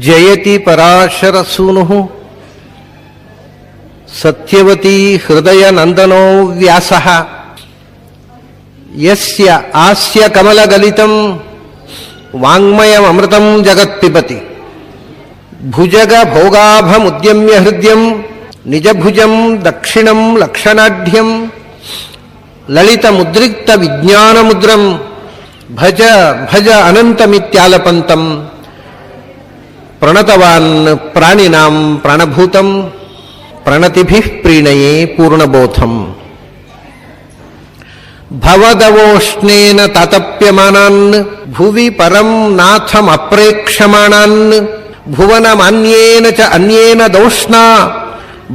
ಜಯತಿ ಪರಾಶರಸೂನು ಸತ್ಯವತಿ ಹೃದಯ ನಂದನೋ ವ್ಯಾಸಃ ಯಸ್ಯ ಆಸ್ಯ ಕಮಲಗಲಿತಂ ವಾಂಗ್ಮಯಮೃತಂ ಜಗತ್ಪಿಬತಿ ಭುಜಗ ಭೋಗಾಭಮುದ್ಯಮ್ಯ ಹೃದಯಂ ನಿಜಭುಜಂ ದಕ್ಷಿಣಂ ಲಕ್ಷಣಾಢ್ಯಂ ಲಲಿತ ಮುದ್ರಿಕ್ತ ವಿಜ್ಞಾನ ಮುದ್ರಂ ಭಜ ಭಜ ಅನಂತಮಿತ್ಯಾಲಪಂತಂ ಪ್ರಣತವಾನ್ ಪ್ರಾಣಿನಾಂ ಪ್ರಾಣಭೂತಂ ಪ್ರಣತಿಭಿಃ ಪ್ರೀಣಯೇ ಪೂರ್ಣಬೋಧಂ ಭವದವೋಷ್ಣೇನ ತಾತಪ್ಯಮಾನಾನ್ ಭುವಿ ಪರಂ ನಾಥಂ ಅಪ್ರೇಕ್ಷಮಾಣಾನ್ ಭುವನಮಾನ್ಯೇನ ಚ ಅನ್ಯೇನ ದೌಷ್ಣಾ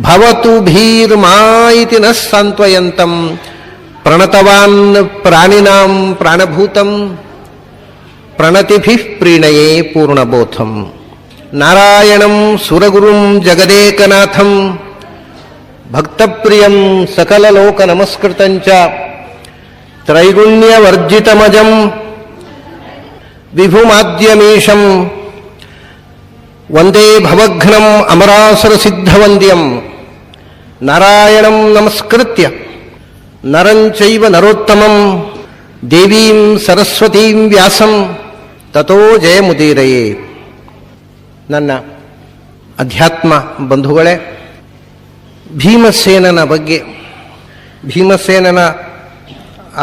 ಭವತು ಭೀರ್ಮಾ ಇತಿ ನ ಸಾಂತ್ವಯಂತಂ ಪ್ರಣತವಾನ್ ಪ್ರಾಣಿನಾಂ ಪ್ರಾಣಭೂತಂ ಪ್ರಣತಿಭಿಃ ಪ್ರೀಣಯೇ ಪೂರ್ಣಬೋಧಂ ನಾರಾಯಣಂ ಸುರಗುರುಂ ಜಗದೇಕನಾಥಂ ಭಕ್ತಪ್ರಿಯಂ ಸಕಲಲೋಕ ನಮಸ್ಕೃತಂಚ ತ್ರೈಗುಣ್ಯವರ್ಜಿತಮಜಂ ವಿಭುಮಾದ್ಯಮೀಶಂ ವಂದೇ ಭವಘ್ನಂ ಅಮರಾಸುರಸಿದ್ಧವಂದ್ಯಂ ನಾರಾಯಣಂ ನಮಸ್ಕೃತ್ಯ ನರಂ ಚೈವ ನರೋತ್ತಮಂ ದೇವೀಂ ಸರಸ್ವತೀಂ ವ್ಯಾಸಂ ತತೋ ಜಯಮುದೀರಯೇ. ನನ್ನ ಅಧ್ಯಾತ್ಮ ಬಂಧುಗಳೇ, ಭೀಮಸೇನನ ಬಗ್ಗೆ, ಭೀಮಸೇನನ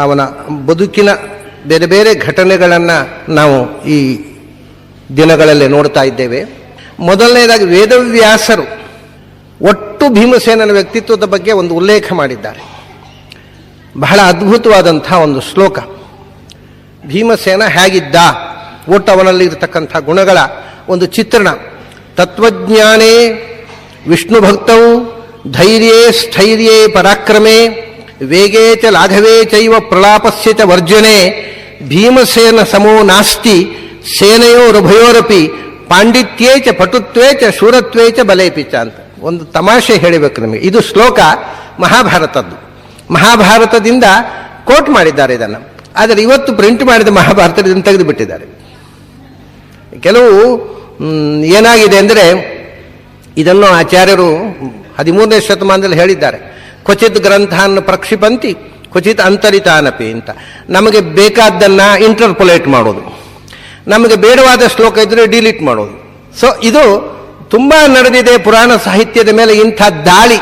ಅವನ ಬದುಕಿನ ಬೇರೆ ಬೇರೆ ಘಟನೆಗಳನ್ನು ನಾವು ಈ ದಿನಗಳಲ್ಲಿ ನೋಡ್ತಾ ಇದ್ದೇವೆ. ಮೊದಲನೇದಾಗಿ ವೇದವ್ಯಾಸರು ಒಟ್ಟು ಭೀಮಸೇನನ ವ್ಯಕ್ತಿತ್ವದ ಬಗ್ಗೆ ಒಂದು ಉಲ್ಲೇಖ ಮಾಡಿದ್ದಾರೆ. ಬಹಳ ಅದ್ಭುತವಾದಂಥ ಒಂದು ಶ್ಲೋಕ. ಭೀಮಸೇನ ಹೇಗಿದ್ದ, ಒಟ್ಟು ಅವನಲ್ಲಿ ಇರತಕ್ಕಂಥ ಗುಣಗಳ ಒಂದು ಚಿತ್ರಣ. ತತ್ವಜ್ಞಾನೇ ವಿಷ್ಣು ಭಕ್ತೌ ಧೈರ್ಯೇ ಸ್ಥೈರ್ಯೇ ಪರಾಕ್ರಮೇ ವೇಗೇ ಚ ಲಾಘವೇ ಚೈವ ಪ್ರಲಾಪಸ್ಯ ಚ ವರ್ಜನೆ ಭೀಮಸೇನ ಸಮೋ ನಾಸ್ತಿ ಸೇನೆಯೋರುಭಯೋರಪಿ ಪಾಂಡಿತ್ಯೇ ಚ ಪಟುತ್ವೇ ಚ ಶೂರತ್ವೇ ಚ ಬಲೇಪಿ ಚ ಅಂತ ಒಂದು ತಮಾಷೆ ಹೇಳಬೇಕು ನಿಮಗೆ. ಇದು ಶ್ಲೋಕ ಮಹಾಭಾರತದ್ದು. ಮಹಾಭಾರತದಿಂದ ಕೋಟ್ ಮಾಡಿದ್ದಾರೆ ಇದನ್ನು. ಆದರೆ ಇವತ್ತು ಪ್ರಿಂಟ್ ಮಾಡಿದ ಮಹಾಭಾರತದಿಂದ ತೆಗೆದು ಬಿಟ್ಟಿದ್ದಾರೆ. ಕೆಲವು ಏನಾಗಿದೆ ಅಂದರೆ, ಇದನ್ನು ಆಚಾರ್ಯರು 13ನೇ ಶತಮಾನದಲ್ಲಿ ಹೇಳಿದ್ದಾರೆ. ಕ್ವಚಿತ್ ಗ್ರಂಥಾನ್ನು ಪ್ರಕ್ಷಿಪಂತಿ ಕ್ವಚಿತ್ ಅಂತರಿತಾನಪಿ ಅಂತ. ನಮಗೆ ಬೇಕಾದ್ದನ್ನು ಇಂಟರ್ಪೊಲೇಟ್ ಮಾಡೋದು, ನಮಗೆ ಬೇಡವಾದ ಶ್ಲೋಕ ಇದ್ದರೆ ಡಿಲೀಟ್ ಮಾಡೋದು. ಸೊ ಇದು ತುಂಬ ನಡೆದಿದೆ ಪುರಾಣ ಸಾಹಿತ್ಯದ ಮೇಲೆ. ಇಂಥ ದಾಳಿ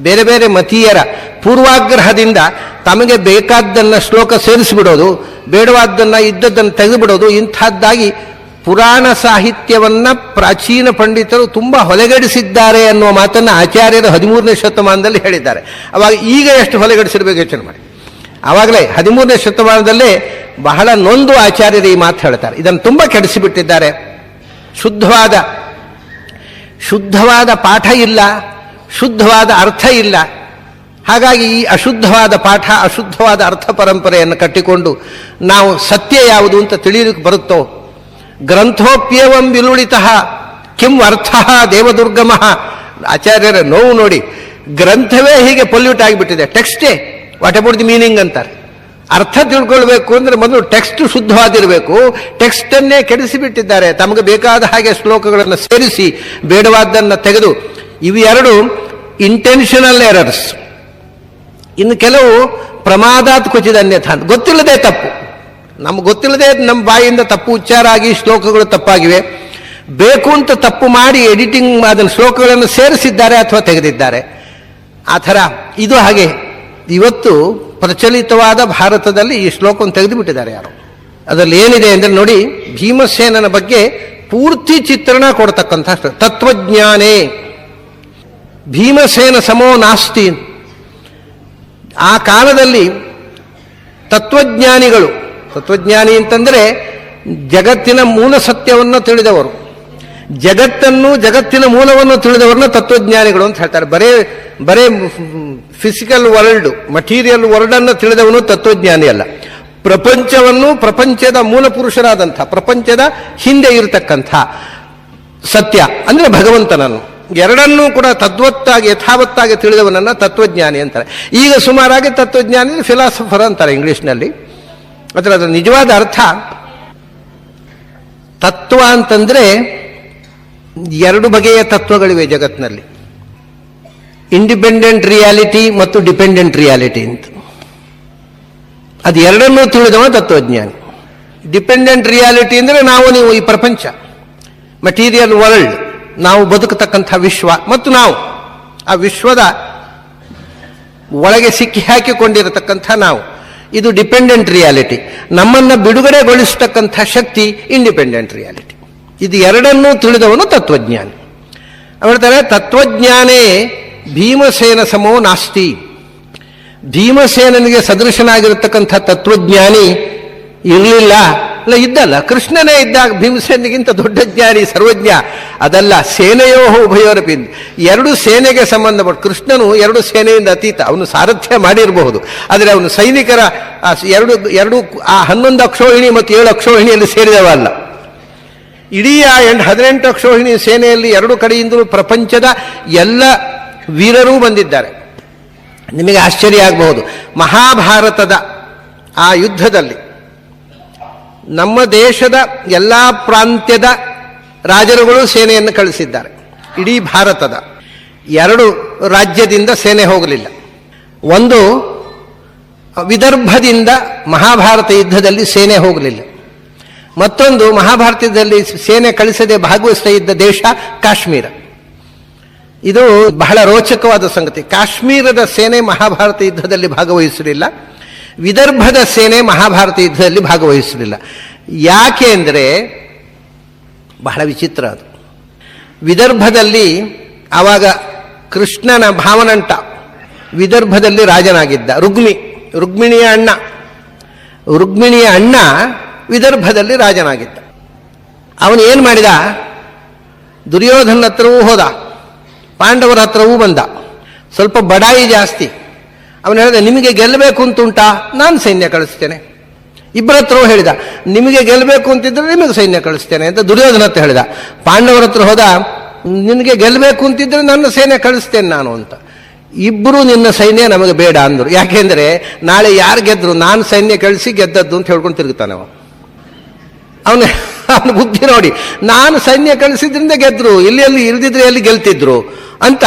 ಬೇರೆ ಬೇರೆ ಮತೀಯರ ಪೂರ್ವಾಗ್ರಹದಿಂದ ತಮಗೆ ಬೇಕಾದ್ದನ್ನು ಶ್ಲೋಕ ಸೇರಿಸಿಬಿಡೋದು, ಬೇಡವಾದ್ದನ್ನು ಇದ್ದದ್ದನ್ನು ತೆಗೆದುಬಿಡೋದು, ಇಂಥದ್ದಾಗಿ ಪುರಾಣ ಸಾಹಿತ್ಯವನ್ನು ಪ್ರಾಚೀನ ಪಂಡಿತರು ತುಂಬ ಹೊಲೆಗಡಿಸಿದ್ದಾರೆ ಅನ್ನುವ ಮಾತನ್ನು ಆಚಾರ್ಯರು 13ನೇ ಶತಮಾನದಲ್ಲಿ ಹೇಳಿದ್ದಾರೆ. ಅವಾಗ ಈಗ ಎಷ್ಟು ಹೊಲೆಗಡಿಸಿರ್ಬೇಕು ಯೋಚನೆ ಮಾಡಿ. ಆವಾಗಲೇ 13ನೇ ಶತಮಾನದಲ್ಲೇ ಬಹಳ ನೊಂದು ಆಚಾರ್ಯರು ಈ ಮಾತು ಹೇಳ್ತಾರೆ. ಇದನ್ನು ತುಂಬ ಕೆಡಿಸಿಬಿಟ್ಟಿದ್ದಾರೆ. ಶುದ್ಧವಾದ ಪಾಠ ಇಲ್ಲ, ಶುದ್ಧವಾದ ಅರ್ಥ ಇಲ್ಲ. ಹಾಗಾಗಿ ಈ ಅಶುದ್ಧವಾದ ಪಾಠ, ಅಶುದ್ಧವಾದ ಅರ್ಥ ಪರಂಪರೆಯನ್ನು ಕಟ್ಟಿಕೊಂಡು ನಾವು ಸತ್ಯ ಯಾವುದು ಅಂತ ತಿಳಿಯಲಿಕ್ಕೆ ಬರುತ್ತೋ. ಗ್ರಂಥೋಪ್ಯೇವಂ ವಿಲುಳಿತಃ ಕಿಂ ಅರ್ಥ ದೇವದುರ್ಗಮಃ. ಆಚಾರ್ಯರ ನೋವು ನೋಡಿ. ಗ್ರಂಥವೇ ಹೀಗೆ ಪೊಲ್ಯೂಟ್ ಆಗಿಬಿಟ್ಟಿದೆ. ಟೆಕ್ಸ್ಟೇ ವಾಟ್ ಅಬೌಟ್ ದಿ ಮೀನಿಂಗ್ ಅಂತಾರೆ. ಅರ್ಥ ತಿಳ್ಕೊಳ್ಬೇಕು ಅಂದರೆ ಮೊದಲು ಟೆಕ್ಸ್ಟ್ ಶುದ್ಧವಾಗಿರಬೇಕು. ಟೆಕ್ಸ್ಟನ್ನೇ ಕೆಡಿಸಿಬಿಟ್ಟಿದ್ದಾರೆ. ತಮಗೆ ಬೇಕಾದ ಹಾಗೆ ಶ್ಲೋಕಗಳನ್ನು ಸೇರಿಸಿ ಬೇಡವಾದ್ದನ್ನು ತೆಗೆದು. ಇವು ಎರಡು ಇಂಟೆನ್ಷನಲ್ ಎರರ್ಸ್. ಇನ್ನು ಕೆಲವು ಪ್ರಮಾದಾತ್ ಕ್ವಚಿತ್ ಅನ್ಯಥಾ ಅಂತ, ಗೊತ್ತಿಲ್ಲದೆ ತಪ್ಪು. ನಮ್ಗೆ ಗೊತ್ತಿಲ್ಲದೆ ನಮ್ಮ ಬಾಯಿಂದ ತಪ್ಪು ಉಚ್ಚಾರ ಆಗಿ ಶ್ಲೋಕಗಳು ತಪ್ಪಾಗಿವೆ. ಬೇಕು ಅಂತ ತಪ್ಪು ಮಾಡಿ ಎಡಿಟಿಂಗ್ ಅದನ್ನು ಶ್ಲೋಕಗಳನ್ನು ಸೇರಿಸಿದ್ದಾರೆ ಅಥವಾ ತೆಗೆದಿದ್ದಾರೆ. ಆ ಥರ ಇದು ಹಾಗೆ ಇವತ್ತು ಪ್ರಚಲಿತವಾದ ಭಾರತದಲ್ಲಿ ಈ ಶ್ಲೋಕವನ್ನು ತೆಗೆದು ಬಿಟ್ಟಿದ್ದಾರೆ ಯಾರು. ಅದರಲ್ಲಿ ಏನಿದೆ ಅಂದರೆ ನೋಡಿ, ಭೀಮಸೇನನ ಬಗ್ಗೆ ಪೂರ್ತಿ ಚಿತ್ರಣ ಕೊಡ್ತಕ್ಕಂಥ ತತ್ವಜ್ಞಾನೇ ಭೀಮಸೇನ ಸಮೋ ನಾಸ್ತಿ. ಆ ಕಾಲದಲ್ಲಿ ತತ್ವಜ್ಞಾನಿಗಳು, ತತ್ವಜ್ಞಾನಿ ಅಂತಂದರೆ ಜಗತ್ತಿನ ಮೂಲ ಸತ್ಯವನ್ನು ತಿಳಿದವರು, ಜಗತ್ತನ್ನು ಜಗತ್ತಿನ ಮೂಲವನ್ನು ತಿಳಿದವರನ್ನ ತತ್ವಜ್ಞಾನಿಗಳು ಅಂತ ಹೇಳ್ತಾರೆ. ಬರೇ ಫಿಸಿಕಲ್ ವರ್ಲ್ಡ್, ಮಟೀರಿಯಲ್ ವರ್ಲ್ಡನ್ನು ತಿಳಿದವನು ತತ್ವಜ್ಞಾನಿ ಅಲ್ಲ. ಪ್ರಪಂಚವನ್ನು, ಪ್ರಪಂಚದ ಮೂಲ ಪುರುಷರಾದಂಥ, ಪ್ರಪಂಚದ ಹಿಂದೆ ಇರತಕ್ಕಂಥ ಸತ್ಯ ಅಂದರೆ ಭಗವಂತನನ್ನು, ಎರಡನ್ನೂ ಕೂಡ ತದ್ವತ್ತಾಗಿ ಯಥಾವತ್ತಾಗಿ ತಿಳಿದವನನ್ನು ತತ್ವಜ್ಞಾನಿ ಅಂತಾರೆ. ಈಗ ಸುಮಾರಾಗಿ ತತ್ವಜ್ಞಾನಿ ಫಿಲಾಸಫರ್ ಅಂತಾರೆ ಇಂಗ್ಲೀಷ್ನಲ್ಲಿ. ಅದರ ನಿಜವಾದ ಅರ್ಥ ತತ್ವ ಅಂತಂದರೆ ಎರಡು ಬಗೆಯ ತತ್ವಗಳಿವೆ ಜಗತ್ತಿನಲ್ಲಿ, ಇಂಡಿಪೆಂಡೆಂಟ್ ರಿಯಾಲಿಟಿ ಮತ್ತು ಡಿಪೆಂಡೆಂಟ್ ರಿಯಾಲಿಟಿ ಅಂತ. ಅದು ಎರಡನ್ನೂ ತಿಳಿದವ ತತ್ವಜ್ಞಾನಿ. ಡಿಪೆಂಡೆಂಟ್ ರಿಯಾಲಿಟಿ ಅಂದರೆ ನಾವು ನೀವು, ಈ ಪ್ರಪಂಚ, ಮಟೀರಿಯಲ್ ವರ್ಲ್ಡ್, ನಾವು ಬದುಕತಕ್ಕಂಥ ವಿಶ್ವ ಮತ್ತು ನಾವು ಆ ವಿಶ್ವದ ಒಳಗೆ ಸಿಕ್ಕಿ ಹಾಕಿಕೊಂಡಿರತಕ್ಕಂಥ ನಾವು, ಇದು ಡಿಪೆಂಡೆಂಟ್ ರಿಯಾಲಿಟಿ. ನಮ್ಮನ್ನು ಬಿಡುಗಡೆಗೊಳಿಸತಕ್ಕಂಥ ಶಕ್ತಿ ಇಂಡಿಪೆಂಡೆಂಟ್ ರಿಯಾಲಿಟಿ. ಇದು ಎರಡನ್ನೂ ತಿಳಿದವನು ತತ್ವಜ್ಞಾನಿ. ಹೇಳ್ತಾರೆ, ತತ್ವಜ್ಞಾನೇ ಭೀಮಸೇನ ಸಮೋ ನಾಸ್ತಿ. ಭೀಮಸೇನನಿಗೆ ಸದೃಶನಾಗಿರತಕ್ಕಂಥ ತತ್ವಜ್ಞಾನಿ ಇರಲಿಲ್ಲ, ಅಲ್ಲ ಇದ್ದಲ್ಲ, ಕೃಷ್ಣನೇ ಇದ್ದಾಗ ಭೀಮಸೇನಿಗಿಂತ ದೊಡ್ಡ ಜ್ಞಾನಿ ಸರ್ವಜ್ಞ ಅದಲ್ಲ. ಸೇನೆಯೋ ಉಭಯೋರಪಿ, ಎರಡು ಸೇನೆಗೆ ಸಂಬಂಧಪಟ್ಟ, ಕೃಷ್ಣನು ಎರಡು ಸೇನೆಯಿಂದ ಅತೀತ. ಅವನು ಸಾರಥ್ಯ ಮಾಡಿರಬಹುದು, ಆದರೆ ಅವನು ಸೈನಿಕರ ಎರಡು ಆ 11 ಅಕ್ಷೋಹಿಣಿ ಮತ್ತು 7 ಅಕ್ಷೋಹಿಣಿಯಲ್ಲಿ ಸೇರಿದವಲ್ಲ. ಇಡೀ ಆ 18 ಅಕ್ಷೋಹಿಣಿ ಸೇನೆಯಲ್ಲಿ ಎರಡು ಕಡೆಯಿಂದಲೂ ಪ್ರಪಂಚದ ಎಲ್ಲ ವೀರರೂ ಬಂದಿದ್ದಾರೆ. ನಿಮಗೆ ಆಶ್ಚರ್ಯ ಆಗಬಹುದು, ಮಹಾಭಾರತದ ಆ ಯುದ್ಧದಲ್ಲಿ ನಮ್ಮ ದೇಶದ ಎಲ್ಲ ಪ್ರಾಂತ್ಯದ ರಾಜರುಗಳು ಸೇನೆಯನ್ನು ಕಳಿಸಿದ್ದಾರೆ. ಇಡೀ ಭಾರತದ 2 ರಾಜ್ಯದಿಂದ ಸೇನೆ ಹೋಗಲಿಲ್ಲ. ಒಂದು ವಿದರ್ಭದಿಂದ ಮಹಾಭಾರತ ಯುದ್ಧದಲ್ಲಿ ಸೇನೆ ಹೋಗಲಿಲ್ಲ. ಮತ್ತೊಂದು ಮಹಾಭಾರತದಲ್ಲಿ ಸೇನೆ ಕಳಿಸದೆ ಭಾಗವಹಿಸ್ತಾ ಇದ್ದ ದೇಶ ಕಾಶ್ಮೀರ. ಇದು ಬಹಳ ರೋಚಕವಾದ ಸಂಗತಿ. ಕಾಶ್ಮೀರದ ಸೇನೆ ಮಹಾಭಾರತ ಯುದ್ಧದಲ್ಲಿ ಭಾಗವಹಿಸಲಿಲ್ಲ, ವಿದರ್ಭದ ಸೇನೆ ಮಹಾಭಾರತ ಯುದ್ಧದಲ್ಲಿ ಭಾಗವಹಿಸಲಿಲ್ಲ. ಯಾಕೆ ಅಂದರೆ ಬಹಳ ವಿಚಿತ್ರ ಅದು. ವಿದರ್ಭದಲ್ಲಿ ಆವಾಗ ಕೃಷ್ಣನ ಭಾವನಂಟ ವಿದರ್ಭದಲ್ಲಿ ರಾಜನಾಗಿದ್ದ ರುಕ್ಮಿಣಿಯ ಅಣ್ಣ ವಿದರ್ಭದಲ್ಲಿ ರಾಜನಾಗಿದ್ದ. ಅವನು ಏನು ಮಾಡಿದ, ದುರ್ಯೋಧನ ಹತ್ರವೂ ಹೋದ, ಪಾಂಡವರ ಹತ್ರವೂ ಬಂದ. ಸ್ವಲ್ಪ ಬಡಾಯಿ ಜಾಸ್ತಿ. ಅವನು ಹೇಳಿದ, ನಿಮಗೆ ಗೆಲ್ಲಬೇಕು ಅಂತುಂಟಾ, ನಾನು ಸೈನ್ಯ ಕಳಿಸ್ತೇನೆ. ಇಬ್ಬರ ಹತ್ರವೂ ಹೇಳಿದ, ನಿಮಗೆ ಗೆಲ್ಲಬೇಕು ಅಂತಿದ್ರೆ ನಿಮಗೆ ಸೈನ್ಯ ಕಳಿಸ್ತೇನೆ ಅಂತ ದುರ್ಯೋಧನ ಹತ್ರ ಹೇಳಿದ. ಪಾಂಡವರ ಹತ್ರ ಹೋದ, ನಿನಗೆ ಗೆಲ್ಲಬೇಕು ಅಂತಿದ್ರೆ ನನ್ನ ಸೈನ್ಯ ಕಳಿಸ್ತೇನೆ ನಾನು ಅಂತ. ಇಬ್ಬರು ನಿನ್ನ ಸೈನ್ಯ ನಮಗೆ ಬೇಡ ಅಂದರು. ಯಾಕೆಂದರೆ ನಾಳೆ ಯಾರು ಗೆದ್ರು, ನಾನು ಸೈನ್ಯ ಕಳಿಸಿ ಗೆದ್ದದ್ದು ಅಂತ ಹೇಳ್ಕೊಂಡು ತಿರುಗುತ್ತಾನೆ ಅವನ ಬುದ್ಧಿ ನೋಡಿ. ನಾನು ಸೈನ್ಯ ಕಳಿಸಿದ್ರಿಂದ ಗೆದ್ರು, ಇಲ್ಲಿ ಇಲ್ದಿದ್ರೆ ಎಲ್ಲಿ ಗೆಲ್ತಿದ್ರು ಅಂತ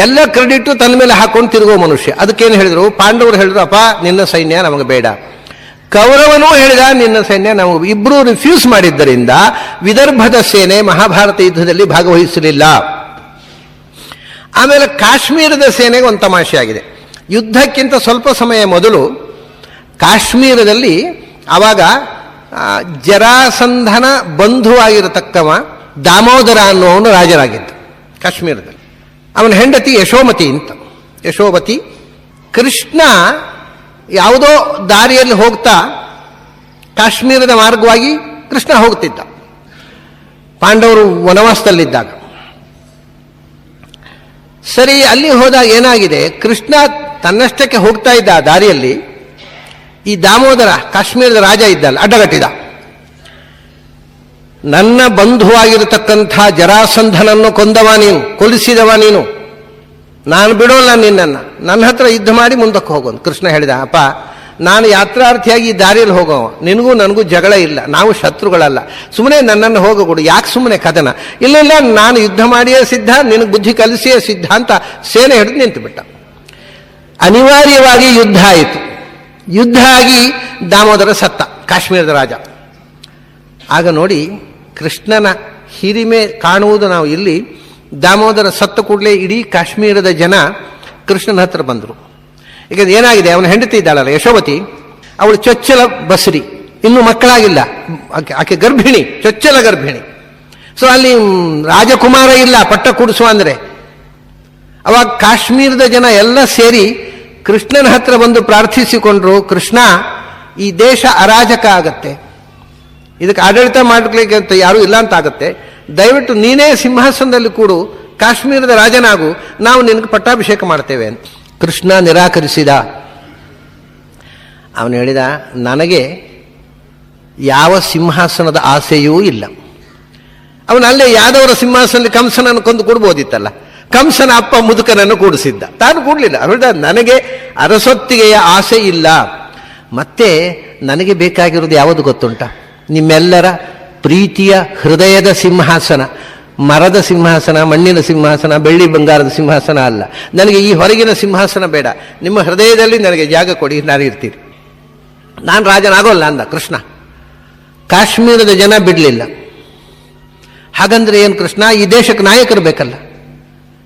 ಎಲ್ಲ ಕ್ರೆಡಿಟ್ ತನ್ನ ಮೇಲೆ ಹಾಕೊಂಡು ತಿರುಗೋ ಮನುಷ್ಯ. ಅದಕ್ಕೇನು ಹೇಳಿದ್ರು, ಪಾಂಡವರು ಹೇಳಿದ್ರು, ಅಪ್ಪ ನಿನ್ನ ಸೈನ್ಯ ನಮಗೆ ಬೇಡ. ಕೌರವನೂ ಹೇಳಿದ, ನಿನ್ನ ಸೈನ್ಯ ನಮಗೆ. ಇಬ್ಬರು ರಿಫ್ಯೂಸ್ ಮಾಡಿದ್ದರಿಂದ ವಿದರ್ಭದ ಸೇನೆ ಮಹಾಭಾರತ ಯುದ್ಧದಲ್ಲಿ ಭಾಗವಹಿಸಲಿಲ್ಲ. ಆಮೇಲೆ ಕಾಶ್ಮೀರದ ಸೇನೆಗೆ ಒಂದು ತಮಾಷೆ ಆಗಿದೆ. ಯುದ್ಧಕ್ಕಿಂತ ಸ್ವಲ್ಪ ಸಮಯ ಮೊದಲು ಕಾಶ್ಮೀರದಲ್ಲಿ ಆವಾಗ ಜರಾಸಂಧನ ಬಂಧುವಾಗಿರತಕ್ಕವ ದಾಮೋದರ ಅನ್ನುವನು ರಾಜರಾಗಿದ್ದ ಕಾಶ್ಮೀರದಲ್ಲಿ. ಅವನ ಹೆಂಡತಿ ಯಶೋಮತಿ. ಕೃಷ್ಣ ಯಾವುದೋ ದಾರಿಯಲ್ಲಿ ಹೋಗ್ತಾ ಕಾಶ್ಮೀರದ ಮಾರ್ಗವಾಗಿ ಕೃಷ್ಣ ಹೋಗ್ತಿದ್ದ, ಪಾಂಡವರು ವನವಾಸದಲ್ಲಿದ್ದಾಗ. ಸರಿ, ಅಲ್ಲಿ ಹೋದಾಗ ಏನಾಗಿದೆ, ಕೃಷ್ಣ ತನ್ನಷ್ಟಕ್ಕೆ ಹೋಗ್ತಾ ಇದ್ದ ದಾರಿಯಲ್ಲಿ ಈ ದಾಮೋದರ ಕಾಶ್ಮೀರದ ರಾಜ ಇದ್ದಲ್ಲ ಅಡ್ಡಗಟ್ಟಿದ. ನನ್ನ ಬಂಧುವಾಗಿರತಕ್ಕಂಥ ಜರಾಸಂಧನನ್ನು ಕೊಂದವ ನೀನು, ಕೊಲಿಸಿದವ ನೀನು, ನಾನು ಬಿಡೋಲ್ಲ ನಿನ್ನನ್ನು, ನನ್ನ ಹತ್ರ ಯುದ್ಧ ಮಾಡಿ ಮುಂದಕ್ಕೆ ಹೋಗೋನು. ಕೃಷ್ಣ ಹೇಳಿದ, ಅಪ್ಪ ನಾನು ಯಾತ್ರಾರ್ಥಿಯಾಗಿ ಈ ದಾರಿಯಲ್ಲಿ ಹೋಗೋವ, ನಿನಗೂ ನನಗೂ ಜಗಳ ಇಲ್ಲ, ನಾವು ಶತ್ರುಗಳಲ್ಲ, ಸುಮ್ಮನೆ ನನ್ನನ್ನು ಹೋಗಕೊಡು, ಯಾಕೆ ಸುಮ್ಮನೆ ಕದನ? ಇಲ್ಲ ನಾನು ಯುದ್ಧ ಮಾಡಿಯೇ ಸಿದ್ಧ, ನಿನಗೆ ಬುದ್ಧಿ ಕಲಿಸಿಯೇ ಸಿದ್ಧ ಅಂತ ಸೇನೆ ಹಿಡಿದು ನಿಂತು ಬಿಟ್ಟ. ಅನಿವಾರ್ಯವಾಗಿ ಯುದ್ಧ ಆಯಿತು. ಯುದ್ಧ ಆಗಿ ದಾಮೋದರ ಸತ್ತ, ಕಾಶ್ಮೀರದ ರಾಜ. ಆಗ ನೋಡಿ, ಕೃಷ್ಣನ ಹಿರಿಮೆ ಕಾಣುವುದು ನಾವು ಇಲ್ಲಿ. ದಾಮೋದರ ಸತ್ತ ಕೂಡಲೇ ಇಡೀ ಕಾಶ್ಮೀರದ ಜನ ಕೃಷ್ಣನ ಹತ್ರ ಬಂದರು. ಈಗ ಏನಾಗಿದೆ, ಅವನ ಹೆಂಡತಿ ಇದ್ದಾಳಲ್ಲ ಯಶೋಮತಿ, ಅವಳು ಚೊಚ್ಚಲ ಬಸರಿ, ಇನ್ನೂ ಮಕ್ಕಳಾಗಿಲ್ಲ, ಆಕೆ ಗರ್ಭಿಣಿ, ಚೊಚ್ಚಲ ಗರ್ಭಿಣಿ. ಸೊ ಅಲ್ಲಿ ರಾಜಕುಮಾರ ಇಲ್ಲ ಪಟ್ಟ ಕೂಡಿಸುವ ಅಂದರೆ. ಅವಾಗ ಕಾಶ್ಮೀರದ ಜನ ಎಲ್ಲ ಸೇರಿ ಕೃಷ್ಣನ ಹತ್ರ ಬಂದು ಪ್ರಾರ್ಥಿಸಿಕೊಂಡ್ರು, ಕೃಷ್ಣ ಈ ದೇಶ ಅರಾಜಕ ಆಗತ್ತೆ, ಇದಕ್ಕೆ ಆಡಳಿತ ಮಾಡಲಿಕ್ಕೆ ಅಂತ ಯಾರೂ ಇಲ್ಲ ಅಂತ ಆಗತ್ತೆ, ದಯವಿಟ್ಟು ನೀನೇ ಸಿಂಹಾಸನದಲ್ಲಿ ಕೂಡು, ಕಾಶ್ಮೀರದ ರಾಜನಾಗು, ನಾವು ನಿನಗೆ ಪಟ್ಟಾಭಿಷೇಕ ಮಾಡ್ತೇವೆ ಅಂತ. ಕೃಷ್ಣ ನಿರಾಕರಿಸಿದ. ಅವನು ಹೇಳಿದ, ನನಗೆ ಯಾವ ಸಿಂಹಾಸನದ ಆಸೆಯೂ ಇಲ್ಲ. ಅವನಲ್ಲೇ ಯಾದವರ ಸಿಂಹಾಸನದಲ್ಲಿ ಕಂಸನನ್ನು ಕೊಂದು ಕೊಡ್ಬೋದಿತ್ತಲ್ಲ, ಕಂಸನ ಅಪ್ಪ ಮುದುಕನನ್ನು ಕೂಡಿಸಿದ್ದ, ತಾನು ಕೂಡಲಿಲ್ಲ. ಅವಳಿದ, ನನಗೆ ಅರಸೊತ್ತಿಗೆಯ ಆಸೆ ಇಲ್ಲ. ಮತ್ತೆ ನನಗೆ ಬೇಕಾಗಿರೋದು ಯಾವುದು ಗೊತ್ತುಂಟ, ನಿಮ್ಮೆಲ್ಲರ ಪ್ರೀತಿಯ ಹೃದಯದ ಸಿಂಹಾಸನ. ಮರದ ಸಿಂಹಾಸನ, ಮಣ್ಣಿನ ಸಿಂಹಾಸನ, ಬೆಳ್ಳಿ ಬಂಗಾರದ ಸಿಂಹಾಸನ ಅಲ್ಲ. ನನಗೆ ಈ ಹೊರಗಿನ ಸಿಂಹಾಸನ ಬೇಡ, ನಿಮ್ಮ ಹೃದಯದಲ್ಲಿ ನನಗೆ ಜಾಗ ಕೊಡಿ, ನಾನು ಇರ್ತೀನಿ, ನಾನು ರಾಜನಾಗೋಲ್ಲ ಅಂದ ಕೃಷ್ಣ. ಕಾಶ್ಮೀರದ ಜನ ಬಿಡಲಿಲ್ಲ. ಹಾಗಂದ್ರೆ ಏನು ಕೃಷ್ಣ, ಈ ದೇಶಕ್ಕೆ ನಾಯಕರು ಬೇಕಲ್ಲ,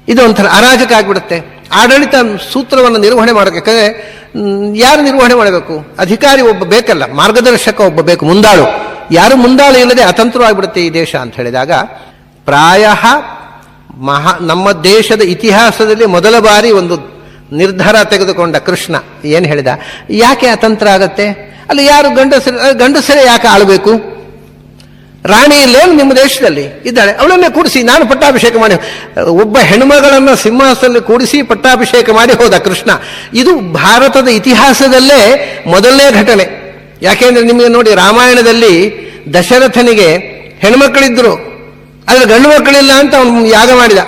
ಇದು ಒಂಥರ ಅರಾಜಕ ಆಗಿಬಿಡುತ್ತೆ. ಆಡಳಿತ ಸೂತ್ರವನ್ನು ನಿರ್ವಹಣೆ ಮಾಡೋಕ್ಕೆ ಯಾರು ನಿರ್ವಹಣೆ ಮಾಡಬೇಕು? ಅಧಿಕಾರಿ ಒಬ್ಬ ಬೇಕಲ್ಲ, ಮಾರ್ಗದರ್ಶಕ ಒಬ್ಬ ಬೇಕು, ಮುಂದಾಳು. ಯಾರು ಮುಂದಾಳು ಇಲ್ಲದೆ ಅತಂತ್ರವಾಗಿಬಿಡುತ್ತೆ ಈ ದೇಶ ಅಂತ ಹೇಳಿದಾಗ, ಪ್ರಾಯ ನಮ್ಮ ದೇಶದ ಇತಿಹಾಸದಲ್ಲಿ ಮೊದಲ ಬಾರಿ ಒಂದು ನಿರ್ಧಾರ ತೆಗೆದುಕೊಂಡ ಕೃಷ್ಣ. ಏನು ಹೇಳಿದ? ಯಾಕೆ ಅತಂತ್ರ ಆಗತ್ತೆ? ಅಲ್ಲಿ ಯಾರು ಗಂಡಸರೇ ಯಾಕೆ ಆಳಬೇಕು? ರಾಣಿ ಇಲ್ಲೇನು ನಿಮ್ಮ ದೇಶದಲ್ಲಿ ಇದ್ದಾಳೆ, ಅವಳನ್ನೇ ಕೂಡಿಸಿ ನಾನು ಪಟ್ಟಾಭಿಷೇಕ ಮಾಡಿ, ಒಬ್ಬ ಹೆಣ್ಮಗಳನ್ನು ಸಿಂಹಾಸನದಲ್ಲಿ ಕೂಡಿಸಿ ಪಟ್ಟಾಭಿಷೇಕ ಮಾಡಿ ಹೋದ ಕೃಷ್ಣ. ಇದು ಭಾರತದ ಇತಿಹಾಸದಲ್ಲೇ ಮೊದಲನೇ ಘಟನೆ. ಯಾಕೆಂದ್ರೆ ನಿಮಗೆ ನೋಡಿ, ರಾಮಾಯಣದಲ್ಲಿ ದಶರಥನಿಗೆ ಹೆಣ್ಮಕ್ಳಿದ್ರು, ಆದರೆ ಗಂಡು ಮಕ್ಕಳಿಲ್ಲ ಅಂತ ಅವನು ಯಾಗ ಮಾಡಿದ.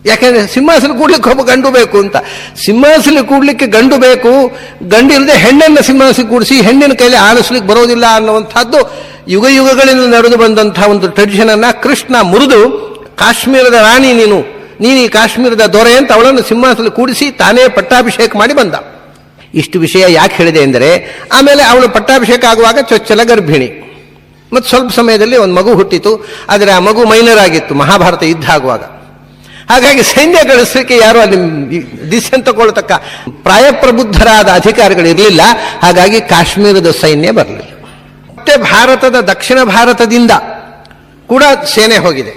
ಯಾಕೆಂದ್ರೆ ಸಿಂಹಾಸನ ಕೂಡ್ಲಿಕ್ಕೆ ಒಬ್ಬ ಗಂಡು ಬೇಕು ಅಂತ. ಸಿಂಹಾಸನ ಕೂಡ್ಲಿಕ್ಕೆ ಗಂಡು ಬೇಕು, ಗಂಡು ಇಲ್ಲದೆ ಹೆಣ್ಣನ್ನು ಸಿಂಹಾಸನ ಕೂಡಿಸಿ ಹೆಣ್ಣಿನ ಕೈಲಿ ಆಳಿಸ್ಲಿಕ್ಕೆ ಬರೋದಿಲ್ಲ ಅನ್ನುವಂಥದ್ದು ಯುಗ ಯುಗಗಳಿಂದ ನಡೆದು ಬಂದಂತಹ ಒಂದು ಟ್ರೆಡಿಷನ್ ಅನ್ನ ಕೃಷ್ಣ ಮುರಿದು, ಕಾಶ್ಮೀರದ ರಾಣಿ ನೀನು ಈ ಕಾಶ್ಮೀರದ ದೊರೆ ಅಂತ ಅವಳನ್ನು ಸಿಂಹಾಸನ ಕೂಡಿಸಿ ತಾನೇ ಪಟ್ಟಾಭಿಷೇಕ ಮಾಡಿ ಬಂದ. ಇಷ್ಟು ವಿಷಯ ಯಾಕೆ ಹೇಳಿದೆ ಎಂದರೆ, ಆಮೇಲೆ ಅವಳು ಪಟ್ಟಾಭಿಷೇಕ ಆಗುವಾಗ ಚೊಚ್ಚಲ ಗರ್ಭಿಣಿ, ಮತ್ತು ಸ್ವಲ್ಪ ಸಮಯದಲ್ಲಿ ಒಂದು ಮಗು ಹುಟ್ಟಿತು. ಆದರೆ ಆ ಮಗು ಮೈನರ್ ಆಗಿತ್ತು ಮಹಾಭಾರತ ಯುದ್ಧ ಆಗುವಾಗ. ಹಾಗಾಗಿ ಸೈನ್ಯ ಕಳಿಸಲಿಕ್ಕೆ ಯಾರು ಅಲ್ಲಿ ಡಿಸಿಷನ್ ತಗೊಳ್ತಕ್ಕ ಪ್ರಾಯಪ್ರಬುದ್ಧರಾದ ಅಧಿಕಾರಿಗಳು ಇರಲಿಲ್ಲ. ಹಾಗಾಗಿ ಕಾಶ್ಮೀರದ ಸೈನ್ಯ ಬರಲಿಲ್ಲ. ಮತ್ತೆ ಭಾರತದ ದಕ್ಷಿಣ ಭಾರತದಿಂದ ಕೂಡ ಸೇನೆ ಹೋಗಿದೆ.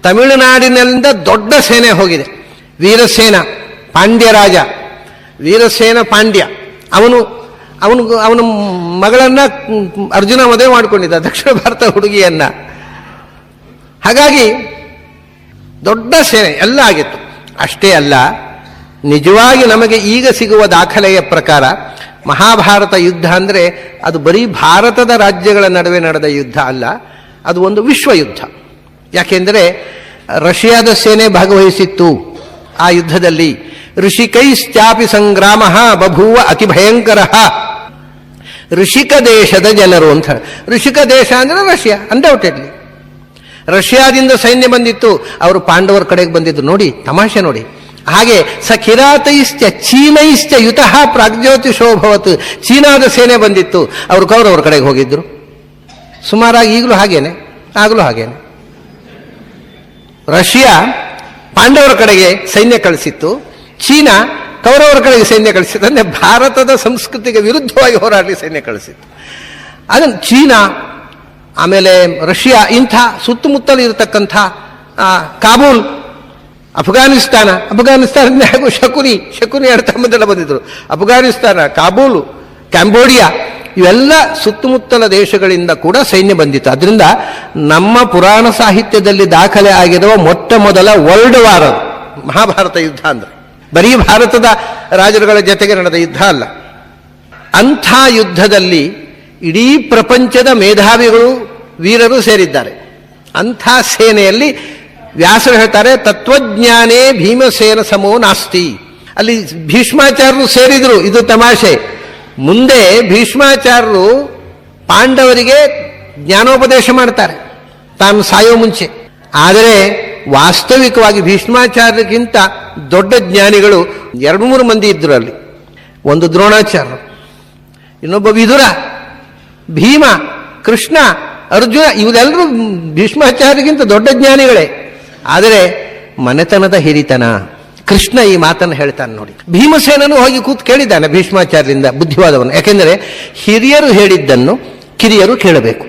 ತಮಿಳುನಾಡಿನಿಂದ ದೊಡ್ಡ ಸೇನೆ ಹೋಗಿದೆ. ವೀರಸೇನ ಪಾಂಡ್ಯ ರಾಜ, ವೀರಸೇನ ಪಾಂಡ್ಯ, ಅವನ ಮಗಳನ್ನ ಅರ್ಜುನ ಮದುವೆ ಮಾಡಿಕೊಂಡಿದ್ದ, ದಕ್ಷಿಣ ಭಾರತ ಹುಡುಗಿಯನ್ನ. ಹಾಗಾಗಿ ದೊಡ್ಡ ಸೇನೆ ಎಲ್ಲ ಆಗಿತ್ತು. ಅಷ್ಟೇ ಅಲ್ಲ, ನಿಜವಾಗಿ ನಮಗೆ ಈಗ ಸಿಗುವ ದಾಖಲೆಯ ಪ್ರಕಾರ ಮಹಾಭಾರತ ಯುದ್ಧ ಅಂದರೆ ಅದು ಬರೀ ಭಾರತದ ರಾಜ್ಯಗಳ ನಡುವೆ ನಡೆದ ಯುದ್ಧ ಅಲ್ಲ, ಅದು ಒಂದು ವಿಶ್ವ ಯುದ್ಧ. ಯಾಕೆಂದರೆ ರಷ್ಯಾದ ಸೇನೆ ಭಾಗವಹಿಸಿತ್ತು ಆ ಯುದ್ಧದಲ್ಲಿ. ಋಷಿಕೈಶ್ಚಾಪಿ ಸಂಗ್ರಾಮ ಬಭೂವ ಅತಿ ಭಯಂಕರ. ಋಷಿಕ ದೇಶದ ಜನರು ಅಂತ. ಋಷಿಕ ದೇಶ ಅಂದರೆ ರಷ್ಯಾ, ಅನ್ಡೌಟೆಡ್ಲಿ ರಷ್ಯಾದಿಂದ ಸೈನ್ಯ ಬಂದಿತ್ತು, ಅವರು ಪಾಂಡವರ ಕಡೆಗೆ ಬಂದಿದ್ದು. ನೋಡಿ ತಮಾಷೆ ನೋಡಿ. ಹಾಗೆ ಸ ಕಿರಾತೈಶ್ಚ ಚೀನೈಶ್ಚ ಯುತಃ ಪ್ರಾಗ್ಜ್ಯೋತಿಷೋಭವತ್. ಚೀನಾದ ಸೇನೆ ಬಂದಿತ್ತು, ಅವರು ಕೌರವರ ಕಡೆಗೆ ಹೋಗಿದ್ರು. ಸುಮಾರಾಗಿ ಈಗಲೂ ಹಾಗೇನೆ, ಆಗಲೂ ಹಾಗೇನೆ. ರಷ್ಯಾ ಪಾಂಡವರ ಕಡೆಗೆ ಸೈನ್ಯ ಕಳಿಸಿತ್ತು, ಚೀನಾ ಕೌರವರ ಕಡೆಗೆ ಸೈನ್ಯ ಕಳಿಸಿತ್ತು. ಅಂದರೆ ಭಾರತದ ಸಂಸ್ಕೃತಿಗೆ ವಿರುದ್ಧವಾಗಿ ಹೋರಾಡಲಿಕ್ಕೆ ಸೈನ್ಯ ಕಳಿಸಿತ್ತು. ಅದನ್ನು ಚೀನಾ, ಆಮೇಲೆ ರಷ್ಯಾ, ಇಂಥ ಸುತ್ತಮುತ್ತಲು ಇರತಕ್ಕಂಥ ಕಾಬೂಲ್, ಅಫ್ಘಾನಿಸ್ತಾನ ಹಾಗೂ ಶಕುನಿ ಅಡ್ತಂಬದೆಲ್ಲ ಬಂದಿದ್ರು. ಅಫ್ಘಾನಿಸ್ತಾನ, ಕಾಬೂಲು, ಕ್ಯಾಂಬೋಡಿಯಾ, ಇವೆಲ್ಲ ಸುತ್ತಮುತ್ತಲ ದೇಶಗಳಿಂದ ಕೂಡ ಸೈನ್ಯ ಬಂದಿತ್ತು. ಅದರಿಂದ ನಮ್ಮ ಪುರಾಣ ಸಾಹಿತ್ಯದಲ್ಲಿ ದಾಖಲೆ ಆಗಿರುವ ಮೊಟ್ಟ ಮೊದಲ ವರ್ಲ್ಡ್ ವಾರ್ ಮಹಾಭಾರತ ಯುದ್ಧ ಅಂದ್ರೆ ಬರೀ ಭಾರತದ ರಾಜರುಗಳ ಜೊತೆಗೆ ನಡೆದ ಯುದ್ಧ ಅಲ್ಲ. ಅಂಥ ಯುದ್ಧದಲ್ಲಿ ಇಡೀ ಪ್ರಪಂಚದ ಮೇಧಾವಿಗಳು, ವೀರರು ಸೇರಿದ್ದಾರೆ. ಅಂಥ ಸೇನೆಯಲ್ಲಿ ವ್ಯಾಸರು ಹೇಳ್ತಾರೆ, ತತ್ವಜ್ಞಾನೇ ಭೀಮಸೇನ ಸಮೋ ನಾಸ್ತಿ. ಅಲ್ಲಿ ಭೀಷ್ಮಾಚಾರ್ಯರು ಸೇರಿದ್ರು. ಇದು ತಮಾಷೆ. ಮುಂದೆ ಭೀಷ್ಮಾಚಾರ್ಯರು ಪಾಂಡವರಿಗೆ ಜ್ಞಾನೋಪದೇಶ ಮಾಡ್ತಾರೆ ತಾನು ಸಾಯೋ ಮುಂಚೆ. ಆದರೆ ವಾಸ್ತವಿಕವಾಗಿ ಭೀಷ್ಮಾಚಾರ್ಯಕ್ಕಿಂತ ದೊಡ್ಡ ಜ್ಞಾನಿಗಳು 2-3 ಮಂದಿ ಇದ್ರು ಅಲ್ಲಿ. ಒಂದು ದ್ರೋಣಾಚಾರ್ಯರು, ಇನ್ನೊಬ್ಬ ವಿದುರ, ಭೀಮ, ಕೃಷ್ಣ, ಅರ್ಜುನ, ಇವರೆಲ್ಲರೂ ಭೀಷ್ಮಾಚಾರ್ಯಗಿಂತ ದೊಡ್ಡ ಜ್ಞಾನಿಗಳೇ. ಆದರೆ ಮನೆತನದ ಹಿರಿತನ. ಕೃಷ್ಣ ಈ ಮಾತನ್ನು ಹೇಳ್ತಾನೆ ನೋಡಿ. ಭೀಮಸೇನನು ಹೋಗಿ ಕೂತು ಕೇಳಿದ್ದಾನೆ ಭೀಷ್ಮಾಚಾರ್ಯರಿಂದ ಬುದ್ಧಿವಾದವನ್ನು. ಯಾಕೆಂದರೆ ಹಿರಿಯರು ಹೇಳಿದ್ದನ್ನು ಕಿರಿಯರು ಕೇಳಬೇಕು,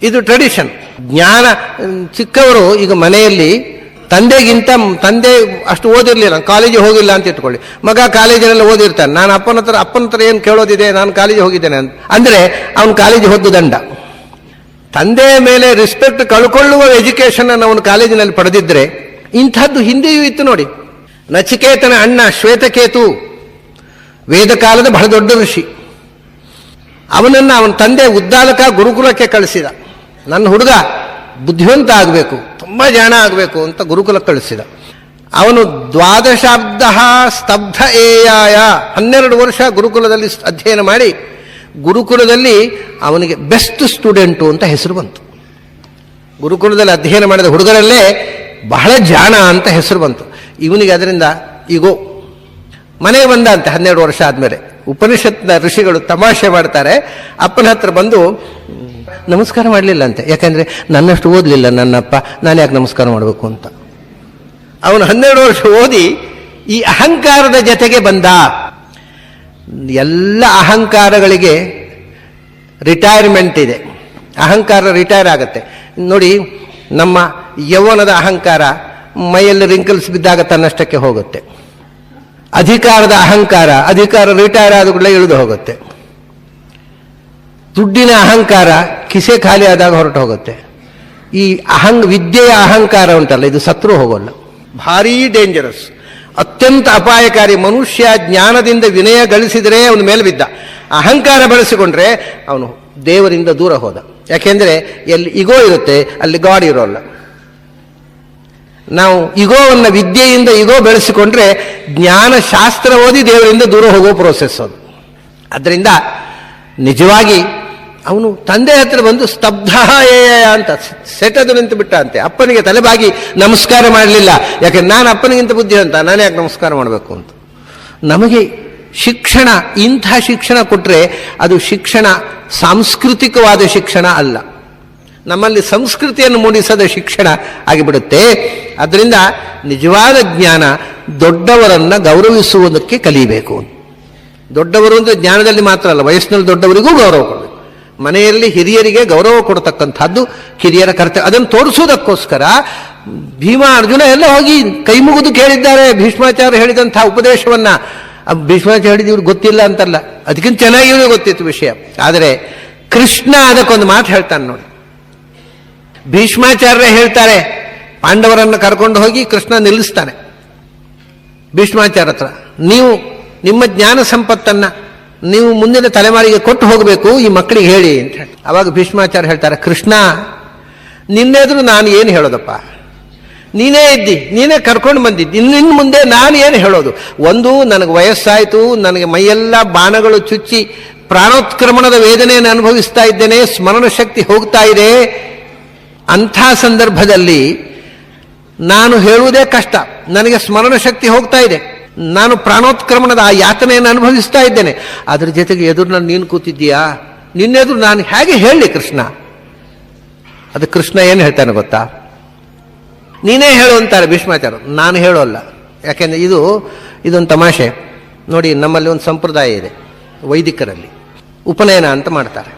ಇದು ಟ್ರೆಡಿಷನ್. ಜ್ಞಾನ ಚಿಕ್ಕವರು ಈಗ ಮನೆಯಲ್ಲಿ ತಂದೆ ಅಷ್ಟು ಓದಿರ್ಲಿಲ್ಲ, ಕಾಲೇಜಿಗೆ ಹೋಗಿಲ್ಲ ಅಂತ ಇಟ್ಕೊಳ್ಳಿ. ಮಗ ಕಾಲೇಜಿನೆಲ್ಲ ಓದಿರ್ತಾನೆ. ನಾನು ಅಪ್ಪನ ಹತ್ರ ಏನು ಕೇಳೋದಿದೆ, ನಾನು ಕಾಲೇಜಿಗೆ ಹೋಗಿದ್ದೇನೆ ಅಂದರೆ ಅವನು ಕಾಲೇಜಿಗೆ ಹೋದ್ದು ದಂಡ. ತಂದೆಯ ಮೇಲೆ ರೆಸ್ಪೆಕ್ಟ್ ಕಳ್ಕೊಳ್ಳುವ ಎಜುಕೇಶನ್ ಅನ್ನು ಅವನು ಕಾಲೇಜಿನಲ್ಲಿ ಪಡೆದಿದ್ರೆ, ಇಂಥದ್ದು ಹಿಂದೆಯೂ ಇತ್ತು ನೋಡಿ. ನಚಿಕೇತನ ಅಣ್ಣ ಶ್ವೇತಕೇತು ವೇದ ಕಾಲದ ಬಹಳ ದೊಡ್ಡ ಋಷಿ. ಅವನನ್ನು ಅವನ ತಂದೆ ಉದ್ದಾಲಕ ಗುರುಕುಲಕ್ಕೆ ಕಳಿಸಿದ. ನನ್ನ ಹುಡುಗ ಬುದ್ಧಿವಂತ ಆಗಬೇಕು, ತುಂಬ ಜಾಣ ಆಗಬೇಕು ಅಂತ ಗುರುಕುಲಕ್ಕೆ ಕಳಿಸಿದ. ಅವನು 12 ಸ್ತಬ್ಧ ಏಯಾಯ 12 ವರ್ಷ ಗುರುಕುಲದಲ್ಲಿ ಅಧ್ಯಯನ ಮಾಡಿ ಗುರುಕುಲದಲ್ಲಿ ಅವನಿಗೆ ಬೆಸ್ಟ್ ಸ್ಟೂಡೆಂಟು ಅಂತ ಹೆಸರು ಬಂತು. ಗುರುಕುಲದಲ್ಲಿ ಅಧ್ಯಯನ ಮಾಡಿದ ಹುಡುಗರಲ್ಲೇ ಬಹಳ ಜಾಣ ಅಂತ ಹೆಸರು ಬಂತು. ಇವನಿಗೆ ಅದರಿಂದ ಈಗೋ ಮನೆಗೆ ಬಂದ ಅಂತೆ 12 ವರ್ಷ ಆದಮೇಲೆ. ಉಪನಿಷತ್ನ ಋಷಿಗಳು ತಮಾಷೆ ಮಾಡ್ತಾರೆ, ಅಪ್ಪನ ಹತ್ರ ಬಂದು ನಮಸ್ಕಾರ ಮಾಡಲಿಲ್ಲ ಅಂತೆ. ಯಾಕಂದರೆ ನನ್ನಷ್ಟು ಓದಲಿಲ್ಲ ನನ್ನಪ್ಪ, ನಾನು ಯಾಕೆ ನಮಸ್ಕಾರ ಮಾಡಬೇಕು ಅಂತ. ಅವನು 12 ವರ್ಷ ಓದಿ ಈ ಅಹಂಕಾರದ ಜೊತೆಗೆ ಬಂದ. ಎಲ್ಲ ಅಹಂಕಾರಗಳಿಗೆ ರಿಟೈರ್ಮೆಂಟ್ ಇದೆ. ಅಹಂಕಾರ ರಿಟೈರ್ ಆಗುತ್ತೆ ನೋಡಿ. ನಮ್ಮ ಯೌವನದ ಅಹಂಕಾರ ಮೈಯಲ್ಲಿ ರಿಂಕಲ್ಸ್ ಬಿದ್ದಾಗ ತನ್ನಷ್ಟಕ್ಕೆ ಹೋಗುತ್ತೆ. ಅಧಿಕಾರದ ಅಧಿಕಾರ ರಿಟೈರ್ ಆದ ಕೂಡಲೇ ಇಳಿದು ಹೋಗುತ್ತೆ. ದುಡ್ಡಿನ ಅಹಂಕಾರ ಕಿಸೆ ಖಾಲಿ ಆದಾಗ ಹೊರಟು ಹೋಗುತ್ತೆ. ಈ ವಿದ್ಯೆಯ ಅಹಂಕಾರ ಉಂಟಲ್ಲ, ಇದು ಸತ್ರು ಹೋಗೋಲ್ಲ. ಭಾರೀ ಡೇಂಜರಸ್, ಅತ್ಯಂತ ಅಪಾಯಕಾರಿ. ಮನುಷ್ಯ ಜ್ಞಾನದಿಂದ ವಿನಯ ಗಳಿಸಿದರೆ ಅವನ ಮೇಲೆ ಬಿದ್ದ. ಅಹಂಕಾರ ಬೆಳೆಸಿಕೊಂಡ್ರೆ ಅವನು ದೇವರಿಂದ ದೂರ ಹೋದ. ಯಾಕೆಂದರೆ ಎಲ್ಲಿ ಇಗೋ ಇರುತ್ತೆ ಅಲ್ಲಿ ಗಾಡ್ ಇರೋಲ್ಲ. ನಾವು ಇಗೋವನ್ನು ವಿದ್ಯೆಯಿಂದ ಇಗೋ ಬೆಳೆಸಿಕೊಂಡ್ರೆ ಜ್ಞಾನಶಾಸ್ತ್ರ ಓದಿ ದೇವರಿಂದ ದೂರ ಹೋಗೋ ಪ್ರೋಸೆಸ್ ಅದು. ಅದರಿಂದ ನಿಜವಾಗಿ ಅವನು ತಂದೆ ಹತ್ರ ಬಂದು ಸ್ತಬ್ಧ ಅಂತ ಸೆಟದು ನಿಂತು ಬಿಟ್ಟ ಅಂತೆ. ಅಪ್ಪನಿಗೆ ತಲೆಬಾಗಿ ನಮಸ್ಕಾರ ಮಾಡಲಿಲ್ಲ. ಯಾಕೆಂದ್ರೆ ನಾನು ಅಪ್ಪನಿಗಿಂತ ಬುದ್ಧಿವಂತ, ನಾನು ಯಾಕೆ ನಮಸ್ಕಾರ ಮಾಡಬೇಕು ಅಂತ. ನಮಗೆ ಶಿಕ್ಷಣ, ಇಂಥ ಶಿಕ್ಷಣ ಕೊಟ್ಟರೆ ಅದು ಶಿಕ್ಷಣ ಸಾಂಸ್ಕೃತಿಕವಾದ ಶಿಕ್ಷಣ ಅಲ್ಲ, ನಮ್ಮಲ್ಲಿ ಸಂಸ್ಕೃತಿಯನ್ನು ಮೂಡಿಸದ ಶಿಕ್ಷಣ ಆಗಿಬಿಡುತ್ತೆ. ಅದರಿಂದ ನಿಜವಾದ ಜ್ಞಾನ ದೊಡ್ಡವರನ್ನು ಗೌರವಿಸುವುದಕ್ಕೆ ಕಲಿಬೇಕು. ದೊಡ್ಡವರು ಅಂದರೆ ಜ್ಞಾನದಲ್ಲಿ ಮಾತ್ರ ಅಲ್ಲ, ವಯಸ್ಸಿನಲ್ಲಿ ದೊಡ್ಡವರಿಗೂ ಗೌರವ ಕೊಡಬೇಕು. ಮನೆಯಲ್ಲಿ ಹಿರಿಯರಿಗೆ ಗೌರವ ಕೊಡತಕ್ಕಂಥದ್ದು ಹಿರಿಯರ ಕರ್ತವ್ಯ. ಅದನ್ನು ತೋರಿಸುವುದಕ್ಕೋಸ್ಕರ ಭೀಮ ಅರ್ಜುನ ಎಲ್ಲ ಹೋಗಿ ಕೈ ಮುಗಿದು ಕೇಳಿದ್ದಾರೆ ಭೀಷ್ಮಾಚಾರ್ಯ ಹೇಳಿದಂಥ ಉಪದೇಶವನ್ನ. ಭೀಷ್ಮಾಚಾರ್ಯ ಹೇಳಿದ ಇವ್ರಿಗೆ ಗೊತ್ತಿಲ್ಲ ಅಂತಲ್ಲ, ಅದಕ್ಕಿಂತ ಚೆನ್ನಾಗಿ ಇವ್ರಿಗೆ ಗೊತ್ತಿತ್ತು ವಿಷಯ. ಆದರೆ ಕೃಷ್ಣ ಅದಕ್ಕೊಂದು ಮಾತು ಹೇಳ್ತಾನೆ ನೋಡಿ. ಭೀಷ್ಮಾಚಾರ್ಯ ಹೇಳ್ತಾರೆ, ಪಾಂಡವರನ್ನು ಕರ್ಕೊಂಡು ಹೋಗಿ ಕೃಷ್ಣ ನಿಲ್ಲಿಸ್ತಾನೆ ಭೀಷ್ಮಾಚಾರ್ಯ ಹತ್ರ, ನೀವು ನಿಮ್ಮ ಜ್ಞಾನ ಸಂಪತ್ತನ್ನ ನೀವು ಮುಂದಿನ ತಲೆಮಾರಿಗೆ ಕೊಟ್ಟು ಹೋಗಬೇಕು, ಈ ಮಕ್ಕಳಿಗೆ ಹೇಳಿ ಅಂತ ಹೇಳಿ. ಅವಾಗ ಭೀಷ್ಮಾಚಾರ್ಯ ಹೇಳ್ತಾರೆ, ಕೃಷ್ಣ ನಿನ್ನೆದ್ರು ನಾನು ಏನು ಹೇಳೋದಪ್ಪ, ನೀನೇ ಇದ್ದಿ, ನೀನೇ ಕರ್ಕೊಂಡು ಬಂದಿದ್ದಿ, ನಿನ್ನ ಮುಂದೆ ನಾನು ಏನು ಹೇಳೋದು. ಒಂದು, ನನಗೆ ವಯಸ್ಸಾಯಿತು, ನನಗೆ ಮೈಯೆಲ್ಲ ಬಾಣಗಳು ಚುಚ್ಚಿ ಪ್ರಾಣೋತ್ಕ್ರಮಣದ ವೇದನೆಯನ್ನು ಅನುಭವಿಸ್ತಾ ಇದ್ದೇನೆ, ಸ್ಮರಣ ಶಕ್ತಿ ಹೋಗ್ತಾ ಇದೆ. ಅಂಥ ಸಂದರ್ಭದಲ್ಲಿ ನಾನು ಹೇಳುವುದೇ ಕಷ್ಟ, ನನಗೆ ಸ್ಮರಣ ಶಕ್ತಿ ಹೋಗ್ತಾ ಇದೆ, ನಾನು ಪ್ರಾಣೋತ್ಕ್ರಮಣದ ಆ ಯಾತನೆಯನ್ನು ಅನುಭವಿಸ್ತಾ ಇದ್ದೇನೆ. ಅದ್ರ ಜೊತೆಗೆ ಎದುರು ನೀನು ಕೂತಿದ್ದೀಯಾ, ನಿನ್ನೆದುರು ನಾನು ಹೇಗೆ ಹೇಳಲಿ ಕೃಷ್ಣ. ಅದು ಕೃಷ್ಣ ಏನು ಹೇಳ್ತಾನೆ ಗೊತ್ತಾ, ನೀನೇ ಹೇಳು ಅಂತಾರೆ ಭೀಷ್ಮಾಚಾರ್ಯ. ನಾನು ಹೇಳೋಲ್ಲ, ಯಾಕೆಂದರೆ ಇದೊಂದು ತಮಾಷೆ ನೋಡಿ. ನಮ್ಮಲ್ಲಿ ಒಂದು ಸಂಪ್ರದಾಯ ಇದೆ, ವೈದಿಕರಲ್ಲಿ ಉಪನಯನ ಅಂತ ಮಾಡ್ತಾರೆ.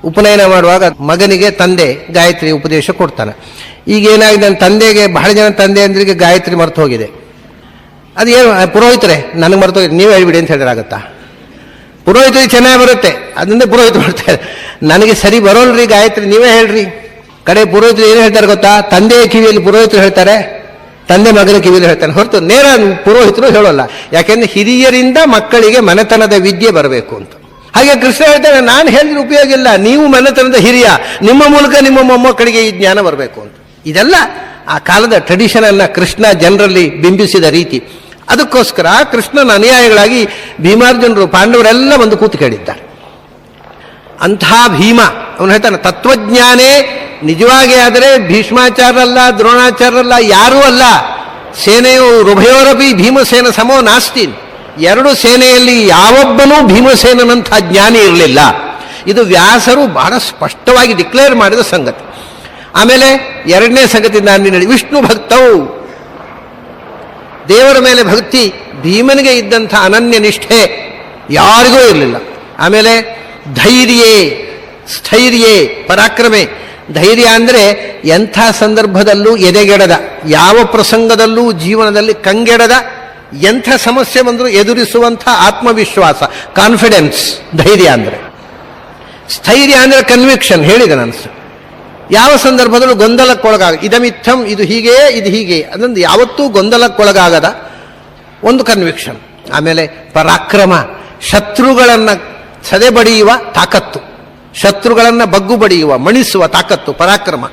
ಉಪನಯನ ಮಾಡುವಾಗ ಮಗನಿಗೆ ತಂದೆ ಗಾಯತ್ರಿ ಉಪದೇಶ ಕೊಡ್ತಾನೆ. ಈಗ ಏನಾಗಿದೆ, ನನ್ನ ತಂದೆಗೆ ಬಹಳ ಜನ ತಂದೆ ಅಂದ್ರಿಗೆ ಗಾಯತ್ರಿ ಮರೆತು ಹೋಗಿದೆ. ಅದೇನು ಪುರೋಹಿತರೆ ನನಗೆ ಮರೆತು ಹೋಗಿದೆ, ನೀವು ಹೇಳ್ಬಿಡಿ ಅಂತ ಹೇಳಿರಾಗತ್ತಾ. ಪುರೋಹಿತರಿಗೆ ಚೆನ್ನಾಗಿ ಬರುತ್ತೆ, ಅದರಿಂದ ಪುರೋಹಿತ ಮಾಡ್ತಾರೆ. ನನಗೆ ಸರಿ ಬರೋಲ್ರಿ ಗಾಯತ್ರಿ, ನೀವೇ ಹೇಳ್ರಿ. ಕಡೆ ಪುರೋಹಿತರು ಏನು ಹೇಳ್ತಾರೆ ಗೊತ್ತಾ, ತಂದೆಯ ಕಿವಿಯಲ್ಲಿ ಪುರೋಹಿತರು ಹೇಳ್ತಾರೆ, ತಂದೆ ಮಗನ ಕಿವಿಯಲ್ಲಿ ಹೇಳ್ತಾನೆ, ಹೊರತು ನೇರ ಪುರೋಹಿತರು ಹೇಳೋಲ್ಲ. ಯಾಕೆಂದ್ರೆ ಹಿರಿಯರಿಂದ ಮಕ್ಕಳಿಗೆ ಮನೆತನದ ವಿದ್ಯೆ ಬರಬೇಕು ಅಂತ. ಹಾಗೆ ಕೃಷ್ಣ ಹೇಳ್ತಾನೆ, ನಾನು ಹೇಳಿದ್ರೆ ಉಪಯೋಗ ಇಲ್ಲ, ನೀವು ಮನೆತನದ ಹಿರಿಯ, ನಿಮ್ಮ ಮೂಲಕ ನಿಮ್ಮ ಮೊಮ್ಮಕ್ಕಳಿಗೆ ಈ ಜ್ಞಾನ ಬರಬೇಕು ಅಂತ. ಇದೆಲ್ಲ ಆ ಕಾಲದ ಟ್ರೆಡಿಷನ್ ಅನ್ನ ಕೃಷ್ಣ ಜನರಲ್ಲಿ ಬಿಂಬಿಸಿದ ರೀತಿ. ಅದಕ್ಕೋಸ್ಕರ ಕೃಷ್ಣನ ಅನುಯಾಯಿಗಳಾಗಿ ಭೀಮಾರ್ಜುನರು ಪಾಂಡವರೆಲ್ಲ ಬಂದು ಕೂತು ಕೇಳಿದ್ದಾರೆ. ಅಂಥ ಭೀಮ ಅವನು ಹೇಳ್ತಾನೆ, ತತ್ವಜ್ಞಾನೇ ನಿಜವಾಗಿ ಆದರೆ ಭೀಷ್ಮಾಚಾರ್ಯರಲ್ಲ, ದ್ರೋಣಾಚಾರ್ಯರಲ್ಲ, ಯಾರೂ ಅಲ್ಲ. ಸೇನೆಯು ಉಭಯೋರಪಿ ಭೀಮಸೇನ ಸಮೋ ನಾಸ್ತಿ. ಎರಡು ಸೇನೆಯಲ್ಲಿ ಯಾವೊಬ್ಬನೂ ಭೀಮಸೇನಂಥ ಜ್ಞಾನಿ ಇರಲಿಲ್ಲ. ಇದು ವ್ಯಾಸರು ಬಹಳ ಸ್ಪಷ್ಟವಾಗಿ ಡಿಕ್ಲೇರ್ ಮಾಡಿದ ಸಂಗತಿ. ಆಮೇಲೆ ಎರಡನೇ ಸಂಗತಿ ನಾನು ಹೇಳಿ, ವಿಷ್ಣು ಭಕ್ತವು, ದೇವರ ಮೇಲೆ ಭಕ್ತಿ ಭೀಮನಿಗೆ ಇದ್ದಂಥ ಅನನ್ಯ ನಿಷ್ಠೆ ಯಾರಿಗೂ ಇರಲಿಲ್ಲ. ಆಮೇಲೆ ಧೈರ್ಯೇ, ಸ್ಥೈರ್ಯೇ, ಪರಾಕ್ರಮೆ. ಧೈರ್ಯ ಅಂದರೆ ಎಂಥ ಸಂದರ್ಭದಲ್ಲೂ ಎದೆಗೆಡದ, ಯಾವ ಪ್ರಸಂಗದಲ್ಲೂ ಜೀವನದಲ್ಲಿ ಕಂಗೆಡದ, ಎಂಥ ಸಮಸ್ಯೆ ಬಂದರೂ ಎದುರಿಸುವಂಥ ಆತ್ಮವಿಶ್ವಾಸ, ಕಾನ್ಫಿಡೆನ್ಸ್ ಧೈರ್ಯ ಅಂದರೆ. ಸ್ಥೈರ್ಯ ಅಂದರೆ ಕನ್ವಿಕ್ಷನ್, ಹೇಳಿದೆ ನಾನು. ಯಾವ ಸಂದರ್ಭದಲ್ಲೂ ಗೊಂದಲಕ್ಕೊಳಗಾಗ, ಇದಮಿತ್ತಂ, ಇದು ಹೀಗೆ, ಇದು ಹೀಗೆ, ಅದೊಂದು ಯಾವತ್ತೂ ಗೊಂದಲಕ್ಕೊಳಗಾಗದ ಒಂದು ಕನ್ವಿಕ್ಷನ್. ಆಮೇಲೆ ಪರಾಕ್ರಮ, ಶತ್ರುಗಳನ್ನು ಸದೆಬಡಿಯುವ ತಾಕತ್ತು, ಶತ್ರುಗಳನ್ನು ಬಗ್ಗು ಬಡಿಯುವ, ಮಣಿಸುವ ತಾಕತ್ತು, ಪರಾಕ್ರಮ.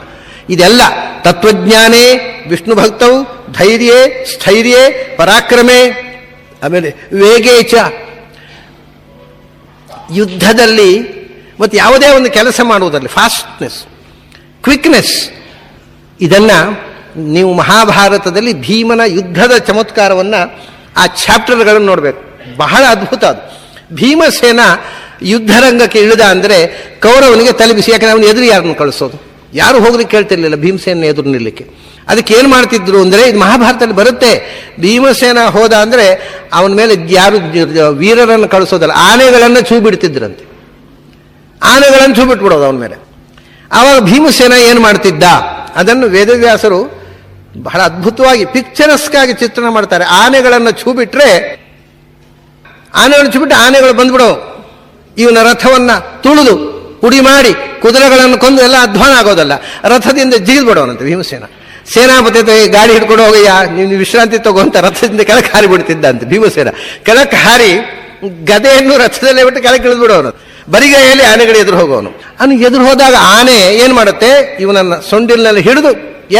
ಇದೆಲ್ಲ ತತ್ವಜ್ಞಾನೇ ವಿಷ್ಣು ಭಕ್ತವು, ಧೈರ್ಯೇ, ಸ್ಥೈರ್ಯೇ, ಪರಾಕ್ರಮೆ. ಆಮೇಲೆ ವೇಗೇಚ, ಯುದ್ಧದಲ್ಲಿ ಮತ್ತು ಯಾವುದೇ ಒಂದು ಕೆಲಸ ಮಾಡುವುದರಲ್ಲಿ ಫಾಸ್ಟ್ನೆಸ್. ಕ್ವಿಕ್ನೆಸ್. ಇದನ್ನು ನೀವು ಮಹಾಭಾರತದಲ್ಲಿ ಭೀಮನ ಯುದ್ಧದ ಚಮತ್ಕಾರವನ್ನು ಆ ಚಾಪ್ಟರ್ಗಳನ್ನು ನೋಡಬೇಕು. ಬಹಳ ಅದ್ಭುತ ಅದು. ಭೀಮಸೇನ ಯುದ್ಧರಂಗಕ್ಕೆ ಇಳಿದ ಅಂದರೆ ಕೌರವನಿಗೆ ತಲೆಬಿಸಿ. ಯಾಕಂದರೆ ಅವನು ಎದುರು ಯಾರನ್ನು ಕಳಿಸೋದು? ಯಾರು ಹೋಗ್ಲಿಕ್ಕೆ ಕೇಳ್ತಿರ್ಲಿಲ್ಲ ಭೀಮಸೇನ ಎದುರು ನಿಲ್ಲಕ್ಕೆ. ಅದಕ್ಕೆ ಏನು ಮಾಡ್ತಿದ್ರು ಅಂದರೆ, ಇದು ಮಹಾಭಾರತದಲ್ಲಿ ಬರುತ್ತೆ, ಭೀಮಸೇನ ಹೋದ ಅಂದರೆ ಅವನ ಮೇಲೆ ಯಾರು ವೀರರನ್ನು ಕಳಿಸೋದಲ್ಲ, ಆನೆಗಳನ್ನು ಛೂ ಬಿಡ್ತಿದ್ರಂತೆ. ಆನೆಗಳನ್ನು ಛೂ ಬಿಟ್ಬಿಡೋದು ಅವನ ಮೇಲೆ. ಆವಾಗ ಭೀಮಸೇನ ಏನು ಮಾಡ್ತಿದ್ದ ಅದನ್ನು ವೇದವ್ಯಾಸರು ಬಹಳ ಅದ್ಭುತವಾಗಿ ಪಿಕ್ಚರಸ್ಕಾಗಿ ಚಿತ್ರಣ ಮಾಡ್ತಾರೆ. ಆನೆಗಳನ್ನು ಛೂ ಬಿಟ್ರೆ ಆನೆಗಳು ಬಂದ್ಬಿಡೋ, ಇವನ ರಥವನ್ನು ತುಳಿದು ಪುಡಿ ಮಾಡಿ ಕುದುರೆಗಳನ್ನು ಕೊಂದು ಎಲ್ಲ ಅಧ್ವಾನ ಆಗೋದಲ್ಲ, ರಥದಿಂದ ಜಿಗಿದ್ಬಿಡೋನಂತೆ ಭೀಮಸೇನ. ಸೇನಾಪತಿ ಗಾಡಿ ಹಿಡ್ಕೊಂಡು ಹೋಗಯ್ಯ ನೀನು ವಿಶ್ರಾಂತಿ ತಗೋ ಅಂತ ರಥದಿಂದ ಕೆಳಕ್ಕೆ ಹಾರಿ ಬಿಡ್ತಿದ್ದಂತೆ ಭೀಮಸೇನ. ಕೆಳಕ್ಕೆ ಹಾರಿ ಗದೆಯನ್ನು ರಥದಲ್ಲೇ ಬಿಟ್ಟು ಕೆಳಕ್ಕೆ ಇಳಿದ್ಬಿಡೋನು. ಬರಿಗೈಯಲ್ಲಿ ಆನೆಗಳು ಎದುರು ಹೋಗೋನು. ಅವನು ಎದುರು ಹೋದಾಗ ಆನೆ ಏನು ಮಾಡುತ್ತೆ, ಇವನನ್ನು ಸೊಂಡಿಲಿನಲ್ಲಿ ಹಿಡಿದು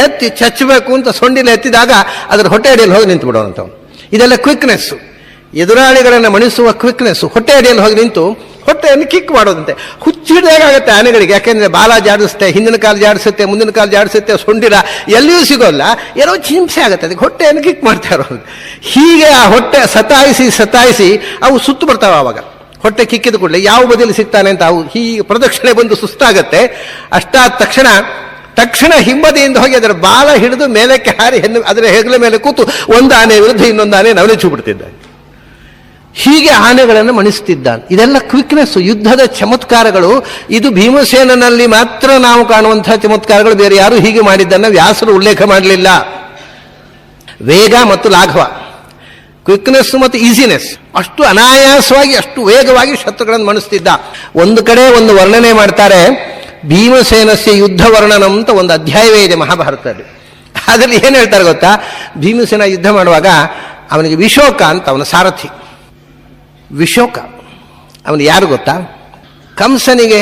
ಎತ್ತಿ ಚಚ್ಚಬೇಕು ಅಂತ ಸೊಂಡಿಲ ಎತ್ತಿದಾಗ ಅದರ ಹೊಟ್ಟೆ ಅಡಿಯಲ್ಲಿ ಹೋಗಿ ನಿಂತು ಬಿಡೋನಂತವನು. ಇದೆಲ್ಲ ಕ್ವಿಕ್ನೆಸ್ಸು, ಎದುರಾಳಿಗಳನ್ನು ಮಣಿಸುವ ಕ್ವಿಕ್ನೆಸ್ಸು. ಹೊಟ್ಟೆ ಅಡಿಯಲ್ಲಿ ಹೋಗಿ ನಿಂತು ಹೊಟ್ಟೆಯನ್ನು ಕಿಕ್ ಮಾಡೋದಂತೆ. ಹುಚ್ಚಿಡಿದಾಗುತ್ತೆ ಆನೆಗಳಿಗೆ. ಯಾಕೆಂದರೆ ಬಾಲ ಜಾಡಿಸುತ್ತೆ, ಹಿಂದಿನ ಕಾಲು ಜಾಡಿಸುತ್ತೆ, ಮುಂದಿನ ಕಾಲು ಜಾಡಿಸುತ್ತೆ, ಸೊಂಡಿಲ ಎಲ್ಲಿಯೂ ಸಿಗೋಲ್ಲ, ಏನೋ ಹಿಂಸೆ ಆಗುತ್ತೆ ಅದಕ್ಕೆ. ಹೊಟ್ಟೆಯನ್ನು ಕಿಕ್ ಮಾಡ್ತಾ ಇರೋದು. ಹೀಗೆ ಆ ಹೊಟ್ಟೆ ಸತಾಯಿಸಿ ಅವು ಸುತ್ತು ಬರ್ತಾವೆ. ಆವಾಗ ಹೊಟ್ಟೆ ಕಿಕ್ಕಿದ ಕೂಡಲೇ ಯಾವ ಬದಿಯಲ್ಲಿ ಸಿಗ್ತಾನೆ ಅಂತ ಅವು ಹೀಗೆ ಪ್ರದಕ್ಷಿಣೆ ಬಂದು ಸುಸ್ತಾಗತ್ತೆ. ಅಷ್ಟಾದ ತಕ್ಷಣ ಹಿಂಬದಿಯಿಂದ ಹೋಗಿ ಅದರ ಬಾಲ ಹಿಡಿದು ಮೇಲಕ್ಕೆ ಹಾರಿ ಅದರ ಹೆಗಲ ಮೇಲೆ ಕೂತು ಒಂದು ಆನೆ ವಿರುದ್ಧ ಇನ್ನೊಂದು ಆನೆ ಅವನೇ ಚೂಬಿಡ್ತಿದ್ದಾನೆ. ಹೀಗೆ ಆನೆಗಳನ್ನು ಮಣಿಸ್ತಿದ್ದಾನೆ. ಇದೆಲ್ಲ ಕ್ವಿಕ್ನೆಸ್, ಯುದ್ಧದ ಚಮತ್ಕಾರಗಳು. ಇದು ಭೀಮಸೇನಲ್ಲಿ ಮಾತ್ರ ನಾವು ಕಾಣುವಂತಹ ಚಮತ್ಕಾರಗಳು. ಬೇರೆ ಯಾರು ಹೀಗೆ ಮಾಡಿದ್ದನ್ನು ವ್ಯಾಸರು ಉಲ್ಲೇಖ ಮಾಡಲಿಲ್ಲ. ವೇಗ ಮತ್ತು ಲಾಘವ, ಕ್ವಿಕ್ನೆಸ್ ಮತ್ತು ಈಸಿನೆಸ್, ಅಷ್ಟು ಅನಾಯಾಸವಾಗಿ ಅಷ್ಟು ವೇಗವಾಗಿ ಶತ್ರುಗಳನ್ನು ಮಣಿಸ್ತಿದ್ದ. ಒಂದು ಕಡೆ ಒಂದು ವರ್ಣನೆ ಮಾಡ್ತಾರೆ, ಭೀಮಸೇನಸ್ಯ ಯುದ್ಧ ವರ್ಣನಂ ಅಂತ ಒಂದು ಅಧ್ಯಾಯವೇ ಇದೆ ಮಹಾಭಾರತದಲ್ಲಿ. ಅದರಲ್ಲಿ ಏನು ಹೇಳ್ತಾರೆ ಗೊತ್ತಾ, ಭೀಮಸೇನ ಯುದ್ಧ ಮಾಡುವಾಗ ಅವನಿಗೆ ವಿಶೋಕ ಅಂತ ಅವನ ಸಾರಥಿ. ವಿಶೋಕ ಅವನು ಯಾರು ಗೊತ್ತಾ, ಕಂಸನಿಗೆ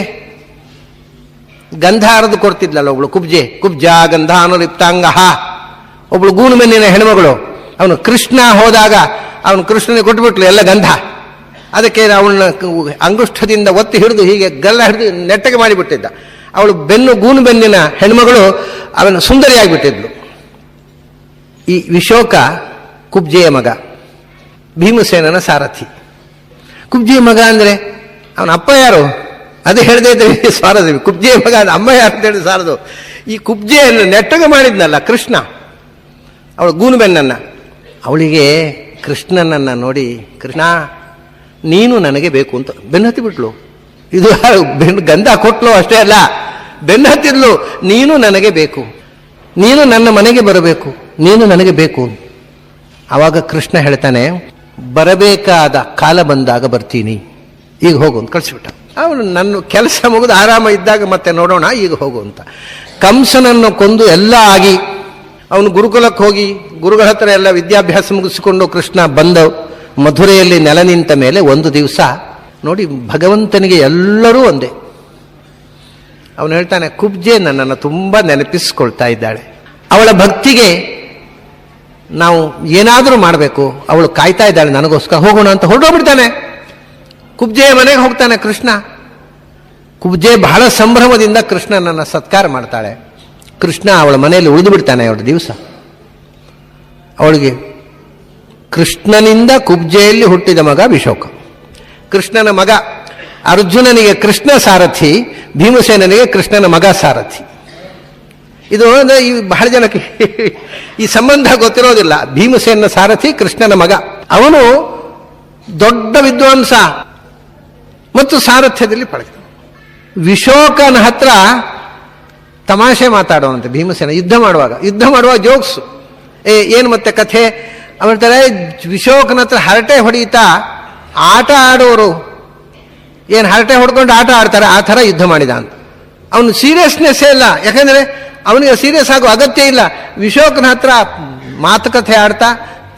ಗಂಧ ಹರಿದು ಕೊಡ್ತಿದ್ಲಲ್ಲ ಒಬ್ಳು ಕುಬ್ಜ ಗಂಧ ಅನುಲಿಪ್ತಾಂಗ, ಒಬ್ಳು ಗೂನುಮೆನ್ನಿನ ಹೆಣ್ಮಗಳು. ಅವನು ಕೃಷ್ಣ ಹೋದಾಗ ಅವನು ಕೃಷ್ಣನಿಗೆ ಕೊಟ್ಟುಬಿಟ್ಲು ಎಲ್ಲ ಗಂಧ. ಅದಕ್ಕೆ ಅವಳನ್ನ ಅಂಗುಷ್ಠದಿಂದ ಒತ್ತಿ ಹಿಡಿದು ಹೀಗೆ ಗಲ್ಲ ಹಿಡಿದು ನೆಟ್ಟಗೆ ಮಾಡಿಬಿಟ್ಟಿದ್ದ. ಅವಳು ಗೂನು ಬೆನ್ನಿನ ಹೆಣ್ಮಗಳು ಅವನು ಸುಂದರಿಯಾಗಿಬಿಟ್ಟಿದ್ಲು. ಈ ವಿಶೋಕ ಕುಬ್ಜೆಯ ಮಗ, ಭೀಮಸೇನನ ಸಾರಥಿ. ಕುಬ್ಜೆಯ ಮಗ ಅಂದರೆ ಅವನ ಅಪ್ಪ ಯಾರು ಅದೇ ಹೇಳದೇ ಇದ್ರೆ ಸಾರದು. ಕುಬ್ಜೆಯ ಮಗ ಅಮ್ಮ ಯಾರು ಅಂತ ಹೇಳಿ ಸಾರದು. ಈ ಕುಬ್ಜೆಯನ್ನು ನೆಟ್ಟಗೆ ಮಾಡಿದ್ನಲ್ಲ ಕೃಷ್ಣ, ಅವಳು ಗೂನುಬೆನ್ನನ್ನು. ಅವಳಿಗೆ ಕೃಷ್ಣನನ್ನು ನೋಡಿ, ಕೃಷ್ಣ ನೀನು ನನಗೆ ಬೇಕು ಅಂತ ಬೆನ್ನತ್ತಿ ಬಿಟ್ಲು. ಇದು ಗಂಧ ಕೊಟ್ಲು ಅಷ್ಟೇ ಅಲ್ಲ, ಬೆನ್ನತ್ತಿದ್ಲು. ನೀನು ನನಗೆ ಬೇಕು, ನೀನು ನನ್ನ ಮನೆಗೆ ಬರಬೇಕು, ನೀನು ನನಗೆ ಬೇಕು. ಆವಾಗ ಕೃಷ್ಣ ಹೇಳ್ತಾನೆ, ಬರಬೇಕಾದ ಕಾಲ ಬಂದಾಗ ಬರ್ತೀನಿ, ಈಗ ಹೋಗು ಅಂತ ಕಳಿಸ್ಬಿಟ್ಟ. ಅವನು ನನ್ನ ಕೆಲಸ ಮುಗಿದು ಆರಾಮ ಇದ್ದಾಗ ಮತ್ತೆ ನೋಡೋಣ, ಈಗ ಹೋಗು ಅಂತ. ಕಂಸನನ್ನು ಕೊಂದು ಎಲ್ಲ ಆಗಿ ಅವನು ಗುರುಕುಲಕ್ಕೆ ಹೋಗಿ ಗುರುಗಳ ಹತ್ರ ಎಲ್ಲ ವಿದ್ಯಾಭ್ಯಾಸ ಮುಗಿಸಿಕೊಂಡು ಕೃಷ್ಣ ಬಂದ ಮಧುರೆಯಲ್ಲಿ ನೆಲ ನಿಂತ ಮೇಲೆ ಒಂದು ದಿವಸ ನೋಡಿ, ಭಗವಂತನಿಗೆ ಎಲ್ಲರೂ ಒಂದೇ. ಅವನು ಹೇಳ್ತಾನೆ, ಕುಬ್ಜೆ ನನ್ನನ್ನು ತುಂಬ ನೆನಪಿಸ್ಕೊಳ್ತಾ ಇದ್ದಾಳೆ, ಅವಳ ಭಕ್ತಿಗೆ ನಾವು ಏನಾದರೂ ಮಾಡಬೇಕು, ಅವಳು ಕಾಯ್ತಾ ಇದ್ದಾಳೆ ನನಗೋಸ್ಕರ, ಹೋಗೋಣ ಅಂತ ಹೊರಟೋಗ್ಬಿಡ್ತಾನೆ. ಕುಬ್ಜೆಯ ಮನೆಗೆ ಹೋಗ್ತಾನೆ ಕೃಷ್ಣ. ಕುಬ್ಜೆ ಬಹಳ ಸಂಭ್ರಮದಿಂದ ಕೃಷ್ಣನನ್ನು ಸತ್ಕಾರ ಮಾಡ್ತಾಳೆ. ಕೃಷ್ಣ ಅವಳ ಮನೆಯಲ್ಲಿ ಉಳಿದು ಬಿಡ್ತಾನೆ 2 ದಿವಸ. ಅವಳಿಗೆ ಕೃಷ್ಣನಿಂದ ಕುಬ್ಜೆಯಲ್ಲಿ ಹುಟ್ಟಿದ ಮಗ ವಿಶೋಕ. ಕೃಷ್ಣನ ಮಗ ಅರ್ಜುನನಿಗೆ ಕೃಷ್ಣ ಸಾರಥಿ, ಭೀಮಸೇನನಿಗೆ ಕೃಷ್ಣನ ಮಗ ಸಾರಥಿ. ಇದು ಈ ಬಹಳ ಜನಕ್ಕೆ ಈ ಸಂಬಂಧ ಗೊತ್ತಿರೋದಿಲ್ಲ. ಭೀಮಸೇನ ಸಾರಥಿ, ಕೃಷ್ಣನ ಮಗ. ಅವನು ದೊಡ್ಡ ವಿದ್ವಾಂಸ ಮತ್ತು ಸಾರಥ್ಯದಲ್ಲಿ ಪಡೆದ. ವಿಶೋಕನ ಹತ್ರ ತಮಾಷೆ ಮಾತಾಡೋನಂತೆ ಭೀಮಸೇನ ಯುದ್ಧ ಮಾಡುವಾಗ ಜೋಕ್ಸು. ಏನು ಮತ್ತೆ ಕಥೆ ಹೇಳ್ತಾರೆ, ವಿಶೋಕನ ಹತ್ರ ಹರಟೆ ಹೊಡೀತಾ ಆಟ ಆಡೋರು ಏನು ಹರಟೆ ಹೊಡ್ಕೊಂಡು ಆಟ ಆಡ್ತಾರೆ, ಆ ಥರ ಯುದ್ಧ ಮಾಡಿದ ಅಂತ. ಅವನು ಸೀರಿಯಸ್ನೆಸ್ಸೇ ಇಲ್ಲ, ಯಾಕಂದರೆ ಅವನಿಗೆ ಸೀರಿಯಸ್ ಆಗೋ ಅಗತ್ಯ ಇಲ್ಲ. ವಿಶೋಕನ ಹತ್ರ ಮಾತುಕತೆ ಆಡ್ತಾ,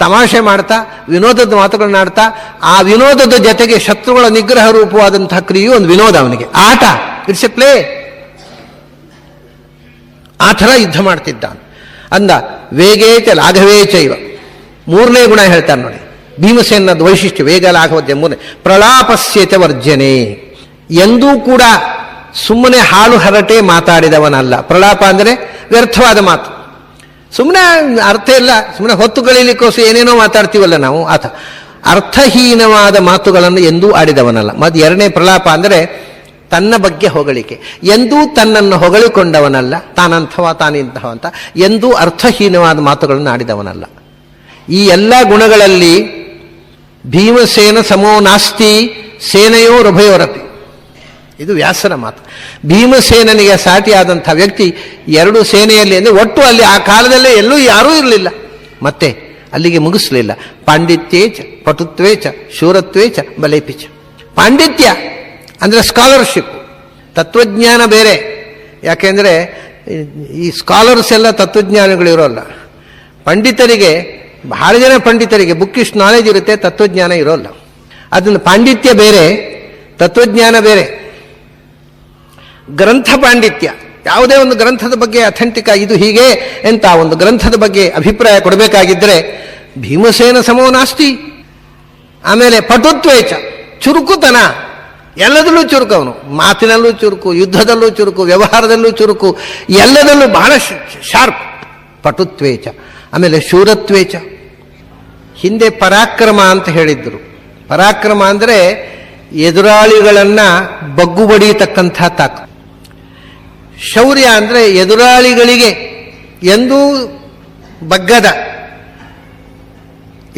ತಮಾಷೆ ಮಾಡ್ತಾ, ವಿನೋದದ ಮಾತುಗಳನ್ನ ಆಡ್ತಾ, ಆ ವಿನೋದದ ಜೊತೆಗೆ ಶತ್ರುಗಳ ನಿಗ್ರಹ ರೂಪವಾದಂತಹ ಕ್ರಿಯೆಯು ಒಂದು ವಿನೋದ ಅವನಿಗೆ. ಆಟ, ಇಟ್ಸ್ ಎ ಪ್ಲೇ. ಆ ಥರ ಯುದ್ಧ ಮಾಡ್ತಿದ್ದ ಅಂದ. ವೇಗೇಚ ಲಾಘವೇಚ ಇವ 3ನೇ ಗುಣ ಹೇಳ್ತಾನೆ ನೋಡಿ ಭೀಮಸೇನದ ವೈಶಿಷ್ಟ್ಯ. ವೇಗ ಲಾಘವದ್ಯ 3ನೇ. ಪ್ರಲಾಪಸ್ಯೇಚ ವರ್ಜನೆ, ಎಂದೂ ಕೂಡ ಸುಮ್ಮನೆ ಹಾಳು ಹರಟೆ ಮಾತಾಡಿದವನಲ್ಲ. ಪ್ರಲಾಪ ಅಂದರೆ ವ್ಯರ್ಥವಾದ ಮಾತು, ಸುಮ್ಮನೆ ಅರ್ಥ ಇಲ್ಲ, ಸುಮ್ಮನೆ ಹೊತ್ತು ಕಳೀಲಿಕ್ಕೋಸ್ಕರ ಏನೇನೋ ಮಾತಾಡ್ತೀವಲ್ಲ ನಾವು, ಆತ ಅರ್ಥಹೀನವಾದ ಮಾತುಗಳನ್ನು ಎಂದೂ ಆಡಿದವನಲ್ಲ. ಮತ್ತು ಎರಡನೇ ಪ್ರಲಾಪ ಅಂದರೆ ತನ್ನ ಬಗ್ಗೆ ಹೊಗಳಿಕೆ. ಎಂದೂ ತನ್ನನ್ನು ಹೊಗಳಿಕೊಂಡವನಲ್ಲ, ತಾನಂಥವ ತಾನಿಂಥವ ಅಂತ ಎಂದೂ ಅರ್ಥಹೀನವಾದ ಮಾತುಗಳನ್ನು ಆಡಿದವನಲ್ಲ. ಈ ಎಲ್ಲ ಗುಣಗಳಲ್ಲಿ ಭೀಮಸೇನ ಸಮೋ ನಾಸ್ತಿ ಸೇನೆಯೋರುಭಯೋರಪಿ, ಇದು ವ್ಯಾಸನ ಮಾತು. ಭೀಮಸೇನನಿಗೆ ಸಾಟಿಯಾದಂಥ ವ್ಯಕ್ತಿ ಎರಡು ಸೇನೆಯಲ್ಲಿ ಅಂದರೆ ಒಟ್ಟು ಅಲ್ಲಿ ಆ ಕಾಲದಲ್ಲೇ ಎಲ್ಲೂ ಯಾರೂ ಇರಲಿಲ್ಲ. ಮತ್ತೆ ಅಲ್ಲಿಗೆ ಮುಗಿಸ್ಲಿಲ್ಲ. ಪಾಂಡಿತ್ಯೇಚ ಪಟುತ್ವೇಚ ಶೂರತ್ವೇಚ ಬಲೇಪಿಚ. ಪಾಂಡಿತ್ಯ ಅಂದರೆ ಸ್ಕಾಲರ್ಶಿಪ್, ತತ್ವಜ್ಞಾನ ಬೇರೆ. ಯಾಕೆಂದರೆ ಈ ಸ್ಕಾಲರ್ಸ್ ಎಲ್ಲ ತತ್ವಜ್ಞಾನಿಗಳಿರೋಲ್ಲ. ಪಂಡಿತರಿಗೆ, ಬಹಳ ಜನ ಪಂಡಿತರಿಗೆ ಬುಕ್ಕಿಶ್ ನಾಲೆಜ್ ಇರುತ್ತೆ, ತತ್ವಜ್ಞಾನ ಇರೋಲ್ಲ. ಅದನ್ನು ಪಾಂಡಿತ್ಯ ಬೇರೆ, ತತ್ವಜ್ಞಾನ ಬೇರೆ. ಗ್ರಂಥ ಪಾಂಡಿತ್ಯ, ಯಾವುದೇ ಒಂದು ಗ್ರಂಥದ ಬಗ್ಗೆ ಅಥೆಂಟಿಕ್ ಇದು ಹೀಗೆ ಅಂತ ಒಂದು ಗ್ರಂಥದ ಬಗ್ಗೆ ಅಭಿಪ್ರಾಯ ಕೊಡಬೇಕಾಗಿದ್ದರೆ ಭೀಮಸೇನ ಸಮೋ ನಾಸ್ತಿ. ಆಮೇಲೆ ಪಟುತ್ವೇಚ, ಚುರುಕುತನ, ಎಲ್ಲದಲ್ಲೂ ಚುರುಕು ಅವನು. ಮಾತಿನಲ್ಲೂ ಚುರುಕು, ಯುದ್ಧದಲ್ಲೂ ಚುರುಕು, ವ್ಯವಹಾರದಲ್ಲೂ ಚುರುಕು, ಎಲ್ಲದಲ್ಲೂ ಬಹಳ ಶಾರ್ಪ್. ಪಟುತ್ವೇಚ. ಆಮೇಲೆ ಶೂರತ್ವೇಚ, ಹಿಂದೆ ಪರಾಕ್ರಮ ಅಂತ ಹೇಳಿದ್ರು. ಪರಾಕ್ರಮ ಅಂದರೆ ಎದುರಾಳಿಗಳನ್ನು ಬಗ್ಗು ಬಡಿಯತಕ್ಕಂಥ ತಾಕತ್ತು. ಶೌರ್ಯ ಅಂದರೆ ಎದುರಾಳಿಗಳಿಗೆ ಎಂದೂ ಬಗ್ಗದ,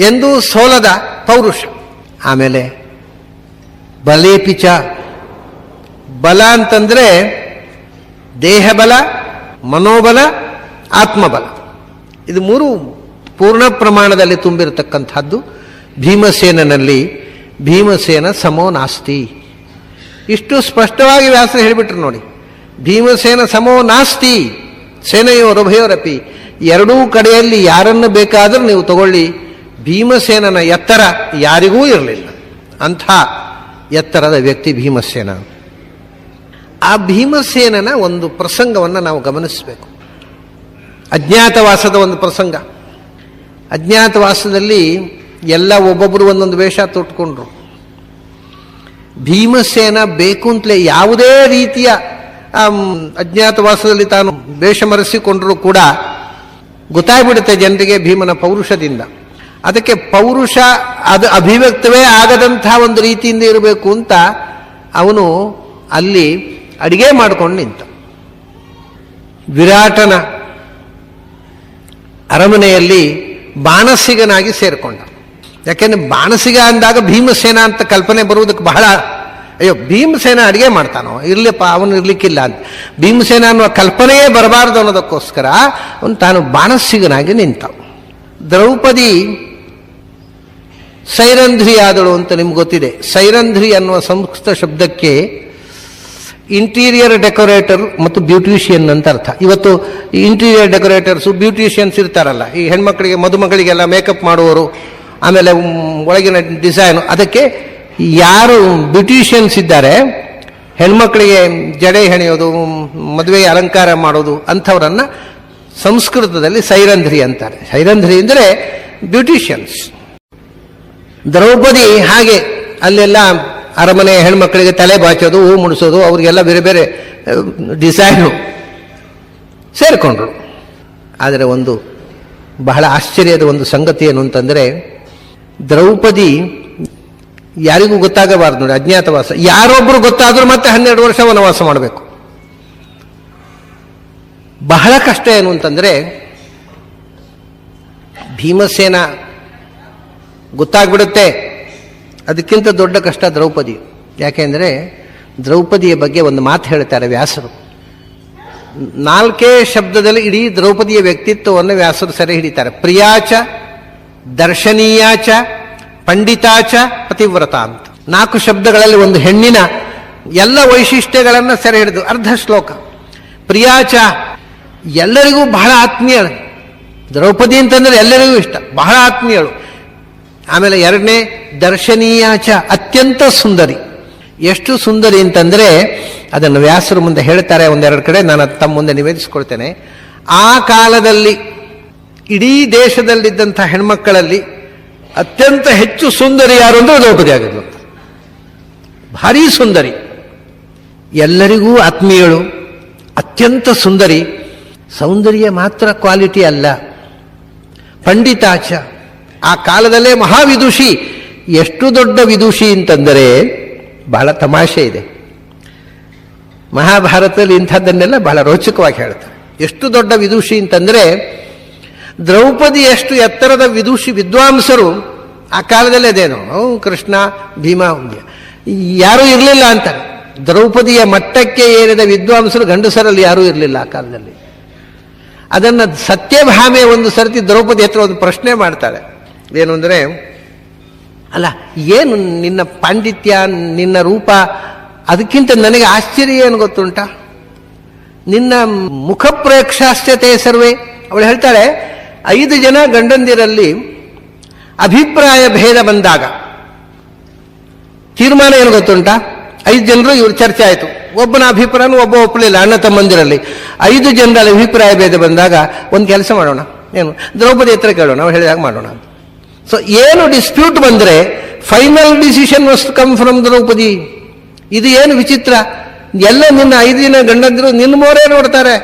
ಎಂದೂ ಸೋಲದ ಪೌರುಷ. ಆಮೇಲೆ ಬಲೇಪಿಚ, ಬಲ ಅಂತಂದರೆ ದೇಹಬಲ, ಮನೋಬಲ, ಆತ್ಮಬಲ. ಇದು ಮೂರು ಪೂರ್ಣ ಪ್ರಮಾಣದಲ್ಲಿ ತುಂಬಿರತಕ್ಕಂಥದ್ದು ಭೀಮಸೇನಲ್ಲಿ. ಭೀಮಸೇನ ಸಮೋ ನಾಸ್ತಿ, ಇಷ್ಟು ಸ್ಪಷ್ಟವಾಗಿ ವ್ಯಾಸರು ಹೇಳಿಬಿಟ್ರು ನೋಡಿ. ಭೀಮಸೇನ ಸಮೋ ನಾಸ್ತಿ ಸೇನೆಯೋರುಭಯೋರಪಿ. ಎರಡೂ ಕಡೆಯಲ್ಲಿ ಯಾರನ್ನು ಬೇಕಾದರೂ ನೀವು ತಗೊಳ್ಳಿ, ಭೀಮಸೇನನ ಎತ್ತರ ಯಾರಿಗೂ ಇರಲಿಲ್ಲ. ಅಂಥ ಎತ್ತರದ ವ್ಯಕ್ತಿ ಭೀಮಸೇನ. ಆ ಭೀಮಸೇನನ ಒಂದು ಪ್ರಸಂಗವನ್ನು ನಾವು ಗಮನಿಸಬೇಕು. ಅಜ್ಞಾತವಾಸದ ಒಂದು ಪ್ರಸಂಗ. ಅಜ್ಞಾತವಾಸದಲ್ಲಿ ಎಲ್ಲ ಒಬ್ಬೊಬ್ಬರು ಒಂದೊಂದು ವೇಷ ತೊಟ್ಕೊಂಡ್ರು. ಭೀಮಸೇನ ಬೇಕು ಅಂತಲೇ ಯಾವುದೇ ರೀತಿಯ ಅಜ್ಞಾತವಾಸದಲ್ಲಿ ತಾನು ವೇಷ ಮರೆಸಿಕೊಂಡರೂ ಕೂಡ ಗೊತ್ತಾಗ್ಬಿಡುತ್ತೆ ಜನರಿಗೆ ಭೀಮನ ಪೌರುಷದಿಂದ. ಅದಕ್ಕೆ ಪೌರುಷ ಅದು ಅಭಿವ್ಯಕ್ತವೇ ಆಗದಂಥ ಒಂದು ರೀತಿಯಿಂದ ಇರಬೇಕು ಅಂತ ಅವನು ಅಲ್ಲಿ ಅಡಿಗೆ ಮಾಡಿಕೊಂಡು ನಿಂತ. ವಿರಾಟನ ಅರಮನೆಯಲ್ಲಿ ಬಾಣಸಿಗನಾಗಿ ಸೇರಿಕೊಂಡ. ಯಾಕೆಂದ್ರೆ ಬಾಣಸಿಗ ಅಂದಾಗ ಭೀಮಸೇನ ಅಂತ ಕಲ್ಪನೆ ಬರುವುದಕ್ಕೆ ಬಹಳ, ಅಯ್ಯೋ ಭೀಮಸೇನ ಅಡಿಗೆ ಮಾಡ್ತಾನೋ, ಇರ್ಲಿಪ್ಪ ಅವನು ಇರ್ಲಿಕ್ಕಿಲ್ಲ ಅಂತ ಭೀಮಸೇನ ಅನ್ನುವ ಕಲ್ಪನೆಯೇ ಬರಬಾರ್ದು ಅನ್ನೋದಕ್ಕೋಸ್ಕರ ಅವನು ತಾನು ಬಾಣಸಿಗನಾಗಿ ನಿಂತ. ದ್ರೌಪದಿ ಸೈರಂಧ್ರಿ ಆದಳು ಅಂತ ನಿಮ್ಗೆ ಗೊತ್ತಿದೆ. ಸೈರಂಧ್ರಿ ಅನ್ನುವ ಸಂಸ್ಕೃತ ಶಬ್ದಕ್ಕೆ ಇಂಟೀರಿಯರ್ ಡೆಕೋರೇಟರ್ ಮತ್ತು ಬ್ಯೂಟಿಷಿಯನ್ ಅಂತ ಅರ್ಥ. ಇವತ್ತು ಇಂಟೀರಿಯರ್ ಡೆಕೋರೇಟರ್ಸು ಬ್ಯೂಟಿಷಿಯನ್ಸ್ ಇರ್ತಾರಲ್ಲ, ಈ ಹೆಣ್ಮಕ್ಳಿಗೆ ಮದುಮಗಳಿಗೆಲ್ಲ ಮೇಕಪ್ ಮಾಡುವವರು, ಆಮೇಲೆ ಒಳಗಿನ ಡಿಸೈನು, ಅದಕ್ಕೆ ಯಾರು ಬ್ಯೂಟಿಷಿಯನ್ಸ್ ಇದ್ದಾರೆ, ಹೆಣ್ಮಕ್ಳಿಗೆ ಜಡೆ ಹೆಣೆಯೋದು, ಮದುವೆಗೆ ಅಲಂಕಾರ ಮಾಡೋದು, ಅಂಥವರನ್ನು ಸಂಸ್ಕೃತದಲ್ಲಿ ಸೈರಂಧ್ರಿ ಅಂತಾರೆ. ಸೈರಂಧ್ರಿ ಅಂದರೆ ಬ್ಯೂಟಿಷಿಯನ್ಸ್. ದ್ರೌಪದಿ ಹಾಗೆ ಅಲ್ಲೆಲ್ಲ ಅರಮನೆ ಹೆಣ್ಮಕ್ಳಿಗೆ ತಲೆ ಬಾಚೋದು, ಹೂ ಮುಡಿಸೋದು, ಅವರಿಗೆಲ್ಲ ಬೇರೆ ಬೇರೆ ಡಿಸೈನು ಸೇರಿಕೊಂಡ್ರು. ಆದರೆ ಒಂದು ಬಹಳ ಆಶ್ಚರ್ಯದ ಒಂದು ಸಂಗತಿ ಏನು ಅಂತಂದರೆ, ದ್ರೌಪದಿ ಯಾರಿಗೂ ಗೊತ್ತಾಗಬಾರ್ದು ನೋಡಿ. ಅಜ್ಞಾತವಾಸ, ಯಾರೊಬ್ಬರು ಗೊತ್ತಾದರೂ ಮತ್ತೆ 12 ವರ್ಷ ವನವಾಸ ಮಾಡಬೇಕು. ಬಹಳ ಕಷ್ಟ ಏನು ಅಂತಂದರೆ, ಭೀಮಸೇನ ಗೊತ್ತಾಗ್ಬಿಡುತ್ತೆ, ಅದಕ್ಕಿಂತ ದೊಡ್ಡ ಕಷ್ಟ ದ್ರೌಪದಿ. ಯಾಕೆಂದರೆ ದ್ರೌಪದಿಯ ಬಗ್ಗೆ ಒಂದು ಮಾತು ಹೇಳ್ತಾರೆ ವ್ಯಾಸರು. 4 ಶಬ್ದದಲ್ಲಿ ಇಡೀ ದ್ರೌಪದಿಯ ವ್ಯಕ್ತಿತ್ವವನ್ನು ವ್ಯಾಸರು ಸೆರೆ ಹಿಡಿತಾರೆ. ಪ್ರಿಯಾಚ, ದರ್ಶನೀಯಾಚ, ಪಂಡಿತಾಚ, ಪತಿವ್ರತ ಅಂತ 4 ಶಬ್ದಗಳಲ್ಲಿ ಒಂದು ಹೆಣ್ಣಿನ ಎಲ್ಲ ವೈಶಿಷ್ಟ್ಯಗಳನ್ನು ಸೆರೆ ಹಿಡಿದು ಅರ್ಧ ಶ್ಲೋಕ. ಪ್ರಿಯಾಚ, ಎಲ್ಲರಿಗೂ ಬಹಳ ಆತ್ಮೀಯಳು. ದ್ರೌಪದಿ ಅಂತಂದರೆ ಎಲ್ಲರಿಗೂ ಇಷ್ಟ, ಬಹಳ ಆತ್ಮೀಯಳು. ಆಮೇಲೆ 2ನೇ ದರ್ಶನೀಯಾಚ, ಅತ್ಯಂತ ಸುಂದರಿ. ಎಷ್ಟು ಸುಂದರಿ ಅಂತಂದರೆ ಅದನ್ನು ವ್ಯಾಸರು ಮುಂದೆ ಹೇಳ್ತಾರೆ ಒಂದೆರಡು ಕಡೆ, ನಾನು ತಮ್ಮ ಮುಂದೆ ನಿವೇದಿಸಿಕೊಳ್ತೇನೆ. ಆ ಕಾಲದಲ್ಲಿ ಇಡೀ ದೇಶದಲ್ಲಿದ್ದಂಥ ಹೆಣ್ಮಕ್ಕಳಲ್ಲಿ ಅತ್ಯಂತ ಹೆಚ್ಚು ಸುಂದರಿ ಯಾರು ಅಂದರೆ ದ್ರೌಪದಿ ಆಗಿದ್ಲು. ಭಾರೀ ಸುಂದರಿ. ಎಲ್ಲರಿಗೂ ಆತ್ಮೀಯಳು, ಅತ್ಯಂತ ಸುಂದರಿ. ಸೌಂದರ್ಯ ಮಾತ್ರ ಕ್ವಾಲಿಟಿ ಅಲ್ಲ, ಪಂಡಿತಾಚ. ಆ ಕಾಲದಲ್ಲೇ ಮಹಾವಿದುಷಿ. ಎಷ್ಟು ದೊಡ್ಡ ವಿದುಷಿ ಅಂತಂದರೆ ಬಹಳ ತಮಾಷೆ ಇದೆ. ಮಹಾಭಾರತದಲ್ಲಿ ಇಂಥದ್ದನ್ನೆಲ್ಲ ಬಹಳ ರೋಚಕವಾಗಿ ಹೇಳ್ತಾರೆ. ಎಷ್ಟು ದೊಡ್ಡ ವಿದುಷಿ ಅಂತಂದರೆ ದ್ರೌಪದಿ ಎಷ್ಟು ಎತ್ತರದ ವಿದ್ವಾಂಸರು ಆ ಕಾಲದಲ್ಲೇ ಅದೇನು ಕೃಷ್ಣ ಭೀಮ ಯಾರೂ ಇರಲಿಲ್ಲ ಅಂತಾರೆ. ದ್ರೌಪದಿಯ ಮಟ್ಟಕ್ಕೆ ಏರಿದ ವಿದ್ವಾಂಸರು ಗಂಡಸರಲ್ಲಿ ಯಾರೂ ಇರಲಿಲ್ಲ ಆ ಕಾಲದಲ್ಲಿ. ಅದನ್ನು ಸತ್ಯಭಾಮೆ ಒಂದು ಸರ್ತಿ ದ್ರೌಪದಿ ಹತ್ರ ಒಂದು ಪ್ರಶ್ನೆ ಮಾಡ್ತಾಳೆ. ಏನು ಅಂದರೆ, ಅಲ್ಲ ಏನು ನಿನ್ನ ಪಾಂಡಿತ್ಯ, ನಿನ್ನ ರೂಪ, ಅದಕ್ಕಿಂತ ನನಗೆ ಆಶ್ಚರ್ಯ ಏನು ಗೊತ್ತುಂಟ, ನಿನ್ನ ಮುಖ ಪ್ರೇಕ್ಷಾಶ್ಚತೆ ಸರ್ವೇ. ಅವಳು ಹೇಳ್ತಾಳೆ, 5 ಜನ ಗಂಡಂದಿರಲ್ಲಿ ಅಭಿಪ್ರಾಯ ಭೇದ ಬಂದಾಗ ತೀರ್ಮಾನ ಏನು ಗೊತ್ತುಂಟ, 5 ಜನರು ಇವ್ರ ಚರ್ಚೆ ಆಯಿತು, ಒಬ್ಬನ ಅಭಿಪ್ರಾಯನೂ ಒಬ್ಬ ಒಪ್ಪಲಿಲ್ಲ, ಅಣ್ಣ ತಮ್ಮಂದಿರಲ್ಲಿ 5 ಜನರ ಅಭಿಪ್ರಾಯ ಭೇದ ಬಂದಾಗ ಒಂದು ಕೆಲಸ ಮಾಡೋಣ, ಏನು ದ್ರೌಪದಿ ಹತ್ರ ಕೇಳೋಣ, ನಾವು ಹೇಳಿದಾಗ ಮಾಡೋಣ. ಸೊ ಏನು ಡಿಸ್ಪ್ಯೂಟ್ ಬಂದರೆ final decision must come from Draupadi. ಇದು ಏನು ವಿಚಿತ್ರ, ಎಲ್ಲ ನಿನ್ನ 5 ಜನ ಗಂಡಂದಿರು ನಿನ್ನ ಮೋರೇ ನೋಡ್ತಾರೆ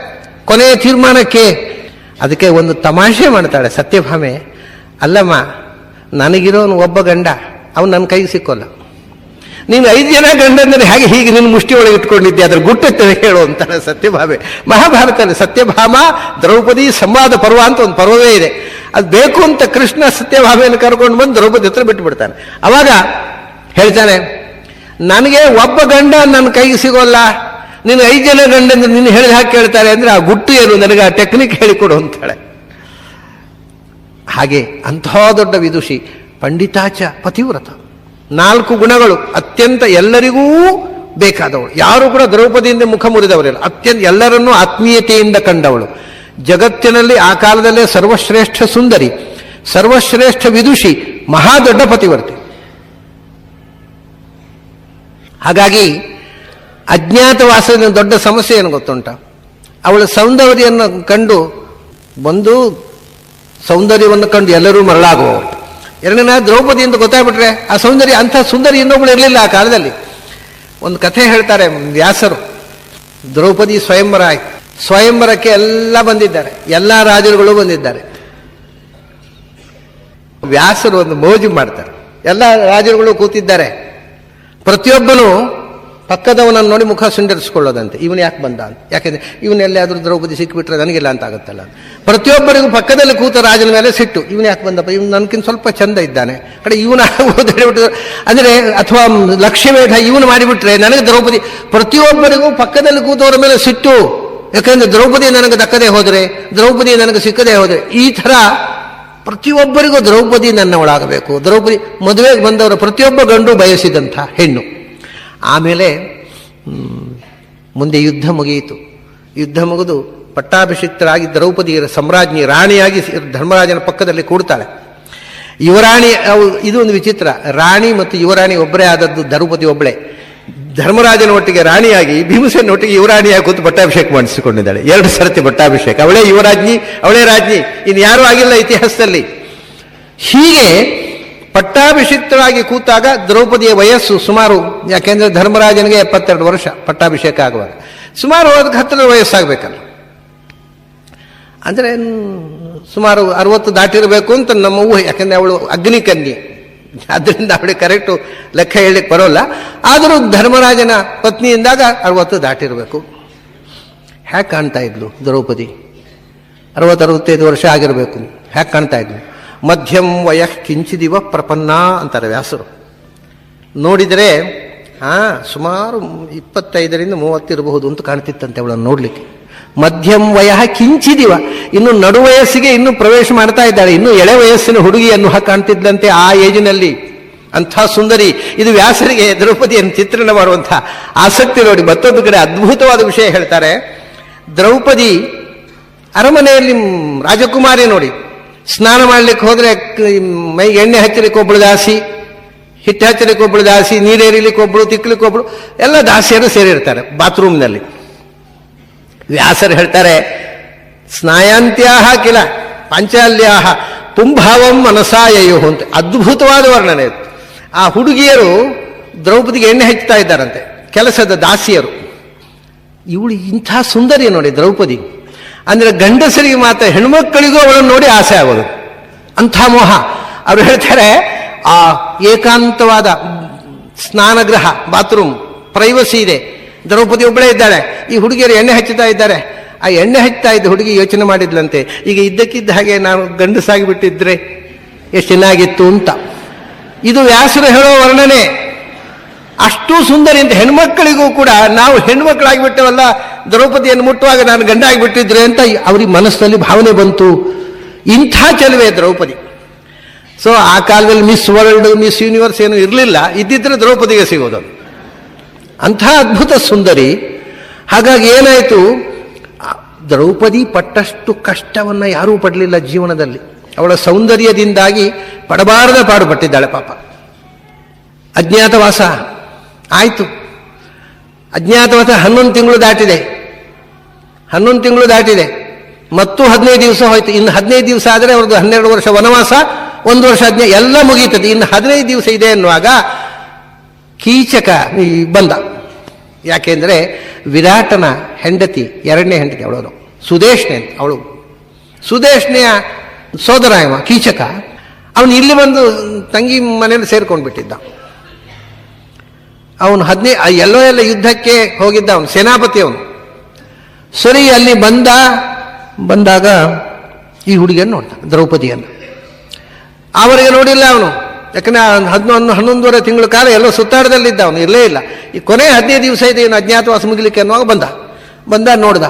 ಕೊನೆಯ ತೀರ್ಮಾನಕ್ಕೆ. ಅದಕ್ಕೆ ಒಂದು ತಮಾಷೆ ಮಾಡ್ತಾಳೆ ಸತ್ಯಭಾಮೆ, ಅಲ್ಲಮ್ಮ ನನಗಿರೋನು ಒಬ್ಬ ಗಂಡ, ಅವನು ನನ್ನ ಕೈಗೆ ಸಿಕ್ಕೋಲ್ಲ, ನೀನು 5 ಜನ ಗಂಡಂದ್ರೆ ಹೇಗೆ ಹೀಗೆ ನಿನ್ನ ಮುಷ್ಟಿ ಒಳಗೆ ಇಟ್ಕೊಂಡಿದ್ದೆ, ಅದ್ರ ಗುಟ್ಟೆತ್ತನೆ ಹೇಳು ಅಂತಾನೆ ಸತ್ಯಭಾಮೆ. ಮಹಾಭಾರತದಲ್ಲಿ ಸತ್ಯಭಾಮ ದ್ರೌಪದಿ ಸಂವಾದ ಪರ್ವ ಅಂತ ಒಂದು ಪರ್ವವೇ ಇದೆ. ಅದು ಬೇಕು ಅಂತ ಕೃಷ್ಣ ಸತ್ಯಭಾಮೆಯನ್ನು ಕರ್ಕೊಂಡು ಬಂದು ದ್ರೌಪದಿ ಹತ್ರ ಬಿಟ್ಟು ಬಿಡ್ತಾನೆ. ಅವಾಗ ಹೇಳ್ತಾನೆ, ನನಗೆ ಒಬ್ಬ ಗಂಡ ನನ್ನ ಕೈಗೆ ಸಿಗೋಲ್ಲ, ನೀನು 5 ಜನ ಗಂಡಂದ್ರೆ ನಿನ್ನ ಹೇಳಿದ ಹಾಗೆ ಕೇಳ್ತಾರೆ ಅಂದರೆ ಆ ಗುಟ್ಟು ಏನು, ನನಗೆ ಆ ಟೆಕ್ನಿಕ್ ಹೇಳಿಕೊಡು ಅಂತಾಳೆ. ಹಾಗೆ ಅಂಥ ದೊಡ್ಡ ವಿದುಷಿ, ಪಂಡಿತಾಚ, ಪತಿವ್ರತ. 4 ಗುಣಗಳು ಅತ್ಯಂತ ಎಲ್ಲರಿಗೂ ಬೇಕಾದವಳು. ಯಾರು ಕೂಡ ದ್ರೌಪದಿಯಿಂದ ಮುಖ ಮುರಿದವರಿಲ್ಲ. ಅತ್ಯಂತ ಎಲ್ಲರನ್ನೂ ಆತ್ಮೀಯತೆಯಿಂದ ಕಂಡವಳು. ಜಗತ್ತಿನಲ್ಲಿ ಆ ಕಾಲದಲ್ಲೇ ಸರ್ವಶ್ರೇಷ್ಠ ಸುಂದರಿ, ಸರ್ವಶ್ರೇಷ್ಠ ವಿದುಷಿ, ಮಹಾದೊಡ್ಡ ಪತಿವ್ರತೆ. ಹಾಗಾಗಿ ಅಜ್ಞಾತವಾಸದ ದೊಡ್ಡ ಸಮಸ್ಯೆ ಏನು ಗೊತ್ತುಂಟ, ಅವಳ ಸೌಂದರ್ಯವನ್ನು ಕಂಡು ಒಂದು ಸೌಂದರ್ಯವನ್ನು ಕಂಡು ಎಲ್ಲರೂ ಮರಳಾಗುವವರು. ಎರಡನೇ ದ್ರೌಪದಿ ಅಂತ ಗೊತ್ತಾಗ್ಬಿಟ್ರೆ ಆ ಸೌಂದರ್ಯ, ಅಂಥ ಸುಂದರಿ ಇನ್ನೊಬ್ಬಳು ಇರಲಿಲ್ಲ ಆ ಕಾಲದಲ್ಲಿ. ಒಂದು ಕಥೆ ಹೇಳ್ತಾರೆ ವ್ಯಾಸರು. ದ್ರೌಪದಿ ಸ್ವಯಂವರ ಆಯ್ತು. ಸ್ವಯಂವರಕ್ಕೆ ಎಲ್ಲ ಬಂದಿದ್ದಾರೆ, ಎಲ್ಲ ರಾಜರುಗಳು ಬಂದಿದ್ದಾರೆ. ವ್ಯಾಸರು ಒಂದು ಮೋಜು ಮಾಡ್ತಾರೆ, ಎಲ್ಲ ರಾಜರುಗಳು ಕೂತಿದ್ದಾರೆ. ಪ್ರತಿಯೊಬ್ಬನು ಪಕ್ಕದವನನ್ನು ನೋಡಿ ಮುಖ ಸುಂದರಿಸ್ಕೊಳ್ಳೋದಂತೆ, ಇವನು ಯಾಕೆ ಬಂದ ಅಂತ. ಯಾಕೆಂದ್ರೆ ಇವನ್ನೆಲ್ಲಾದರೂ ದ್ರೌಪದಿ ಸಿಕ್ಕಿಬಿಟ್ರೆ ನನಗಿಲ್ಲ ಅಂತ ಆಗುತ್ತಲ್ಲ. ಪ್ರತಿಯೊಬ್ಬರಿಗೂ ಪಕ್ಕದಲ್ಲಿ ಕೂತ ರಾಜನ ಮೇಲೆ ಸಿಟ್ಟು, ಇವನು ಯಾಕೆ ಬಂದಪ್ಪ, ಇವನು ನನಗಿಂತ ಸ್ವಲ್ಪ ಚಂದ ಇದ್ದಾನೆ, ಕಡೆ ಇವನು ಹೇಳಿಬಿಟ್ರೆ ಅಂದರೆ, ಅಥವಾ ಲಕ್ಷ್ಯಮೇಧ ಇವನು ಮಾಡಿಬಿಟ್ರೆ ನನಗೆ ದ್ರೌಪದಿ. ಪ್ರತಿಯೊಬ್ಬರಿಗೂ ಪಕ್ಕದಲ್ಲಿ ಕೂತವರ ಮೇಲೆ ಸಿಟ್ಟು, ಯಾಕಂದ್ರೆ ದ್ರೌಪದಿ ನನಗೆ ದಕ್ಕದೆ ಹೋದರೆ, ದ್ರೌಪದಿ ನನಗೆ ಸಿಕ್ಕದೆ ಹೋದರೆ. ಈ ಥರ ಪ್ರತಿಯೊಬ್ಬರಿಗೂ ದ್ರೌಪದಿ ನನ್ನವಳಾಗಬೇಕು. ದ್ರೌಪದಿ ಮದುವೆಗೆ ಬಂದವರು ಪ್ರತಿಯೊಬ್ಬ ಗಂಡು ಬಯಸಿದಂಥ ಹೆಣ್ಣು. ಆಮೇಲೆ ಮುಂದೆ ಯುದ್ಧ ಮುಗಿಯಿತು. ಯುದ್ಧ ಮುಗಿದು ಪಟ್ಟಾಭಿಷಿಕ್ತರಾಗಿ ದ್ರೌಪದಿಯರ ಸಾಮ್ರಾಜ್ಞಿ ರಾಣಿಯಾಗಿ ಧರ್ಮರಾಜನ ಪಕ್ಕದಲ್ಲಿ ಕೂಡ್ತಾಳೆ. ಯುವರಾಣಿ, ಇದು ಒಂದು ವಿಚಿತ್ರ, ರಾಣಿ ಮತ್ತು ಯುವರಾಣಿ ಒಬ್ಬರೇ ಆದದ್ದು ದ್ರೌಪದಿ ಒಬ್ಬಳೇ. ಧರ್ಮರಾಜನ ಒಟ್ಟಿಗೆ ರಾಣಿಯಾಗಿ ಭೀಮಸೇನ ಒಟ್ಟಿಗೆ ಯುವರಾಣಿಯಾಗಿ ಕೂತು ಪಟ್ಟಾಭಿಷೇಕ ಮಾಡಿಸಿಕೊಂಡಿದ್ದಾಳೆ. 2 ಸರ್ತಿ ಪಟ್ಟಾಭಿಷೇಕ. ಅವಳೇ ಯುವರಾಜ್ಞಿ, ಅವಳೇ ರಾಜ್ಞಿ, ಇನ್ನು ಯಾರೂ ಆಗಿಲ್ಲ ಇತಿಹಾಸದಲ್ಲಿ. ಹೀಗೆ ಪಟ್ಟಾಭಿಷಿಕ್ತರಾಗಿ ಕೂತಾಗ ದ್ರೌಪದಿಯ ವಯಸ್ಸು ಸುಮಾರು, ಯಾಕೆಂದ್ರೆ ಧರ್ಮರಾಜನಿಗೆ 72 ವರ್ಷ ಪಟ್ಟಾಭಿಷೇಕ ಆಗುವಾಗ, ಸುಮಾರು ಅದಕ್ಕೆ 10 ವಯಸ್ಸಾಗಬೇಕಲ್ಲ, ಅಂದರೆ ಸುಮಾರು 60 ದಾಟಿರಬೇಕು ಅಂತ ನಮ್ಮ ಊಹೆ. ಯಾಕೆಂದ್ರೆ ಅವಳು ಅಗ್ನಿಕನ್ಯೆ, ಅದರಿಂದ ಅವಳಿಗೆ ಕರೆಕ್ಟು ಲೆಕ್ಕ ಹೇಳಲಿಕ್ಕೆ ಬರೋಲ್ಲ. ಆದರೂ ಧರ್ಮರಾಜನ ಪತ್ನಿಯಿಂದಾಗ 60 ದಾಟಿರಬೇಕು. ಹ್ಯಾಕೆ ಕಾಣ್ತಾ ಇದ್ಲು ದ್ರೌಪದಿ? 60-65 ವರ್ಷ ಆಗಿರಬೇಕು. ಹ್ಯಾಕೆ ಕಾಣ್ತಾ ಇದ್ಲು? ಮಧ್ಯಂ ವಯಃ ಕಿಂಚಿದಿವ ಪ್ರಪನ್ನ ಅಂತಾರೆ ವ್ಯಾಸರು. ನೋಡಿದರೆ ಸುಮಾರು 25-30 ಇರಬಹುದು ಅಂತ ಕಾಣ್ತಿತ್ತಂತೆ ಅವಳನ್ನು ನೋಡ್ಲಿಕ್ಕೆ. ಮಧ್ಯಂ ವಯಃ ಕಿಂಚಿದಿವ, ಇನ್ನು ನಡು ವಯಸ್ಸಿಗೆ ಇನ್ನು ಪ್ರವೇಶ ಮಾಡ್ತಾ ಇದ್ದಾಳೆ, ಇನ್ನು ಎಳೆ ವಯಸ್ಸಿನ ಹುಡುಗಿಯನ್ನು ಕಾಣ್ತಿದ್ದಂತೆ ಆ ಏಜಿನಲ್ಲಿ. ಅಂಥ ಸುಂದರಿ. ಇದು ವ್ಯಾಸರಿಗೆ ದ್ರೌಪದಿಯನ್ನು ಚಿತ್ರಣ ಮಾಡುವಂಥ ಆಸಕ್ತಿ ನೋಡಿ. ಮತ್ತೊಂದು ಕಡೆ ಅದ್ಭುತವಾದ ವಿಷಯ ಹೇಳ್ತಾರೆ. ದ್ರೌಪದಿ ಅರಮನೆಯಲ್ಲಿ ರಾಜಕುಮಾರಿ ನೋಡಿ, ಸ್ನಾನ ಮಾಡ್ಲಿಕ್ಕೆ ಹೋದ್ರೆ ಮೈಗೆ ಎಣ್ಣೆ ಹಚ್ಚಲಿಕ್ಕೆ ಒಬ್ಬಳು ದಾಸಿ, ಹಿಟ್ಟು ಹಚ್ಚಲಿಕ್ಕೆ ಒಬ್ಬಳು ದಾಸಿ, ನೀರೇರಿಲಿಕ್ಕೆ ಒಬ್ಬಳು, ತಿಕ್ಕಲಿಕ್ಕೆ ಒಬ್ಬಳು, ಎಲ್ಲ ದಾಸಿಯರು ಸೇರಿರ್ತಾರೆ ಬಾತ್ರೂಮ್ನಲ್ಲಿ. ವ್ಯಾಸರು ಹೇಳ್ತಾರೆ, ಸ್ನಾಯಾಂತ್ಯಾಹ ಕಿಲ ಪಾಂಚಾಲ್ಯಾಹ ಪುಂಭಾವಂ ಮನಸಾಯಯೋ ಅಂತ. ಅದ್ಭುತವಾದ ವರ್ಣನೆ ಇತ್ತು. ಆ ಹುಡುಗಿಯರು ದ್ರೌಪದಿಗೆ ಎಣ್ಣೆ ಹಚ್ಚುತ್ತಾ ಇದ್ದಾರಂತೆ, ಕೆಲಸದ ದಾಸಿಯರು. ಇವಳು ಇಂಥ ಸುಂದರಿ ನೋಡಿ ದ್ರೌಪದಿ. ಅಂದರೆ ಗಂಡಸರಿಗೆ ಮಾತ್ರ, ಹೆಣ್ಮಕ್ಕಳಿಗೂ ಅವಳನ್ನು ನೋಡಿ ಆಸೆ ಆಗೋದು, ಅಂಥ ಮೋಹ. ಅವರು ಹೇಳ್ತಾರೆ, ಆ ಏಕಾಂತವಾದ ಸ್ನಾನಗೃಹ, ಬಾತ್ರೂಮ್, ಪ್ರೈವಸಿ ಇದೆ, ದ್ರೌಪದಿ ಒಬ್ಬಳೇ ಇದ್ದಾಳೆ, ಈ ಹುಡುಗಿಯರು ಎಣ್ಣೆ ಹಚ್ಚುತ್ತಾ ಇದ್ದಾರೆ. ಆ ಎಣ್ಣೆ ಹಚ್ಚುತ್ತಾ ಇದ್ದ ಹುಡುಗಿ ಯೋಚನೆ ಮಾಡಿದ್ಲಂತೆ, ಈಗ ಇದ್ದಕ್ಕಿದ್ದ ಹಾಗೆ ನಾನು ಗಂಡಸಾಗಿ ಬಿಟ್ಟಿದ್ರೆ ಎಷ್ಟು ಚೆನ್ನಾಗಿತ್ತು ಅಂತ. ಇದು ವ್ಯಾಸರು ಹೇಳೋ ವರ್ಣನೆ. ಅಷ್ಟು ಸುಂದರಿ ಅಂತ. ಹೆಣ್ಮಕ್ಕಳಿಗೂ ಕೂಡ ನಾವು ಹೆಣ್ಮಕ್ಳಾಗಿಬಿಟ್ಟವಲ್ಲ, ದ್ರೌಪದಿಯನ್ನು ಮುಟ್ಟುವಾಗ ನಾನು ಗಂಡಾಗಿಬಿಟ್ಟಿದ್ರೆ ಅಂತ ಅವ್ರಿಗೆ ಮನಸ್ಸಿನಲ್ಲಿ ಭಾವನೆ ಬಂತು. ಇಂಥ ಚೆಲುವೆ ದ್ರೌಪದಿ. ಸೊ ಆ ಕಾಲದಲ್ಲಿ ಮಿಸ್ ವರ್ಲ್ಡ್, ಮಿಸ್ ಯೂನಿವರ್ಸ್ ಏನು ಇರಲಿಲ್ಲ, ಇದ್ದಿದ್ರೆ ದ್ರೌಪದಿಗೆ ಸಿಗೋದು. ಅಂಥ ಅದ್ಭುತ ಸುಂದರಿ. ಹಾಗಾಗಿ ಏನಾಯಿತು, ದ್ರೌಪದಿ ಪಟ್ಟಷ್ಟು ಕಷ್ಟವನ್ನು ಯಾರೂ ಪಡಲಿಲ್ಲ ಜೀವನದಲ್ಲಿ. ಅವಳ ಸೌಂದರ್ಯದಿಂದಾಗಿ ಪಡಬಾರದ ಪಾಡುಪಟ್ಟಿದ್ದಾಳೆ ಪಾಪ. ಅಜ್ಞಾತವಾಸ ಆಯಿತು. ಅಜ್ಞಾತವಾಸ 11 ತಿಂಗಳು ದಾಟಿದೆ. 11 ತಿಂಗಳು ದಾಟಿದೆ, ಮತ್ತು 15 ದಿವಸ ಹೋಯ್ತು. ಇನ್ನು 15 ದಿವಸ ಆದರೆ ಅವ್ರದ್ದು 12 ವರ್ಷ ವನವಾಸ, 1 ವರ್ಷ ಎಲ್ಲ ಮುಗೀತದೆ. ಇನ್ನು 15 ದಿವಸ ಇದೆ ಎನ್ನುವಾಗ ಕೀಚಕ ಬಂದ. ಯಾಕೆಂದರೆ ವಿರಾಟನ ಹೆಂಡತಿ, 2ನೇ ಹೆಂಡತಿ ಅವಳು ಸುದೇಶ್ನೆ ಅಂತ. ಅವಳು ಸುದೇಶ್ನೆಯ ಸೋದರ ಇವ ಕೀಚಕ. ಅವನು ಇಲ್ಲಿ ಬಂದು ತಂಗಿ ಮನೆಯಲ್ಲಿ ಸೇರ್ಕೊಂಡು ಬಿಟ್ಟಿದ್ದ. ಅವನು ಎಲ್ಲ ಯುದ್ಧಕ್ಕೆ ಹೋಗಿದ್ದ, ಅವನು ಸೇನಾಪತಿ ಅವನು. ಸರಿ, ಅಲ್ಲಿ ಬಂದಾಗ ಈ ಹುಡುಗಿಯನ್ನು ನೋಡ್ದ, ದ್ರೌಪದಿಯನ್ನು. ಅವರಿಗೆ ನೋಡಿಲ್ಲ ಅವನು, ಯಾಕಂದ್ರೆ 11 ತಿಂಗಳ ಕಾಲ ಎಲ್ಲೋ ಸುತ್ತಾಡದಲ್ಲಿದ್ದ ಅವನು, ಇರಲೇ ಇಲ್ಲ. ಈ ಕೊನೆ 15 ದಿವಸ ಇದೆ ಇವನು ಅಜ್ಞಾತವಾಸ ಮುಗಿಲಿಕ್ಕೆ ಅನ್ನುವಾಗ ಬಂದ ನೋಡ್ದ.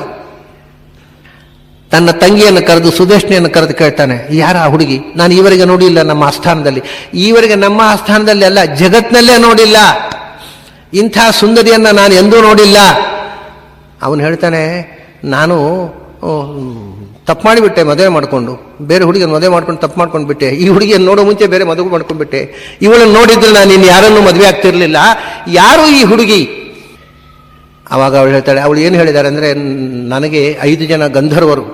ತನ್ನ ತಂಗಿಯನ್ನು ಕರೆದು, ಸುದೇಶ್ನೆಯನ್ನು ಕರೆದು ಕೇಳ್ತಾನೆ, ಯಾರ ಆ ಹುಡುಗಿ? ನಾನು ಈವರೆಗೆ ನೋಡಿಲ್ಲ ನಮ್ಮ ಆಸ್ಥಾನದಲ್ಲಿ, ಈವರೆಗೆ ನಮ್ಮ ಆಸ್ಥಾನದಲ್ಲಿ ಅಲ್ಲ ಜಗತ್ನಲ್ಲೇ ನೋಡಿಲ್ಲ, ಇಂಥ ಸುಂದರಿಯನ್ನು ನಾನು ಎಂದೂ ನೋಡಿಲ್ಲ. ಅವನು ಹೇಳ್ತಾನೆ, ನಾನು ತಪ್ಪು ಮಾಡಿಬಿಟ್ಟೆ, ಮದುವೆ ಮಾಡಿಕೊಂಡು ಬೇರೆ ಹುಡುಗಿಯನ್ನು ಮದುವೆ ಮಾಡ್ಕೊಂಡು ತಪ್ಪು ಮಾಡ್ಕೊಂಡು ಬಿಟ್ಟೆ. ಈ ಹುಡುಗಿಯನ್ನು ನೋಡೋ ಮುಂಚೆ ಬೇರೆ ಮದುವೆ ಮಾಡ್ಕೊಂಡ್ಬಿಟ್ಟೆ. ಇವಳನ್ನು ನೋಡಿದ್ರೆ ನಾನು ಇನ್ನು ಯಾರನ್ನೂ ಮದುವೆ ಆಗ್ತಿರ್ಲಿಲ್ಲ. ಯಾರು ಈ ಹುಡುಗಿ? ಆವಾಗ ಅವಳು ಹೇಳ್ತಾಳೆ, ಅವಳು ಏನು ಹೇಳಿದ್ದಾರೆ ಅಂದರೆ, ನನಗೆ 5 ಜನ ಗಂಧರ್ವರು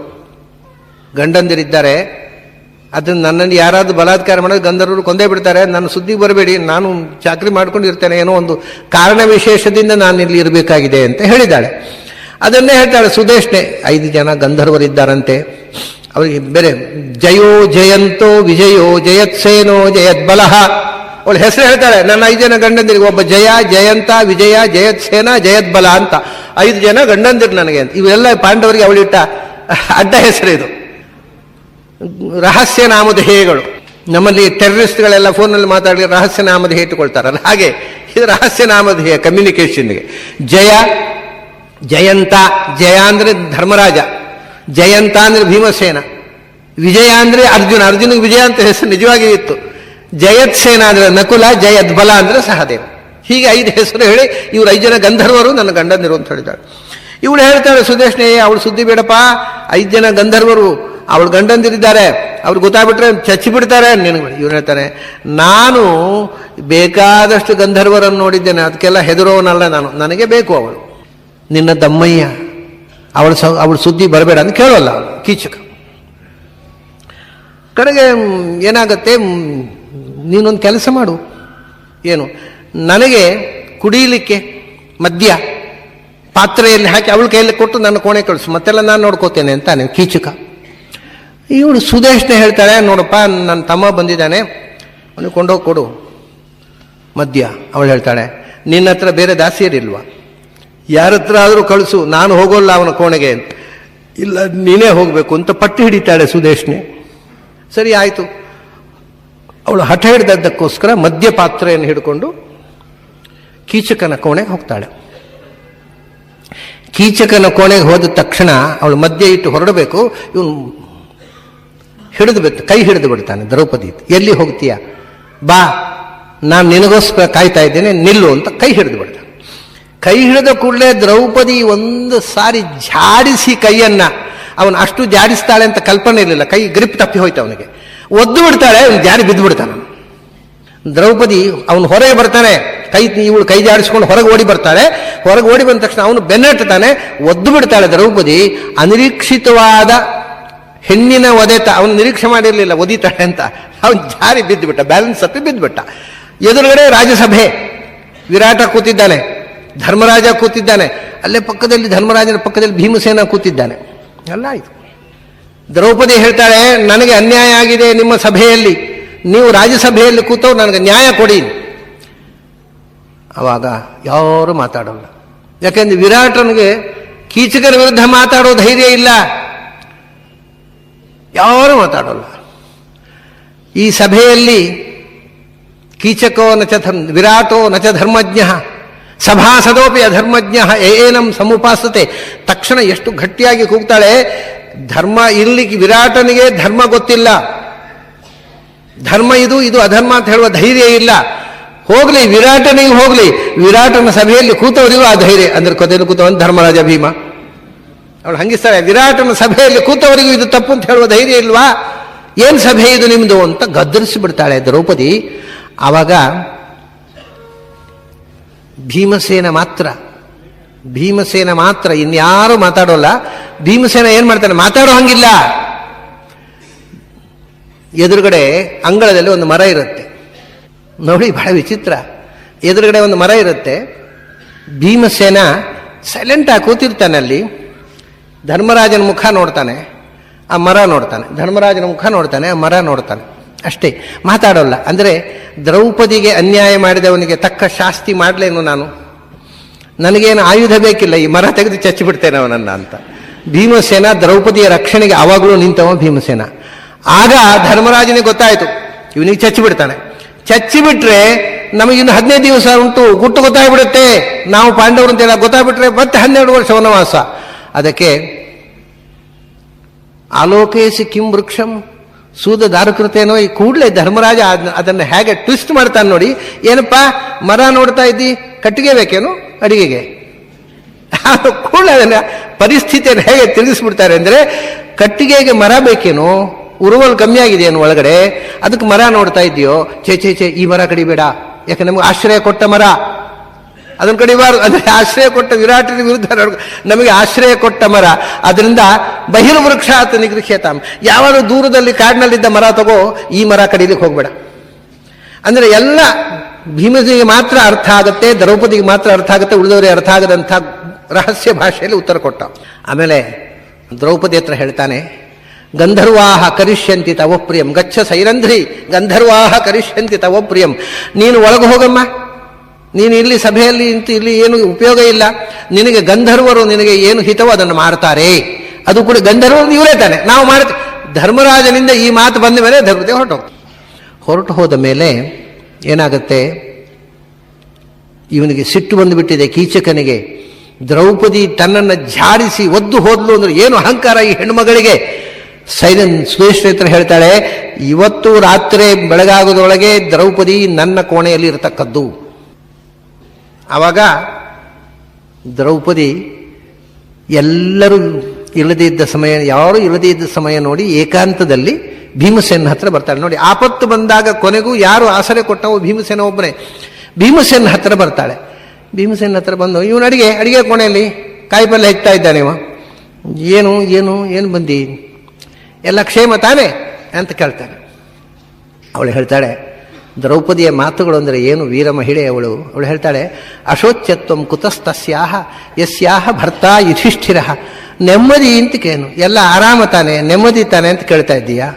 ಗಂಡಂದಿರಿದ್ದಾರೆ, ಅದನ್ನು ನನ್ನನ್ನು ಯಾರಾದರೂ ಬಲಾತ್ಕಾರ ಮಾಡಿದ್ರೆ ಗಂಧರ್ವರು ಕೊಂದೇ ಬಿಡ್ತಾರೆ. ನನ್ನ ಸುದ್ದಿಗೆ ಬರಬೇಡಿ, ನಾನು ಚಾಕರಿ ಮಾಡ್ಕೊಂಡು ಇರ್ತೇನೆ, ಏನೋ ಒಂದು ಕಾರಣ ವಿಶೇಷದಿಂದ ನಾನು ಇಲ್ಲಿ ಇರಬೇಕಾಗಿದೆ ಅಂತ ಹೇಳಿದ್ದಾಳೆ. ಅದನ್ನೇ ಹೇಳ್ತಾಳೆ ಸುದೇಶ್ನೆ. 5 ಜನ ಗಂಧರ್ವರಿದ್ದಾರಂತೆ. ಅವರಿಗೆ ಬೇರೆ ಜಯೋ ಜಯಂತೋ ವಿಜಯೋ ಜಯತ್ಸೇನೋ ಜಯದ್ಬಲಹ, ಅವಳು ಹೆಸರು ಹೇಳ್ತಾಳೆ. ನನ್ನ 5 ಜನ ಗಂಡಂದಿರಿಗೆ, ಒಬ್ಬ ಜಯ, ಜಯಂತ, ವಿಜಯ, ಜಯತ್ಸೇನ, ಜಯದ್ಬಲ ಅಂತ 5 ಜನ ಗಂಡಂದಿರು ನನಗೆ ಅಂತ. ಇವೆಲ್ಲ ಪಾಂಡವರಿಗೆ ಅವಳಿಟ್ಟ ಅಡ್ಡ ಹೆಸರಿದು, ರಹಸ್ಯ ನಾಮಧೇಯಗಳು. ನಮ್ಮಲ್ಲಿ ಟೆರರಿಸ್ಟ್ಗಳೆಲ್ಲ ಫೋನಲ್ಲಿ ಮಾತಾಡಿ ರಹಸ್ಯ ನಾಮಧೇಯ ಇಟ್ಟುಕೊಳ್ತಾರಲ್ಲ, ಹಾಗೆ ಇದು ರಹಸ್ಯ ನಾಮಧೇಯ ಕಮ್ಯುನಿಕೇಷನ್ಗೆ. ಜಯ, ಜಯಂತ, ಜಯ ಅಂದರೆ ಧರ್ಮರಾಜ, ಜಯಂತ ಅಂದರೆ ಭೀಮಸೇನ, ವಿಜಯ ಅಂದರೆ ಅರ್ಜುನ, ಅರ್ಜುನಿಗೆ ವಿಜಯ ಅಂತ ಹೆಸರು ನಿಜವಾಗಿ ಇತ್ತು. ಜಯತ್ಸೇನ ಅಂದರೆ ನಕುಲ, ಜಯದ್ಬಲ ಅಂದರೆ ಸಹದೇವ. ಹೀಗೆ 5 ಹೆಸರು ಹೇಳಿ ಇವರು 5 ಜನ ಗಂಧರ್ವರು ನನ್ನ ಗಂಡಂದಿರು ಅಂತ ಹೇಳಿದ್ದಾಳೆ. ಇವಳು ಹೇಳ್ತಾಳೆ ಸುದೇಶ್ನೆ, ಅವಳು ಸುದ್ದಿ ಬೇಡಪ್ಪ, 5 ಜನ ಗಂಧರ್ವರು ಅವಳು ಗಂಡಂದಿರಿದ್ದಾರೆ, ಅವ್ರು ಗೊತ್ತಾಗ್ಬಿಟ್ರೆ ಚಚ್ಚಿ ಬಿಡ್ತಾರೆ ನಿನಗೆ. ಇವ್ರು ಹೇಳ್ತಾನೆ, ನಾನು ಬೇಕಾದಷ್ಟು ಗಂಧರ್ವರನ್ನು ನೋಡಿದ್ದೇನೆ, ಅದಕ್ಕೆಲ್ಲ ಹೆದರೋನಲ್ಲ ನಾನು, ನನಗೆ ಬೇಕು ಅವಳು, ನಿನ್ನ ದಮ್ಮಯ್ಯ, ಅವಳು ಸುದ್ದಿ ಬರಬೇಡ ಅಂತ ಕೇಳೋಲ್ಲ ಅವಳು ಕೀಚಕ. ಕಡೆಗೆ ಏನಾಗತ್ತೆ, ನೀನೊಂದು ಕೆಲಸ ಮಾಡು, ಏನು, ನನಗೆ ಕುಡಿಯಲಿಕ್ಕೆ ಮದ್ಯ ಪಾತ್ರೆಯಲ್ಲಿ ಹಾಕಿ ಅವಳ ಕೈಯಲ್ಲಿ ಕೊಟ್ಟು ನನ್ನ ಕೋಣೆ ಕಳಿಸು, ಮತ್ತೆಲ್ಲ ನಾನು ನೋಡ್ಕೋತೇನೆ ಅಂತಾನೆ ಕೀಚಕ. ಇವಳು ಸುದೇಶ್ನೆ ಹೇಳ್ತಾಳೆ, ನೋಡಪ್ಪ ನನ್ನ ತಮ್ಮ ಬಂದಿದ್ದಾನೆ, ಅವನಿಗೆ ಕೊಂಡೋಗಿ ಕೊಡು ಮದ್ಯ. ಅವಳು ಹೇಳ್ತಾಳೆ, ನಿನ್ನ ಹತ್ರ ಬೇರೆ ದಾಸಿಯರಿಲ್ವಾ? ಯಾರ ಹತ್ರ ಆದರೂ ಕಳಿಸು, ನಾನು ಹೋಗೋಲ್ಲ ಅವನ ಕೋಣೆಗೆ. ಇಲ್ಲ, ನೀನೇ ಹೋಗಬೇಕು ಅಂತ ಪಟ್ಟು ಹಿಡಿತಾಳೆ ಸುದೇಶ್ನೆ. ಸರಿ ಆಯಿತು. ಅವಳು ಹಠ ಹಿಡಿದದ್ದಕ್ಕೋಸ್ಕರ ಮದ್ಯ ಪಾತ್ರೆಯನ್ನು ಹಿಡ್ಕೊಂಡು ಕೀಚಕನ ಕೋಣೆಗೆ ಹೋಗ್ತಾಳೆ. ಕೀಚಕನ ಕೋಣೆಗೆ ಹೋದ ತಕ್ಷಣ ಅವಳು ಮದ್ಯ ಇಟ್ಟು ಹೊರಡಬೇಕು, ಇವನು ಕೈ ಹಿಡಿದು ಬಿಡ್ತಾನೆ ದ್ರೌಪದಿ. ಎಲ್ಲಿ ಹೋಗ್ತೀಯ, ಬಾ, ನಾನು ನಿನಗೋಸ್ಕರ ಕಾಯ್ತಾ ಇದ್ದೇನೆ, ನಿಲ್ಲು ಅಂತ ಕೈ ಹಿಡಿದು ಬಿಡ್ತಾನೆ. ಕೈ ಹಿಡಿದ ಕೂಡಲೇ ದ್ರೌಪದಿ ಒಂದು ಸಾರಿ ಜಾಡಿಸಿ ಕೈಯನ್ನ, ಅವನು ಅಷ್ಟು ಜಾಡಿಸ್ತಾಳೆ ಅಂತ ಕಲ್ಪನೆ ಇರಲಿಲ್ಲ, ಕೈ ಗ್ರಿಪ್ ತಪ್ಪಿ ಹೋಯ್ತು ಅವನಿಗೆ, ಒದ್ದು ಬಿಡ್ತಾಳೆ, ಅವನು ಜಾರಿ ಬಿದ್ದು ಬಿಡ್ತಾನೆ. ದ್ರೌಪದಿ ಅವನು ಹೊರಗೆ ಬರ್ತಾನೆ, ಇವಳು ಕೈ ಜಾಡಿಸ್ಕೊಂಡು ಹೊರಗೆ ಓಡಿ ಬರ್ತಾಳೆ. ಹೊರಗೆ ಓಡಿ ಬಂದ ತಕ್ಷಣ ಅವನು ಬೆನ್ನಟ್ಟುತ್ತಾನೆ, ಒದ್ದು ಬಿಡ್ತಾಳೆ ದ್ರೌಪದಿ. ಅನಿರೀಕ್ಷಿತವಾದ ಹೆಣ್ಣಿನ ಒದೆತ, ಅವನು ನಿರೀಕ್ಷೆ ಮಾಡಿರಲಿಲ್ಲ ಒದಿತಾಳೆ ಅಂತ, ಅವನು ಜಾರಿ ಬಿದ್ದು ಬಿಟ್ಟ, ಬ್ಯಾಲೆನ್ಸ್ ತಪ್ಪಿ ಬಿದ್ದು ಬಿಟ್ಟ. ಎದುರುಗಡೆ ರಾಜಸಭೆ, ವಿರಾಟ ಕೂತಿದ್ದಾನೆ, ಧರ್ಮರಾಜ ಕೂತಿದ್ದಾನೆ, ಅಲ್ಲೇ ಪಕ್ಕದಲ್ಲಿ ಧರ್ಮರಾಜನ ಪಕ್ಕದಲ್ಲಿ ಭೀಮಸೇನ ಕೂತಿದ್ದಾನೆ. ಎಲ್ಲ ಆಯಿತು. ದ್ರೌಪದಿ ಹೇಳ್ತಾಳೆ, ನನಗೆ ಅನ್ಯಾಯ ಆಗಿದೆ ನಿಮ್ಮ ಸಭೆಯಲ್ಲಿ, ನೀವು ರಾಜ್ಯಸಭೆಯಲ್ಲಿ ಕೂತವ್ರು ನನಗೆ ನ್ಯಾಯ ಕೊಡಿ. ಆವಾಗ ಯಾರು ಮಾತಾಡೋಲ್ಲ. ಯಾಕೆಂದ್ರೆ ವಿರಾಟನಿಗೆ ಕೀಚಕರ ವಿರುದ್ಧ ಮಾತಾಡೋ ಧೈರ್ಯ ಇಲ್ಲ, ಯಾರು ಮಾತಾಡೋಲ್ಲ. ಈ ಸಭೆಯಲ್ಲಿ ಕೀಚಕೋ ನಚ ವಿರಾಟೋ ನಚ ಧರ್ಮಜ್ಞ ಸಭಾಸದೋಪಿ ಅಧರ್ಮಜ್ಞ ಏನಂ ಸಮುಪಾಸತೆ. ತಕ್ಷಣ ಎಷ್ಟು ಗಟ್ಟಿಯಾಗಿ ಕೂಗ್ತಾಳೆ, ಧರ್ಮ ಇಲ್ಲಿ ವಿರಾಟನಿಗೆ ಧರ್ಮ ಗೊತ್ತಿಲ್ಲ, ಧರ್ಮ ಇದು ಅಧರ್ಮ ಅಂತ ಹೇಳುವ ಧೈರ್ಯ ಇಲ್ಲ. ಹೋಗ್ಲಿ ವಿರಾಟನಿಗೆ ಹೋಗ್ಲಿ, ವಿರಾಟನ ಸಭೆಯಲ್ಲಿ ಕೂತವರಿಗೂ ಆ ಧೈರ್ಯ ಅಂದ್ರೆ ಕೊನೆಯಲ್ಲಿ ಕೂತವನು ಧರ್ಮರಾಜ ಭೀಮ. ಅವಳು ಹಂಗಿಸ್ತಾಳೆ, ವಿರಾಟನ ಸಭೆಯಲ್ಲಿ ಕೂತವರಿಗೂ ಇದು ತಪ್ಪು ಅಂತ ಹೇಳುವ ಧೈರ್ಯ ಇಲ್ವಾ, ಏನ್ ಸಭೆ ಇದು ನಿಮ್ದು ಅಂತ ಗದ್ದರಿಸಿ ಬಿಡ್ತಾಳೆ ದ್ರೌಪದಿ. ಆವಾಗ ಭೀಮಸೇನ ಮಾತ್ರ ಇನ್ಯಾರು ಮಾತಾಡೋಲ್ಲ. ಭೀಮಸೇನ ಏನ್ ಮಾಡ್ತಾನೆ, ಮಾತಾಡೋ ಹಂಗಿಲ್ಲ. ಎದುರುಗಡೆ ಅಂಗಳದಲ್ಲಿ ಒಂದು ಮರ ಇರುತ್ತೆ ನೋಡಿ, ಬಹಳ ವಿಚಿತ್ರ. ಎದುರುಗಡೆ ಒಂದು ಮರ ಇರುತ್ತೆ, ಭೀಮಸೇನ ಸೈಲೆಂಟ್ ಆಗಿ ಕೂತಿರ್ತಾನೆ ಅಲ್ಲಿ. ಧರ್ಮರಾಜನ ಮುಖ ನೋಡ್ತಾನೆ, ಆ ಮರ ನೋಡ್ತಾನೆ, ಧರ್ಮರಾಜನ ಮುಖ ನೋಡ್ತಾನೆ, ಆ ಮರ ನೋಡ್ತಾನೆ, ಅಷ್ಟೇ, ಮಾತಾಡೋಲ್ಲ. ಅಂದರೆ ದ್ರೌಪದಿಗೆ ಅನ್ಯಾಯ ಮಾಡಿದವನಿಗೆ ತಕ್ಕ ಶಾಸ್ತಿ ಮಾಡಲೇನು ನಾನು, ನನಗೇನು ಆಯುಧ ಬೇಕಿಲ್ಲ, ಈ ಮರ ತೆಗೆದು ಚಚ್ಚಿಬಿಡ್ತೇನೆ ಅವನನ್ನ ಅಂತ ಭೀಮಸೇನ ದ್ರೌಪದಿಯ ರಕ್ಷಣೆಗೆ ಆವಾಗಲೂ ನಿಂತವ ಭೀಮಸೇನ. ಆಗ ಧರ್ಮರಾಜನಿಗೆ ಗೊತ್ತಾಯಿತು, ಇವನಿಗೆ ಚಚ್ಚಿಬಿಡ್ತಾನೆ. ಚಚ್ಚಿಬಿಟ್ರೆ ನಮಗಿನ್ನು 15 ದಿವಸ ಉಂಟು, ಗುಟ್ಟು ಗೊತ್ತಾಗ್ಬಿಡುತ್ತೆ, ನಾವು ಪಾಂಡವರು ಅಂತೆಲ್ಲ ಗೊತ್ತಾಗ್ಬಿಟ್ರೆ ಮತ್ತೆ 12 ವರ್ಷ ವನವಾಸ. ಅದಕ್ಕೆ ಆಲೋಕೇಸಿ ಕಿಂ ವೃಕ್ಷಂ ಸೂದ ದಾರುಕೃತೇನೋ, ಈ ಕೂಡಲೇ ಧರ್ಮರಾಜ ಅದನ್ನು ಹೇಗೆ ಟ್ವಿಸ್ಟ್ ಮಾಡ್ತಾನೆ ನೋಡಿ. ಏನಪ್ಪ ಮರ ನೋಡ್ತಾ ಇದ್ದಿ, ಕಟ್ಟಿಗೆ ಬೇಕೇನು ಅಡಿಗೆಗೆ? ಕೂಡಲೇ ಅದನ್ನ ಪರಿಸ್ಥಿತಿಯನ್ನು ಹೇಗೆ ತಿಳಿಸ್ಬಿಡ್ತಾರೆ ಅಂದರೆ, ಕಟ್ಟಿಗೆಗೆ ಮರ ಬೇಕೇನು, ಉರುವಲ್ ಕಮ್ಮಿ ಆಗಿದೆಯೇನು ಒಳಗಡೆ, ಅದಕ್ಕೆ ಮರ ನೋಡ್ತಾ ಇದೆಯೋ, ಚೇ ಈ ಮರ ಕಡಿಬೇಡ, ಯಾಕೆ ನಮಗೆ ಆಶ್ರಯ ಕೊಟ್ಟ ಮರ, ಅದನ್ನು ಕಡಿಬಾರ್ದು. ಅಂದರೆ ಆಶ್ರಯ ಕೊಟ್ಟ ವಿರಾಟನ ವಿರುದ್ಧ ನಮಗೆ ಆಶ್ರಯ ಕೊಟ್ಟ ಮರ, ಅದರಿಂದ ಬಹಿರ್ವೃಕ್ಷ ಆತ ನಿಗೃಹ್ಯತಾಂ, ಯಾವಾಗ ದೂರದಲ್ಲಿ ಕಾಡಿನಲ್ಲಿದ್ದ ಮರ ತಗೋ, ಈ ಮರ ಕಡಿಲಿಕ್ಕೆ ಹೋಗ್ಬೇಡ. ಅಂದರೆ ಎಲ್ಲ ಭೀಮನಿಗೆ ಮಾತ್ರ ಅರ್ಥ ಆಗುತ್ತೆ, ದ್ರೌಪದಿಗೆ ಮಾತ್ರ ಅರ್ಥ ಆಗುತ್ತೆ, ಉಳಿದವರಿಗೆ ಅರ್ಥ ಆಗದಂಥ ರಹಸ್ಯ ಭಾಷೆಯಲ್ಲಿ ಉತ್ತರ ಕೊಟ್ಟ. ಆಮೇಲೆ ದ್ರೌಪದಿ ಹತ್ರ ಹೇಳ್ತಾನೆ, ಗಂಧರ್ವಾಹ ಕರಿಷ್ಯಂತಿ ತವ ಪ್ರಿಯಂ ಗಚ್ಚ ಸೈರಂಧ್ರಿ ಗಂಧರ್ವಾಹ ಕರಿಷ್ಯಂತಿ ತವ ಪ್ರಿಯಂ. ನೀನು ಒಳಗೆ ಹೋಗಮ್ಮ, ನೀನು ಇಲ್ಲಿ ಸಭೆಯಲ್ಲಿ ನಿಂತು ಇಲ್ಲಿ ಏನು ಉಪಯೋಗ ಇಲ್ಲ, ನಿನಗೆ ಗಂಧರ್ವರು ನಿನಗೆ ಏನು ಹಿತವೋ ಅದನ್ನು ಮಾಡ್ತಾರೆ, ಅದು ಕೂಡ ಗಂಧರ್ವರು ಇವರೇ ತಾನೆ, ನಾವು ಮಾಡ್ತೇವೆ. ಧರ್ಮರಾಜನಿಂದ ಈ ಮಾತು ಬಂದ ಮೇಲೆ ಧರ್ಮತೆ ಹೊರಟು ಹೋದ ಮೇಲೆ ಏನಾಗುತ್ತೆ, ಇವನಿಗೆ ಸಿಟ್ಟು ಬಂದುಬಿಟ್ಟಿದೆ ಕೀಚಕನಿಗೆ. ದ್ರೌಪದಿ ತನ್ನನ್ನು ಝಾಡಿಸಿ ಒದ್ದು ಹೋದ್ಲು ಅಂದ್ರೆ ಏನು ಅಹಂಕಾರ ಈ ಹೆಣ್ಮಗಳಿಗೆ. ಸುಧೇಶ್ವರ ಹೇಳ್ತಾಳೆ, ಇವತ್ತು ರಾತ್ರಿ ಬೆಳಗಾಗೋದ್ರೊಳಗೆ ದ್ರೌಪದಿ ನನ್ನ ಕೋಣೆಯಲ್ಲಿ ಇರತಕ್ಕದ್ದು. ಆವಾಗ ದ್ರೌಪದಿ ಎಲ್ಲರೂ ಇಲ್ಲದೇ ಇದ್ದ ಸಮಯ, ಯಾರು ಇಲ್ಲದೇ ಇದ್ದ ಸಮಯ ನೋಡಿ ಏಕಾಂತದಲ್ಲಿ ಭೀಮಸೇನ ಹತ್ರ ಬರ್ತಾಳೆ. ನೋಡಿ, ಆಪತ್ತು ಬಂದಾಗ ಕೊನೆಗೂ ಯಾರು ಆಸರೆ ಕೊಟ್ಟವೋ ಭೀಮಸೇನ ಒಬ್ಬನೇ. ಭೀಮಸೇನ ಹತ್ರ ಬರ್ತಾಳೆ. ಭೀಮಸೇನ ಹತ್ರ ಬಂದು, ಇವನು ಅಡಿಗೆ ಕೋಣೆಯಲ್ಲಿ ಕಾಯಿಪಲ್ಲೆ ಹೆಚ್ಚುತ್ತಾ ಇದ್ದಾನೆ, ಏನು ಬಂದಿ, ಎಲ್ಲ ಕ್ಷೇಮ ತಾನೇ ಅಂತ ಕೇಳ್ತಾನೆ. ಅವಳು ಹೇಳ್ತಾಳೆ, ದ್ರೌಪದಿಯ ಮಾತುಗಳು ಅಂದರೆ ಏನು, ವೀರ ಮಹಿಳೆ ಅವಳು ಹೇಳ್ತಾಳೆ, ಅಶೋಚ್ಯತ್ವಂ ಕುತಸ್ತಸ್ಯಾಹ ಯಸ್ಯಾಹ ಭರ್ತಾ ಯುಧಿಷ್ಠಿರ. ನೆಮ್ಮದಿ ಅಂತ ಕೇನು, ಎಲ್ಲ ಆರಾಮ ತಾನೆ, ನೆಮ್ಮದಿ ತಾನೆ ಅಂತ ಕೇಳ್ತಾ ಇದ್ದೀಯಾ?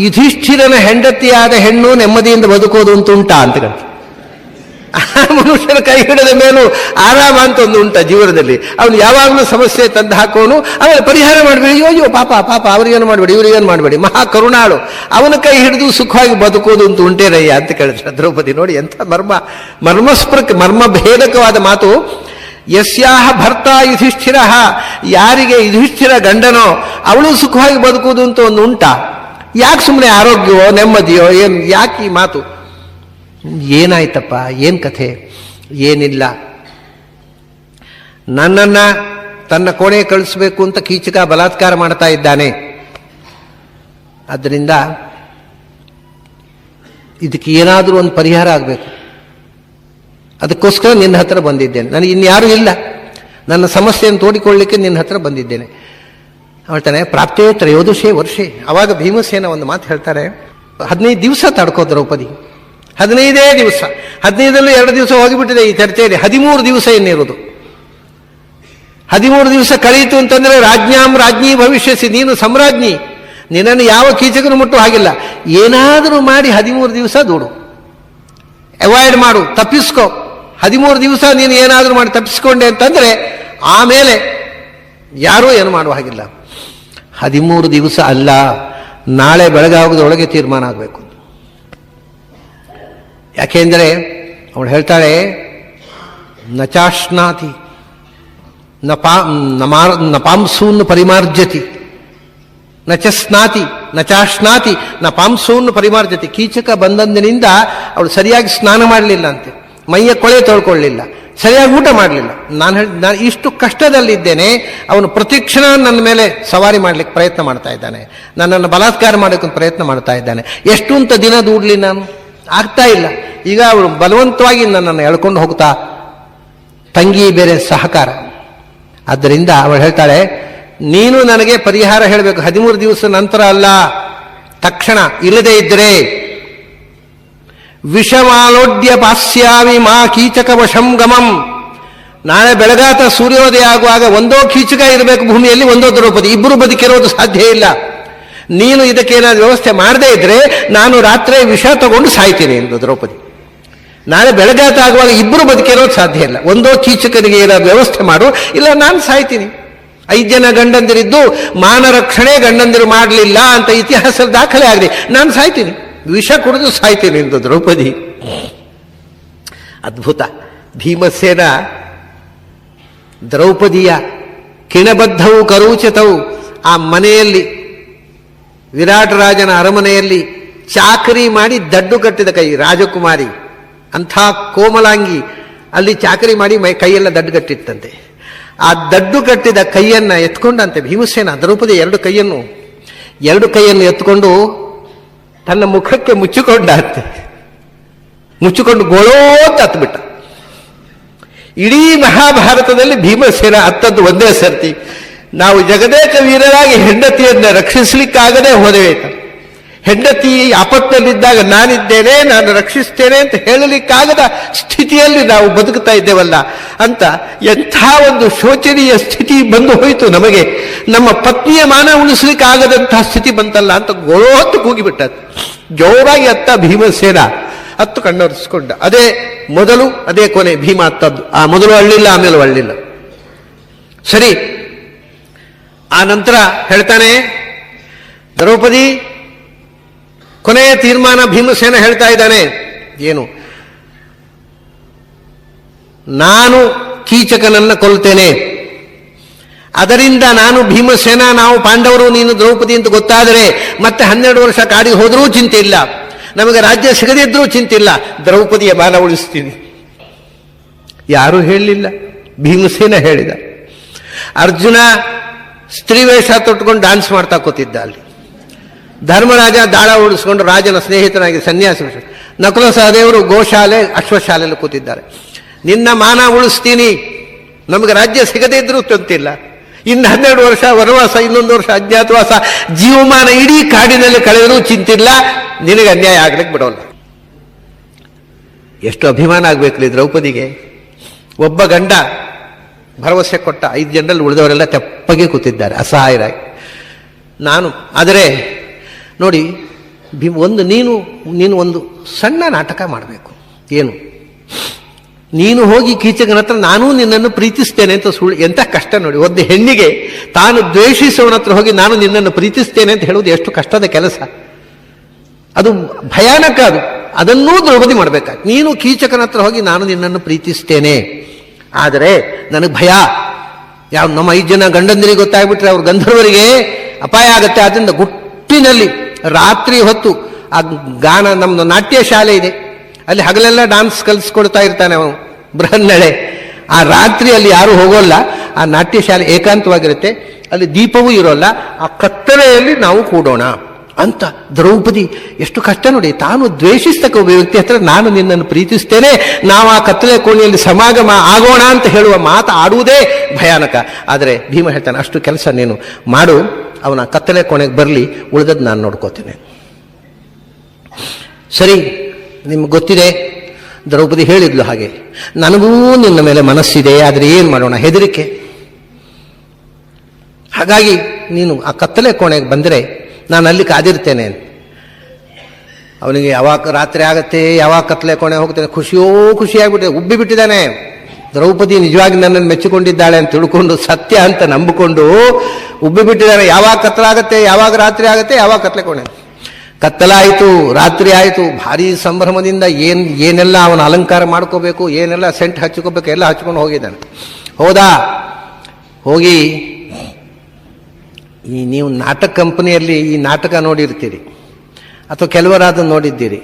ಯುಧಿಷ್ಠಿರನ ಹೆಂಡತಿಯಾದ ಹೆಣ್ಣು ನೆಮ್ಮದಿಯಿಂದ ಬದುಕೋದು ಅಂತ ಉಂಟಾ ಅಂತ ಕೇಳ್ತಾರೆ. ಮನುಷ್ಯನ ಕೈ ಹಿಡಿದ ಮೇಲೂ ಆರಾಮ ಅಂತ ಒಂದು ಉಂಟ ಜೀವನದಲ್ಲಿ. ಅವನು ಯಾವಾಗಲೂ ಸಮಸ್ಯೆ ತಂದು ಹಾಕೋನು, ಆಮೇಲೆ ಪರಿಹಾರ ಮಾಡಬೇಡಿ, ಅಯ್ಯೋ ಪಾಪ ಅವ್ರಿಗೇನು ಮಾಡಬೇಡಿ, ಇವ್ರಿಗೇನು ಮಾಡಬೇಡಿ, ಮಹಾ ಕರುಣಾಳು, ಅವನ ಕೈ ಹಿಡಿದು ಸುಖವಾಗಿ ಬದುಕೋದು ಅಂತ ಉಂಟೇನಯ್ಯ ಅಂತ ಕೇಳಿದ್ರೆ ದ್ರೌಪದಿ. ನೋಡಿ ಎಂಥ ಮರ್ಮಭೇದಕವಾದ ಮಾತು. ಯಸ್ಯಾಹ ಭರ್ತ ಯುಧಿಷ್ಠಿರ, ಯಾರಿಗೆ ಯುಧಿಷ್ಠಿರ ಗಂಡನೋ ಅವಳು ಸುಖವಾಗಿ ಬದುಕೋದು ಅಂತ ಒಂದು ಉಂಟ. ಯಾಕೆ ಸುಮ್ಮನೆ ಆರೋಗ್ಯವೋ ನೆಮ್ಮದಿಯೋ ಏನು, ಯಾಕೆ ಈ ಮಾತು? ಏನಾಯ್ತಪ್ಪ, ಏನು ಕಥೆ? ಏನಿಲ್ಲ, ನನ್ನನ್ನ ತನ್ನ ಕೋಣೆ ಕಳಿಸ್ಬೇಕು ಅಂತ ಕೀಚಕ ಬಲಾತ್ಕಾರ ಮಾಡ್ತಾ ಇದ್ದಾನೆ. ಆದ್ದರಿಂದ ಇದಕ್ಕೆ ಏನಾದರೂ ಒಂದು ಪರಿಹಾರ ಆಗಬೇಕು. ಅದಕ್ಕೋಸ್ಕರ ನಿನ್ನ ಹತ್ರ ಬಂದಿದ್ದೇನೆ. ನನಗೆ ಇನ್ಯಾರೂ ಇಲ್ಲ, ನನ್ನ ಸಮಸ್ಯೆಯನ್ನು ತೋಡಿಕೊಳ್ಳಲಿಕ್ಕೆ ನಿನ್ನ ಹತ್ರ ಬಂದಿದ್ದೇನೆ. ಹೇಳ್ತಾನೆ, ಪ್ರಾಪ್ತೇ ತ್ರಯೋದಶೇ ವರ್ಷೆ. ಅವಾಗ ಭೀಮಸೇನ ಒಂದು ಮಾತು ಹೇಳ್ತಾರೆ, 15 ದಿವಸ ತಡ್ಕೋ ದ್ರೌಪದಿ, 15 ದಿವಸ. 15ರಲ್ಲೂ 2 ದಿವಸ ಹೋಗಿಬಿಟ್ಟಿದೆ ಈ ಚರ್ಚೆಯಲ್ಲಿ. 13 ದಿವಸ ಇನ್ನಿರುವುದು. 13 ದಿವಸ ಕಳೆಯಿತು ಅಂತಂದ್ರೆ ರಾಜ್ಞಿ ಭವಿಷ್ಯಸಿ, ನೀನು ಸಾಮ್ರಾಜ್ಞಿ, ನಿನ್ನನ್ನು ಯಾವ ಕೀಚಕನು ಮುಟ್ಟುವ ಹಾಗಿಲ್ಲ. ಏನಾದರೂ ಮಾಡಿ 13 ದಿವಸ ದೂಡು, ಅವಾಯ್ಡ್ ಮಾಡು, ತಪ್ಪಿಸ್ಕೋ. 13 ದಿವಸ ನೀನು ಏನಾದರೂ ಮಾಡಿ ತಪ್ಪಿಸ್ಕೊಂಡೆ ಅಂತಂದ್ರೆ ಆಮೇಲೆ ಯಾರೂ ಏನು ಮಾಡುವ ಹಾಗಿಲ್ಲ. 13 ದಿವಸ ಅಲ್ಲ, ನಾಳೆ ಬೆಳಗಾಗೋದ್ರೊಳಗೆ ತೀರ್ಮಾನ ಆಗಬೇಕು. ಯಾಕೆಂದರೆ ಅವಳು ಹೇಳ್ತಾಳೆ, ನಚಾಶ್ನಾತಿ ನಪಾಂಸೂನ್ ಪರಿಮಾರ್ಜತಿ ನಚಸ್ನಾತಿ ನಚಾಶ್ನಾತಿ ನ ಪಾಂಸೂನ್ ಪರಿಮಾರ್ಜತಿ. ಕೀಚಕ ಬಂದಂದಿನಿಂದ ಅವಳು ಸರಿಯಾಗಿ ಸ್ನಾನ ಮಾಡಲಿಲ್ಲ ಅಂತೆ, ಮೈಯ ಕೊಳೆ ತೊಳ್ಕೊಳ್ಳಿಲ್ಲ, ಸರಿಯಾಗಿ ಊಟ ಮಾಡಲಿಲ್ಲ. ನಾನು ಇಷ್ಟು ಕಷ್ಟದಲ್ಲಿದ್ದೇನೆ, ಅವನು ಪ್ರತಿಕ್ಷಣ ನನ್ನ ಮೇಲೆ ಸವಾರಿ ಮಾಡಲಿಕ್ಕೆ ಪ್ರಯತ್ನ ಮಾಡ್ತಾ ಇದ್ದಾನೆ, ನನ್ನನ್ನು ಬಲಾತ್ಕಾರ ಮಾಡೋಕ್ಕೆ ಪ್ರಯತ್ನ ಮಾಡ್ತಾ ಇದ್ದಾನೆ. ಎಷ್ಟು ಅಂತ ದಿನ ದೂಡ್ಲಿ ನಾನು, ಆಗ್ತಾ ಇಲ್ಲ. ಈಗ ಅವಳು ಬಲವಂತವಾಗಿ ನನ್ನನ್ನು ಎಳ್ಕೊಂಡು ಹೋಗ್ತಾ, ತಂಗಿ ಬೇರೆ ಸಹಕಾರ. ಆದ್ದರಿಂದ ಅವಳು ಹೇಳ್ತಾಳೆ, ನೀನು ನನಗೆ ಪರಿಹಾರ ಹೇಳಬೇಕು. 13 ದಿವಸ ನಂತರ ಅಲ್ಲ, ತಕ್ಷಣ. ಇಲ್ಲದೇ ಇದ್ದರೆ ವಿಷಮಾಲೋಡ್ಯ ಪಾಸ್ಯಾಮಿ ಮಾ ಕೀಚಕ ವಶಂ ಗಮಂ. ನಾಳೆ ಬೆಳಗಾತ ಸೂರ್ಯೋದಯ ಆಗುವಾಗ ಒಂದೋ ಕೀಚಕ ಇರಬೇಕು ಭೂಮಿಯಲ್ಲಿ, ಒಂದೋ ದ್ರೌಪದಿ, ಇಬ್ಬರು ಬದುಕಿರೋದು ಸಾಧ್ಯ ಇಲ್ಲ. ನೀನು ಇದಕ್ಕೇನಾದ್ರು ವ್ಯವಸ್ಥೆ ಮಾಡದೇ ಇದ್ರೆ ನಾನು ರಾತ್ರಿ ವಿಷ ತಗೊಂಡು ಸಾಯ್ತೀನಿ ಎಂದು ದ್ರೌಪದಿ. ನಾಳೆ ಬೆಳಗಾತ ಆಗುವಾಗ ಇಬ್ಬರು ಬದುಕಿರೋದು ಸಾಧ್ಯ ಇಲ್ಲ, ಒಂದೋ ಕೀಚಕನಿಗೆ ಏನಾದ್ರು ವ್ಯವಸ್ಥೆ ಮಾಡು, ಇಲ್ಲ ನಾನು ಸಾಯ್ತೀನಿ. 5 ಜನ ಗಂಡಂದಿರಿದ್ದು ಮಾನ ರಕ್ಷಣೆ ಗಂಡಂದಿರು ಮಾಡಲಿಲ್ಲ ಅಂತ ಇತಿಹಾಸದ ದಾಖಲೆ ಆಗಲಿ, ನಾನು ಸಾಯ್ತೀನಿ, ವಿಷ ಕುಡಿದು ಸಾಯ್ತೀನಿ ಎಂದು ದ್ರೌಪದಿ. ಅದ್ಭುತ. ಭೀಮಸೇನ ದ್ರೌಪದಿಯ ಕಿಣಬದ್ಧವು ಕರೂಚತವು ಆ ಮನೆಯಲ್ಲಿ, ವಿರಾಟ್ ರಾಜನ ಅರಮನೆಯಲ್ಲಿ ಚಾಕರಿ ಮಾಡಿ ದಡ್ಡು ಕಟ್ಟಿದ ಕೈ, ರಾಜಕುಮಾರಿ ಅಂಥ ಕೋಮಲಾಂಗಿ, ಅಲ್ಲಿ ಚಾಕರಿ ಮಾಡಿ ಕೈಯೆಲ್ಲ ದಡ್ಡು ಕಟ್ಟಿತ್ತಂತೆ. ಆ ದಡ್ಡು ಕಟ್ಟಿದ ಕೈಯನ್ನು ಎತ್ಕೊಂಡಂತೆ ಭೀಮಸೇನ ದ್ರೌಪದಿ ಎರಡು ಕೈಯನ್ನು ಎತ್ಕೊಂಡು ತನ್ನ ಮುಖಕ್ಕೆ ಮುಚ್ಚಿಕೊಂಡಂತೆ, ಮುಚ್ಚಿಕೊಂಡು ಗೋಳೋತ್ ಹತ್ಬಿಟ್ಟ. ಇಡೀ ಮಹಾಭಾರತದಲ್ಲಿ ಭೀಮಸೇನ ಹತ್ತದ್ದು ಒಂದೇ ಸರ್ತಿ. ನಾವು ಜಗದೇಕ ವೀರರಾಗಿ ಹೆಂಡತಿಯನ್ನು ರಕ್ಷಿಸಲಿಕ್ಕಾಗದೆ ಹೋದೆವೆ. ಹೆಂಡತಿ ಆಪತ್ತಿನಲ್ಲಿದ್ದಾಗ ನಾನಿದ್ದೇನೆ, ನಾನು ರಕ್ಷಿಸ್ತೇನೆ ಅಂತ ಹೇಳಲಿಕ್ಕಾಗದ ಸ್ಥಿತಿಯಲ್ಲಿ ನಾವು ಬದುಕ್ತಾ ಇದ್ದೇವಲ್ಲ ಅಂತ ಎಂಥ ಒಂದು ಶೋಚನೀಯ ಸ್ಥಿತಿ ಬಂದು ಹೋಯಿತು ನಮಗೆ. ನಮ್ಮ ಪತ್ನಿಯ ಮಾನ ಉಳಿಸ್ಲಿಕ್ಕಾಗದಂತಹ ಸ್ಥಿತಿ ಬಂತಲ್ಲ ಅಂತ ಗೋಳೋತ್ತು ಕೂಗಿಬಿಟ್ಟ. ಜೋರಾಗಿ ಅತ್ತ ಭೀಮಸೇನ ಹತ್ತು ಕಣ್ಣೊರೆಸ್ಕೊಂಡ. ಅದೇ ಮೊದಲು, ಅದೇ ಕೊನೆ. ಭೀಮ ಹತ್ತದ್ದು. ಆ ಮೊದಲು ಅಳ್ಳಿಲ್ಲ, ಆಮೇಲೆ ಅಳ್ಳಿಲ್ಲ. ಸರಿ, ಆ ನಂತರ ಹೇಳ್ತಾನೆ ದ್ರೌಪದಿ, ಕೊನೆಯ ತೀರ್ಮಾನ ಭೀಮಸೇನ ಹೇಳ್ತಾ ಇದ್ದಾನೆ. ಏನು? ನಾನು ಕೀಚಕನನ್ನ ಕೊಲ್ತೇನೆ, ಅದರಿಂದ ನಾನು ಭೀಮಸೇನ, ನಾವು ಪಾಂಡವರು, ನೀನು ದ್ರೌಪದಿ ಅಂತ ಗೊತ್ತಾದರೆ ಮತ್ತೆ 12 ವರ್ಷ ಕಾಡಿಗೆ ಹೋದರೂ ಚಿಂತೆ ಇಲ್ಲ, ನಮಗೆ ರಾಜ್ಯ ಸಿಗದಿದ್ರೂ ಚಿಂತೆ ಇಲ್ಲ, ದ್ರೌಪದಿಯ ಮಾನ ಉಳಿಸ್ತೀನಿ. ಯಾರೂ ಹೇಳಲಿಲ್ಲ, ಭೀಮಸೇನ ಹೇಳಿದ. ಅರ್ಜುನ ಸ್ತ್ರೀ ವೇಷ ತೊಟ್ಕೊಂಡು ಡ್ಯಾನ್ಸ್ ಮಾಡ್ತಾ ಕೂತಿದ್ದ ಅಲ್ಲಿ. ಧರ್ಮರಾಜ ದಾಳ ಓಡಿಸ್ಕೊಂಡು ರಾಜನ ಸ್ನೇಹಿತನಾಗಿ ಸನ್ಯಾಸ. ನಕುಲ ಸಹದೇವರು ಗೋಶಾಲೆ ಅಶ್ವಶಾಲೆಯಲ್ಲಿ ಕೂತಿದ್ದಾರೆ. ನಿನ್ನ ಮಾನ ಉಳಿಸ್ತೀನಿ, ನಮಗೆ ರಾಜ್ಯ ಸಿಗದೇ ಇದ್ರೂ ತೊಂತಿಲ್ಲ, ಇನ್ನು 12 ವರ್ಷ ವನವಾಸ, ಇನ್ನೊಂದು ವರ್ಷ ಅಜ್ಞಾತವಾಸ, ಜೀವಮಾನ ಇಡೀ ಕಾಡಿನಲ್ಲಿ ಕಳೆದರೂ ಚಿಂತಿಲ್ಲ, ನಿನಗೆ ಅನ್ಯಾಯ ಆಗ್ಲಿಕ್ಕೆ ಬಿಡೋಲ್ಲ. ಎಷ್ಟು ಅಭಿಮಾನ ಆಗ್ಬೇಕಲ್ಲಿ ದ್ರೌಪದಿಗೆ. ಒಬ್ಬ ಗಂಡ ಭರವಸೆ ಕೊಟ್ಟ, 5 ಜನರಲ್ಲಿ ಉಳಿದವರೆಲ್ಲ ತೆಪ್ಪಗೆ ಕೂತಿದ್ದಾರೆ ಅಸಹಾಯರಾಗಿ. ಆದರೆ ನೋಡಿ, ನೀನು ಒಂದು ಸಣ್ಣ ನಾಟಕ ಮಾಡಬೇಕು. ಏನು? ನೀನು ಹೋಗಿ ಕೀಚಕನ ಹತ್ರ ನಾನು ನಿನ್ನನ್ನು ಪ್ರೀತಿಸ್ತೇನೆ ಅಂತ ಸುಳ್ಳು. ಎಂಥ ಕಷ್ಟ ನೋಡಿ. ಒಂದು ಹೆಣ್ಣಿಗೆ ತಾನು ದ್ವೇಷಿಸುವವನ ಹತ್ರ ಹೋಗಿ ನಾನು ನಿನ್ನನ್ನು ಪ್ರೀತಿಸ್ತೇನೆ ಅಂತ ಹೇಳುವುದು ಎಷ್ಟು ಕಷ್ಟದ ಕೆಲಸ. ಅದು ಭಯಾನಕ. ಅದನ್ನೂ ದ್ರೌಪದಿ ಮಾಡಬೇಕಾಗಿ. ನೀನು ಕೀಚಕನ ಹತ್ರ ಹೋಗಿ ನಾನು ನಿನ್ನನ್ನು ಪ್ರೀತಿಸ್ತೇನೆ, ಆದರೆ ನನಗೆ ಭಯ. ನಮ್ಮ 5 ಜನ ಗಂಡಂದಿರಿಗೆ ಗೊತ್ತಾಗ್ಬಿಟ್ರೆ ಅವ್ರ ಗಂಧರ್ವರಿಗೆ ಅಪಾಯ ಆಗತ್ತೆ. ಆದ್ದರಿಂದ ಗುಟ್ಟಿನಲ್ಲಿ ರಾತ್ರಿ ಹೊತ್ತು ಆ ಗಾನ, ನಮ್ದು ನಾಟ್ಯ ಶಾಲೆ ಇದೆ, ಅಲ್ಲಿ ಹಗಲೆಲ್ಲ ಡಾನ್ಸ್ ಕಲಿಸ್ಕೊಡ್ತಾ ಇರ್ತಾನೆ ಅವನು, ಬೃಹನ್ನಳೆ. ಆ ರಾತ್ರಿಯಲ್ಲಿ ಯಾರು ಹೋಗೋಲ್ಲ, ಆ ನಾಟ್ಯ ಶಾಲೆ ಏಕಾಂತವಾಗಿರುತ್ತೆ, ಅಲ್ಲಿ ದೀಪವೂ ಇರೋಲ್ಲ, ಆ ಕತ್ತಲೆಯಲ್ಲಿ ನಾವು ಕೂಡೋಣ ಅಂತ. ದ್ರೌಪದಿ ಎಷ್ಟು ಕಷ್ಟ ನೋಡಿ. ತಾನು ದ್ವೇಷಿಸ್ತಕ್ಕ ಒಬ್ಬ ವ್ಯಕ್ತಿ ಹತ್ರ ನಾನು ನಿನ್ನನ್ನು ಪ್ರೀತಿಸ್ತೇನೆ, ನಾವು ಆ ಕತ್ತಲೆ ಕೋಣೆಯಲ್ಲಿ ಸಮಾಗಮ ಆಗೋಣ ಅಂತ ಹೇಳುವ ಮಾತು ಆಡುವುದೇ ಭಯಾನಕ. ಆದರೆ ಭೀಮ ಹೇಳ್ತಾನೆ, ಅಷ್ಟು ಕೆಲಸ ನೀನು ಮಾಡು, ಅವನ ಕತ್ತಲೆ ಕೋಣೆಗೆ ಬರಲಿ, ಉಳಿದದ್ದು ನಾನು ನೋಡ್ಕೋತೇನೆ. ಸರಿ, ನಿಮ್ಗೆ ಗೊತ್ತಿದೆ, ದ್ರೌಪದಿ ಹೇಳಿದ್ಲು ಹಾಗೆ, ನನಗೂ ನಿನ್ನ ಮೇಲೆ ಮನಸ್ಸಿದೆ, ಆದರೆ ಏನು ಮಾಡೋಣ, ಹೆದರಿಕೆ. ಹಾಗಾಗಿ ನೀನು ಆ ಕತ್ತಲೆ ಕೋಣೆಗೆ ಬಂದರೆ ನಾನು ಅಲ್ಲಿ ಕಾದಿರ್ತೇನೆ. ಅವನಿಗೆ ಯಾವಾಗ ರಾತ್ರಿ ಆಗತ್ತೆ, ಯಾವಾಗ ಕತ್ತಲೆ ಕೋಣೆ ಹೋಗ್ತೇನೆ, ಖುಷಿಯಾಗ್ಬಿಟ್ಟೆ, ಉಬ್ಬಿಬಿಟ್ಟಿದ್ದಾನೆ. ದ್ರೌಪದಿ ನಿಜವಾಗಿ ನನ್ನನ್ನು ಮೆಚ್ಚಿಕೊಂಡಿದ್ದಾಳೆ ಅಂತ ತಿಳ್ಕೊಂಡು, ಸತ್ಯ ಅಂತ ನಂಬಿಕೊಂಡು ಉಬ್ಬಿಬಿಟ್ಟಿದ್ದಾನೆ. ಯಾವಾಗ ಕತ್ತಲಾಗತ್ತೆ, ಯಾವಾಗ ರಾತ್ರಿ ಆಗತ್ತೆ, ಯಾವಾಗ ಕತ್ತಲೆ ಕೋಣೆ. ಕತ್ತಲಾಯಿತು, ರಾತ್ರಿ ಆಯಿತು, ಭಾರಿ ಸಂಭ್ರಮದಿಂದ ಏನೆಲ್ಲ ಅವನ ಅಲಂಕಾರ ಮಾಡ್ಕೋಬೇಕು, ಏನೆಲ್ಲ ಸೆಂಟ್ ಹಚ್ಕೋಬೇಕು ಎಲ್ಲ ಹಚ್ಕೊಂಡು ಹೋಗಿದ್ದಾನೆ. ಹೋಗಿ ನೀವು ನಾಟಕ ಕಂಪನಿಯಲ್ಲಿ ಈ ನಾಟಕ ನೋಡಿರ್ತೀರಿ ಅಥವಾ ಕೆಲವರಾದ ನೋಡಿದ್ದೀರಿ.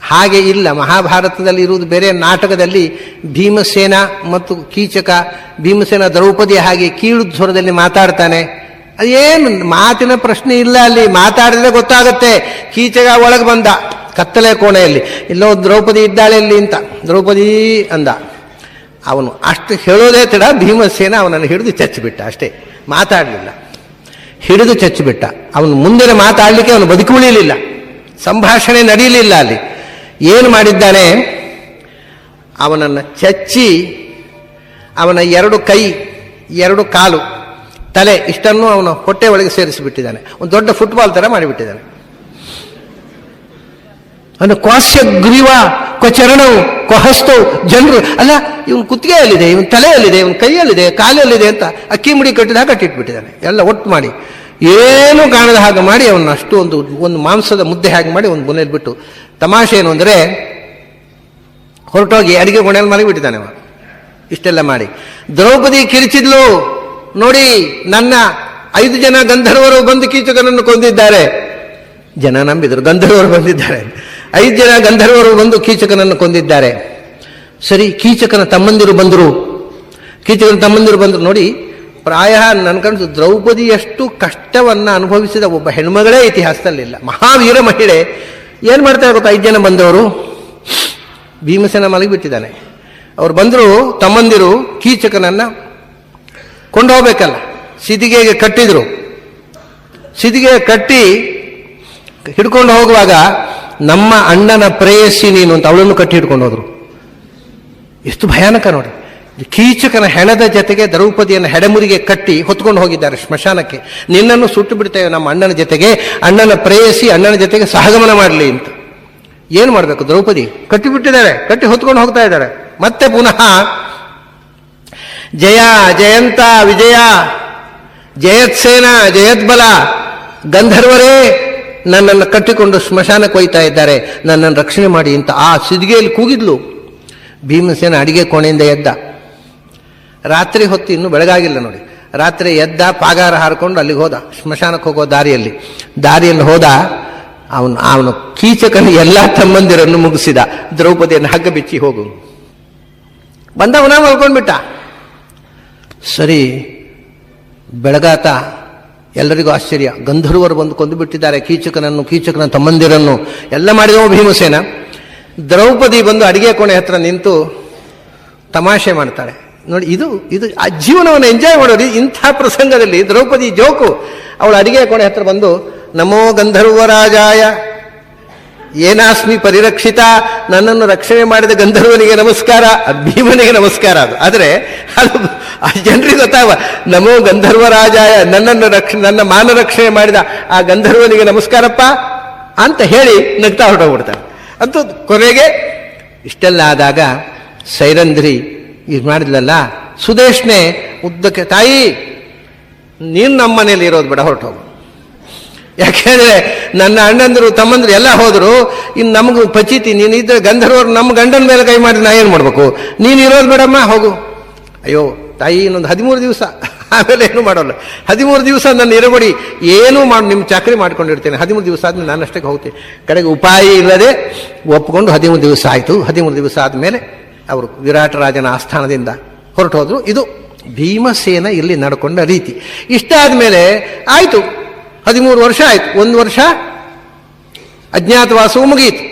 ಹಾಗೆ ಇಲ್ಲ, ಮಹಾಭಾರತದಲ್ಲಿ ಇರುವುದು ಬೇರೆ. ನಾಟಕದಲ್ಲಿ ಭೀಮಸೇನ ಮತ್ತು ಕೀಚಕ, ಭೀಮಸೇನ ದ್ರೌಪದಿ ಹಾಗೆ ಕೀಳು ಸ್ವರದಲ್ಲಿ ಮಾತಾಡ್ತಾನೆ. ಅದೇನು ಮಾತಿನ ಪ್ರಶ್ನೆ ಇಲ್ಲ, ಅಲ್ಲಿ ಮಾತಾಡಿದ್ರೆ ಗೊತ್ತಾಗುತ್ತೆ. ಕೀಚಕ ಒಳಗೆ ಬಂದ ಕತ್ತಲೆ ಕೋಣೆಯಲ್ಲಿ, ಇಲ್ಲೋ ದ್ರೌಪದಿ ಇದ್ದಾಳೆ ಇಲ್ಲಿ ಅಂತ, ದ್ರೌಪದಿ ಅಂದ. ಅವನು ಅಷ್ಟು ಹೇಳೋದೇ ತಡ ಭೀಮಸೇನ ಅವನನ್ನು ಹಿಡಿದು ಚಚ್ಚಿಬಿಟ್ಟ. ಅಷ್ಟೇ, ಮಾತಾಡಲಿಲ್ಲ, ಹಿಡಿದು ಚಚ್ಚಿಬಿಟ್ಟ. ಅವನು ಮುಂದಿನ ಮಾತಾಡಲಿಕ್ಕೆ ಅವನು ಬದುಕಿ ಉಳಿಯಲಿಲ್ಲ, ಸಂಭಾಷಣೆ ನಡೆಯಲಿಲ್ಲ. ಅಲ್ಲಿ ಏನು ಮಾಡಿದ್ದಾನೆ, ಅವನನ್ನು ಚಚ್ಚಿ ಅವನ 2 ಕೈ 2 ಕಾಲು ತಲೆ ಇಷ್ಟನ್ನು ಅವನ ಹೊಟ್ಟೆ ಒಳಗೆ ಸೇರಿಸಿಬಿಟ್ಟಿದ್ದಾನೆ. ಒಂದು ದೊಡ್ಡ ಫುಟ್ಬಾಲ್ ಥರ ಮಾಡಿಬಿಟ್ಟಿದ್ದಾನೆ. ಅವನು ಕ್ವಾಸ್ಯ ಗ್ರೀವ ಕೊಚರಣವು ಕೊಹಸ್ತವು. ಜನರು ಅಲ್ಲ, ಇವನು ಕುತ್ತಿಗೆಯಲ್ಲಿದೆ, ಇವನು ತಲೆಯಲ್ಲಿದೆ, ಇವನು ಕೈಯಲ್ಲಿದೆ, ಕಾಲಲ್ಲಿದೆ ಅಂತ ಅಕ್ಕಿ ಮುಡಿ ಕಟ್ಟಿದ ಕಟ್ಟಿಟ್ಬಿಟ್ಟಿದ್ದಾನೆ. ಎಲ್ಲ ಒಟ್ಟು ಮಾಡಿ ಏನೂ ಕಾಣದ ಹಾಗೆ ಮಾಡಿ ಅವನ್ನ ಅಷ್ಟು ಒಂದು ಮಾಂಸದ ಮುದ್ದೆ ಹಾಗೆ ಮಾಡಿ ಒಂದು ಬುನೆಯಲ್ಲಿ ಬಿಟ್ಟು. ತಮಾಷೆ ಏನು ಅಂದರೆ, ಹೊರಟೋಗಿ ಅಡಿಗೆ ಕೋಣೆಯಲ್ಲಿ ಮಲಗಿಬಿಟ್ಟಿದ್ದಾನೆ ಅವ. ಇಷ್ಟೆಲ್ಲ ಮಾಡಿ ದ್ರೌಪದಿ ಕಿರಿಚಿದ್ಲು, ನೋಡಿ ನನ್ನ 5 ಜನ ಗಂಧರ್ವರು ಬಂದು ಕೀಚಕನನ್ನು ಕೊಂದಿದ್ದಾರೆ. ಜನ ನಂಬಿದರು, ಗಂಧರ್ವರು ಬಂದಿದ್ದಾರೆ. 5 ಜನ ಗಂಧರ್ವರು ಬಂದು ಕೀಚಕನನ್ನು ಕೊಂದಿದ್ದಾರೆ. ಸರಿ, ಕೀಚಕನ ತಮ್ಮಂದಿರು ಬಂದರು. ನೋಡಿ, ಪ್ರಾಯ ನನ್ಕಂಡು ದ್ರೌಪದಿಯಷ್ಟು ಕಷ್ಟವನ್ನು ಅನುಭವಿಸಿದ ಒಬ್ಬ ಹೆಣ್ಮಗಳೇ ಇತಿಹಾಸದಲ್ಲಿಲ್ಲ. ಮಹಾವೀರ ಮಹಿಳೆ. ಏನು ಮಾಡ್ತಾರೆ ಗೊತ್ತಾ, 5 ಜನ ಬಂದವರು, ಭೀಮಸೇನ ಮಲಗಿಬಿಟ್ಟಿದ್ದಾನೆ. ಅವ್ರು ಬಂದರು, ತಮ್ಮಂದಿರು ಕೀಚಕನನ್ನು ಕೊಂಡು ಹೋಗ್ಬೇಕಲ್ಲ, ಸಿದಿಗೆಗೆ ಕಟ್ಟಿದ್ರು. ಸಿದಿಗೆ ಕಟ್ಟಿ ಹಿಡ್ಕೊಂಡು ಹೋಗುವಾಗ ನಮ್ಮ ಅಣ್ಣನ ಪ್ರೇಯಸಿ ನೀನು ಅಂತ ಅವಳನ್ನು ಕಟ್ಟಿ ಹಿಡ್ಕೊಂಡು ಹೋದ್ರು. ಎಷ್ಟು ಭಯಾನಕ ನೋಡಿ. ಕೀಚಕನ ಹೆಣದ ಜೊತೆಗೆ ದ್ರೌಪದಿಯನ್ನು ಹೆಡೆಮುರಿಗೆ ಕಟ್ಟಿ ಹೊತ್ಕೊಂಡು ಹೋಗಿದ್ದಾರೆ ಸ್ಮಶಾನಕ್ಕೆ. ನಿನ್ನನ್ನು ಸುಟ್ಟು ಬಿಡ್ತೇವೆ ನಮ್ಮ ಅಣ್ಣನ ಜೊತೆಗೆ, ಅಣ್ಣನ ಪ್ರೇಯಸಿ ಅಣ್ಣನ ಜೊತೆಗೆ ಸಹಗಮನ ಮಾಡಲಿ ಅಂತ. ಏನು ಮಾಡಬೇಕು, ದ್ರೌಪದಿ ಕಟ್ಟಿಬಿಟ್ಟಿದ್ದಾರೆ, ಕಟ್ಟಿ ಹೊತ್ಕೊಂಡು ಹೋಗ್ತಾ ಇದ್ದಾರೆ. ಮತ್ತೆ ಪುನಃ ಜಯ ಜಯಂತ ವಿಜಯ ಜಯತ್ಸೇನ ಜಯದ್ಬಲ ಗಂಧರ್ವರೇ ನನ್ನನ್ನು ಕಟ್ಟಿಕೊಂಡು ಸ್ಮಶಾನಕ್ಕೆ ಒಯ್ತಾ ಇದ್ದಾರೆ, ನನ್ನನ್ನು ರಕ್ಷಣೆ ಮಾಡಿ ಅಂತ ಆ ಸಿದ್ಗೆಯಲ್ಲಿ ಕೂಗಿದ್ಲು. ಭೀಮಸೇನ ಅಡಿಗೆ ಕೋಣೆಯಿಂದ ಎದ್ದ. ರಾತ್ರಿ ಹೊತ್ತು ಇನ್ನೂ ಬೆಳಗಾಗಿಲ್ಲ ನೋಡಿ. ರಾತ್ರಿ ಎದ್ದ, ಪಾಗಾರ ಹಾರಿಕೊಂಡು ಅಲ್ಲಿಗೆ ಹೋದ, ಸ್ಮಶಾನಕ್ಕೆ ಹೋಗೋ ದಾರಿಯಲ್ಲಿ ಹೋದ. ಅವನು ಕೀಚಕನ ಎಲ್ಲ ತಮ್ಮಂದಿರನ್ನು ಮುಗಿಸಿದ. ದ್ರೌಪದಿಯನ್ನು ಹಗ್ಗ ಬಿಚ್ಚಿ ಹೋಗು ಬಂದವನ ಮಲ್ಕೊಂಡ್ಬಿಟ್ಟ. ಸರಿ, ಬೆಳಗಾತ ಎಲ್ಲರಿಗೂ ಆಶ್ಚರ್ಯ. ಗಂಧರ್ವರು ಬಂದು ಕೊಂದು ಬಿಟ್ಟಿದ್ದಾರೆ ಕೀಚಕನ ತಮ್ಮಂದಿರನ್ನು. ಎಲ್ಲ ಮಾಡಿದವ ಭೀಮಸೇನ. ದ್ರೌಪದಿ ಬಂದು ಅಡಿಗೆ ಕೋಣೆ ಹತ್ರ ನಿಂತು ತಮಾಷೆ ಮಾಡ್ತಾಳೆ ನೋಡಿ. ಇದು ಆ ಜೀವನವನ್ನು ಎಂಜಾಯ್ ಮಾಡೋದು. ಇಂಥ ಪ್ರಸಂಗದಲ್ಲಿ ದ್ರೌಪದಿ ಜೋಕು. ಅವಳು ಅಡಿಗೆ ಕೋಣೆ ಹತ್ರ ಬಂದು, ನಮೋ ಗಂಧರ್ವರಾಜಾಯ ಏನಾಸ್ಮಿ ಪರಿರಕ್ಷಿತ, ನನ್ನನ್ನು ರಕ್ಷಣೆ ಮಾಡಿದ ಗಂಧರ್ವನಿಗೆ ನಮಸ್ಕಾರ, ಭೀಮನಿಗೆ ನಮಸ್ಕಾರ. ಅದು ಆ ಜನರಿಗೆ ಗೊತ್ತಾವ, ನಮೋ ಗಂಧರ್ವರಾಜಾಯ, ನನ್ನ ಮಾನ ರಕ್ಷಣೆ ಮಾಡಿದ ಆ ಗಂಧರ್ವನಿಗೆ ನಮಸ್ಕಾರಪ್ಪ ಅಂತ ಹೇಳಿ ನಗ್ತಾ ಹೊರಟೋಗ್ಬಿಡ್ತಾರೆ. ಅಂತೂ ಕೊನೆಗೆ ಇಷ್ಟೆಲ್ಲ ಆದಾಗ ಸೈರಂಧ್ರಿ ಇದು ಮಾಡಿದ್ಲಲ್ಲ, ಸುದೇಶ್ನೆ ಉದ್ದಕ್ಕೆ, ತಾಯಿ ನೀನು ನಮ್ಮ ಮನೇಲಿ ಇರೋದು ಬೇಡ, ಹೊರಟೋಗು. ಯಾಕೆಂದ್ರೆ ನನ್ನ ಅಣ್ಣಂದರು ತಮ್ಮಂದ್ರು ಎಲ್ಲ ಹೋದ್ರು, ಇನ್ನು ನಮಗೂ ಪಚಿತಿ, ನೀನಿದ್ರೆ ಗಂಧರ್ವರು ನಮ್ಮ ಗಂಡನ ಮೇಲೆ ಕೈ ಮಾಡಿ ನಾ ಏನು ಮಾಡ್ಬೇಕು, ನೀನು ಇರೋದು ಬೇಡಮ್ಮ, ಹೋಗು. ಅಯ್ಯೋ ತಾಯಿ, ಇನ್ನೊಂದು 13 ದಿವಸ, ಆಮೇಲೆ ಏನು ಮಾಡೋಲ್ಲ, 13 ದಿವಸ ನನ್ನ ಇರಬೇಡಿ, ಏನೂ ಮಾಡಿ ನಿಮ್ಮ ಚಾಕರಿ ಮಾಡ್ಕೊಂಡಿರ್ತೇನೆ, 13 ದಿವಸ ಆದ್ಮೇಲೆ ನಾನು ಅಷ್ಟಕ್ಕೆ ಹೋಗ್ತೀನಿ. ಕಡೆಗೆ ಉಪಾಯ ಇಲ್ಲದೆ ಒಪ್ಪಿಕೊಂಡು 13 ದಿವಸ ಆಯಿತು. 13 ದಿವಸ ಆದಮೇಲೆ ಅವರು ವಿರಾಟ ರಾಜನ ಆಸ್ಥಾನದಿಂದ ಹೊರಟು ಹೋದ್ರು. ಇದು ಭೀಮಸೇನ ಇಲ್ಲಿ ನಡ್ಕೊಂಡ ರೀತಿ. ಇಷ್ಟಾದ್ಮೇಲೆ ಆಯಿತು, 13 ವರ್ಷ ಆಯ್ತು. 1 ವರ್ಷ ಅಜ್ಞಾತವಾಸವು ಮುಗಿಯಿತು.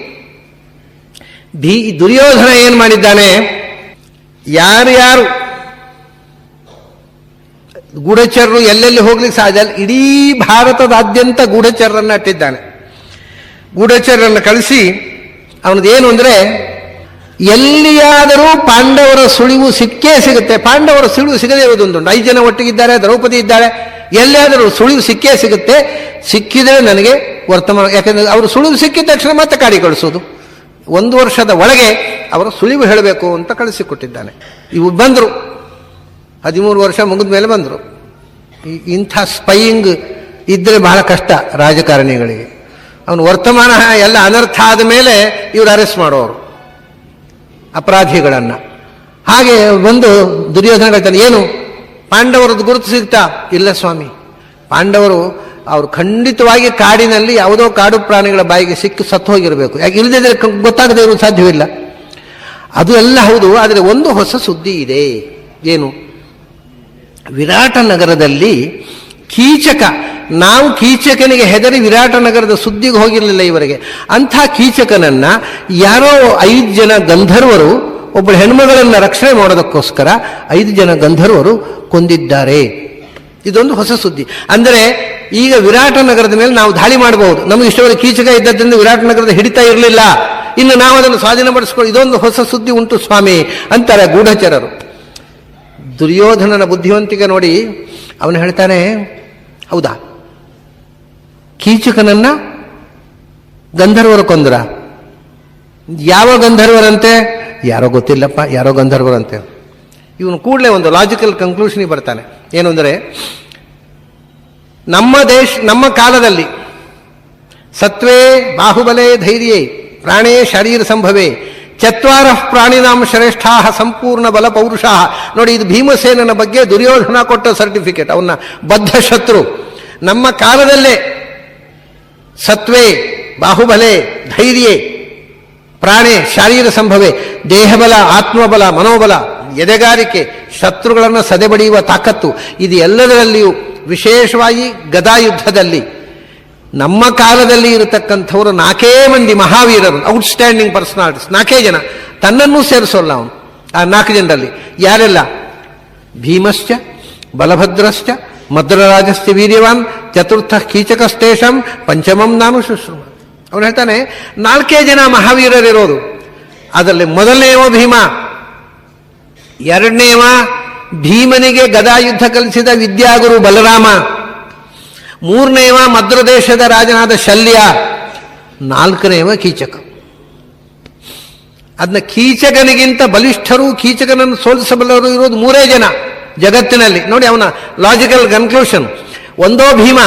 ದುರ್ಯೋಧನ ಏನು ಮಾಡಿದ್ದಾನೆ, ಯಾರ್ಯಾರು ಗೂಢಚರರು ಎಲ್ಲೆಲ್ಲಿ ಹೋಗ್ಲಿಕ್ಕೆ ಸಾಧ್ಯ, ಇಡೀ ಭಾರತದಾದ್ಯಂತ ಗೂಢಚರರನ್ನು ಅಟ್ಟಿದ್ದಾನೆ. ಗೂಢಚರರನ್ನು ಕಳಿಸಿ ಅವನದೇನು ಅಂದರೆ, ಎಲ್ಲಿಯಾದರೂ ಪಾಂಡವರ ಸುಳಿವು ಸಿಕ್ಕೇ ಸಿಗುತ್ತೆ. ಪಾಂಡವರ ಸುಳಿವು ಸಿಗದೇ ಇರುವುದೊಂದು, 5 ಜನ ಒಟ್ಟಿಗಿದ್ದಾರೆ, ದ್ರೌಪದಿ ಇದ್ದಾಳೆ, ಎಲ್ಲಿಯಾದರೂ ಸುಳಿವು ಸಿಕ್ಕೇ ಸಿಗುತ್ತೆ. ಸಿಕ್ಕಿದರೆ ನನಗೆ ವರ್ತಮಾನ, ಯಾಕಂದರೆ ಅವರು ಸುಳಿವು ಸಿಕ್ಕಿದ ತಕ್ಷಣ ಮತ್ತೆ ಕಾಡಿ ಕಳಿಸೋದು. 1 ವರ್ಷದ ಒಳಗೆ ಅವರು ಸುಳಿವು ಹೇಳಬೇಕು ಅಂತ ಕಳಿಸಿಕೊಟ್ಟಿದ್ದಾನೆ. ಇವು ಬಂದರು, 13 ವರ್ಷ ಮುಗಿದ ಮೇಲೆ ಬಂದರು. ಇಂಥ ಸ್ಪೈಯಿಂಗ್ ಇದ್ದರೆ ಬಹಳ ಕಷ್ಟ ರಾಜಕಾರಣಿಗಳಿಗೆ. ಅವನು ವರ್ತಮಾನ ಎಲ್ಲ ಅನರ್ಥ ಆದ ಮೇಲೆ ಇವರು ಅರೆಸ್ಟ್ ಮಾಡೋರು ಅಪರಾಧಿಗಳನ್ನು. ಹಾಗೆ ಬಂದು ದುರ್ಯೋಧನ ಹೇಳ್ತಾನೆ, ಏನು ಪಾಂಡವರದ್ದು ಗುರುತು ಸಿಗ್ತಾ? ಇಲ್ಲ ಸ್ವಾಮಿ, ಪಾಂಡವರು ಅವರು ಖಂಡಿತವಾಗಿ ಕಾಡಿನಲ್ಲಿ ಯಾವುದೋ ಕಾಡು ಪ್ರಾಣಿಗಳ ಬಾಯಿಗೆ ಸಿಕ್ಕಿ ಸತ್ತು ಹೋಗಿರಬೇಕು. ಯಾಕೆ ಇಲ್ಲದಿದ್ದರೆ ಗೊತ್ತಾಗದೇ ಇರೋದು ಸಾಧ್ಯವಿಲ್ಲ. ಅದು ಎಲ್ಲ ಹೌದು. ಆದರೆ ಒಂದು ಹೊಸ ಸುದ್ದಿ ಇದೆ. ಏನು? ವಿರಾಟ ನಗರದಲ್ಲಿ ಕೀಚಕ, ನಾವು ಕೀಚಕನಿಗೆ ಹೆದರಿ ವಿರಾಟ ನಗರದ ಸುದ್ದಿಗೆ ಹೋಗಿರಲಿಲ್ಲ ಇವರಿಗೆ. ಅಂಥ ಕೀಚಕನನ್ನ ಯಾರೋ 5 ಜನ ಗಂಧರ್ವರು ಒಬ್ಬಳ ಹೆಣ್ಮಗಳನ್ನು ರಕ್ಷಣೆ ಮಾಡೋದಕ್ಕೋಸ್ಕರ 5 ಜನ ಗಂಧರ್ವರು ಕೊಂದಿದ್ದಾರೆ. ಇದೊಂದು ಹೊಸ ಸುದ್ದಿ. ಅಂದರೆ ಈಗ ವಿರಾಟ ನಗರದ ಮೇಲೆ ನಾವು ದಾಳಿ ಮಾಡಬಹುದು. ನಮಗೆ ಇಷ್ಟವರೆಗೆ ಕೀಚಕ ಇದ್ದದ್ರಿಂದ ವಿರಾಟ ನಗರದ ಹಿಡಿತಾ ಇರಲಿಲ್ಲ, ಇನ್ನು ನಾವು ಅದನ್ನು ಸ್ವಾಧೀನಪಡಿಸ್ಕೊಳ್ಳಿ, ಇದೊಂದು ಹೊಸ ಸುದ್ದಿ ಉಂಟು ಸ್ವಾಮಿ ಅಂತಾರೆ ಗೂಢಚರರು. ದುರ್ಯೋಧನನ ಬುದ್ಧಿವಂತಿಕೆ ನೋಡಿ, ಅವನು ಹೇಳ್ತಾನೆ, ಹೌದಾ, ಕೀಚಕನನ್ನ ಗಂಧರ್ವರು ಕೊಂದ್ರ? ಯಾವ ಗಂಧರ್ವರಂತೆ? ಯಾರೋ ಗೊತ್ತಿಲ್ಲಪ್ಪ, ಯಾರೋ ಗಂಧರ್ವರಂತೆ. ಇವನು ಕೂಡಲೇ ಒಂದು ಲಾಜಿಕಲ್ ಕನ್ಕ್ಲೂಷನ್ಗೆ ಬರ್ತಾನೆ. ಏನು ಅಂದರೆ, ನಮ್ಮ ಕಾಲದಲ್ಲಿ ಸತ್ವೇ ಬಾಹುಬಲೇ ಧೈರ್ಯೇ ಪ್ರಾಣೇ ಶರೀರ ಸಂಭವೇ ಚತ್ವಾರ ಪ್ರಾಣಿನಾಂ ಶ್ರೇಷ್ಠಾ ಸಂಪೂರ್ಣ ಬಲ ಪೌರುಷಾ. ನೋಡಿ, ಇದು ಭೀಮಸೇನನ ಬಗ್ಗೆ ದುರ್ಯೋಧನ ಕೊಟ್ಟ ಸರ್ಟಿಫಿಕೇಟ್. ಅವನ ಬದ್ಧ ಶತ್ರು. ನಮ್ಮ ಕಾಲದಲ್ಲೇ ಸತ್ವೇ ಬಾಹುಬಲೇ ಧೈರ್ಯೇ ಪ್ರಾಣೇ ಶಾರೀರ ಸಂಭವೇ, ದೇಹಬಲ, ಆತ್ಮಬಲ, ಮನೋಬಲ, ಎದೆಗಾರಿಕೆ, ಶತ್ರುಗಳನ್ನು ಸದೆಬಡಿಯುವ ತಾಕತ್ತು, ಇದು ಎಲ್ಲದರಲ್ಲಿಯೂ ವಿಶೇಷವಾಗಿ ಗದಾಯುದ್ಧದಲ್ಲಿ ನಮ್ಮ ಕಾಲದಲ್ಲಿ ಇರತಕ್ಕಂಥವರು 4 ಮಂದಿ ಮಹಾವೀರರು, ಔಟ್ಸ್ಟ್ಯಾಂಡಿಂಗ್ ಪರ್ಸನಾಲಿಟೀಸ್, 4 ಜನ. ತನ್ನನ್ನೂ ಸೇರಿಸೋಲ್ಲ ಅವನು ಆ 4 ಜನರಲ್ಲಿ. ಯಾರೆಲ್ಲ? ಭೀಮಶ್ಚ ಬಲಭದ್ರಶ್ಚ ಮದ್ರರಾಜಸ್ಯ ವೀರ್ಯವಾನ್ ಚತುರ್ಥ ಕೀಚಕಸ್ತೇಷಂ ಪಂಚಮಂ ನಾನು ಶುಶ್ರೂಮ. ಅವನು ಹೇಳ್ತಾನೆ, 4 ಜನ ಮಹಾವೀರರಿರೋದು. ಅದರಲ್ಲಿ ಮೊದಲನೇವ ಭೀಮ, ಎರಡನೇವ ಭೀಮನಿಗೆ ಗದಾಯುದ್ಧ ಕಲಿಸಿದ ವಿದ್ಯಾಗುರು ಬಲರಾಮ, 3ನೇವ ಮದ್ರದೇಶದ ರಾಜನಾದ ಶಲ್ಯ, 4ನೇವ ಕೀಚಕ. ಅದನ್ನ ಕೀಚಕನಿಗಿಂತ ಬಲಿಷ್ಠರು, ಕೀಚಕನನ್ನು ಸೋಲಿಸಬಲ್ಲರು ಇರೋದು 3 ಜನ ಜಗತ್ತಿನಲ್ಲಿ. ನೋಡಿ ಅವನ ಲಾಜಿಕಲ್ ಕನ್ಕ್ಲೂಷನ್. ಒಂದೋ ಭೀಮ,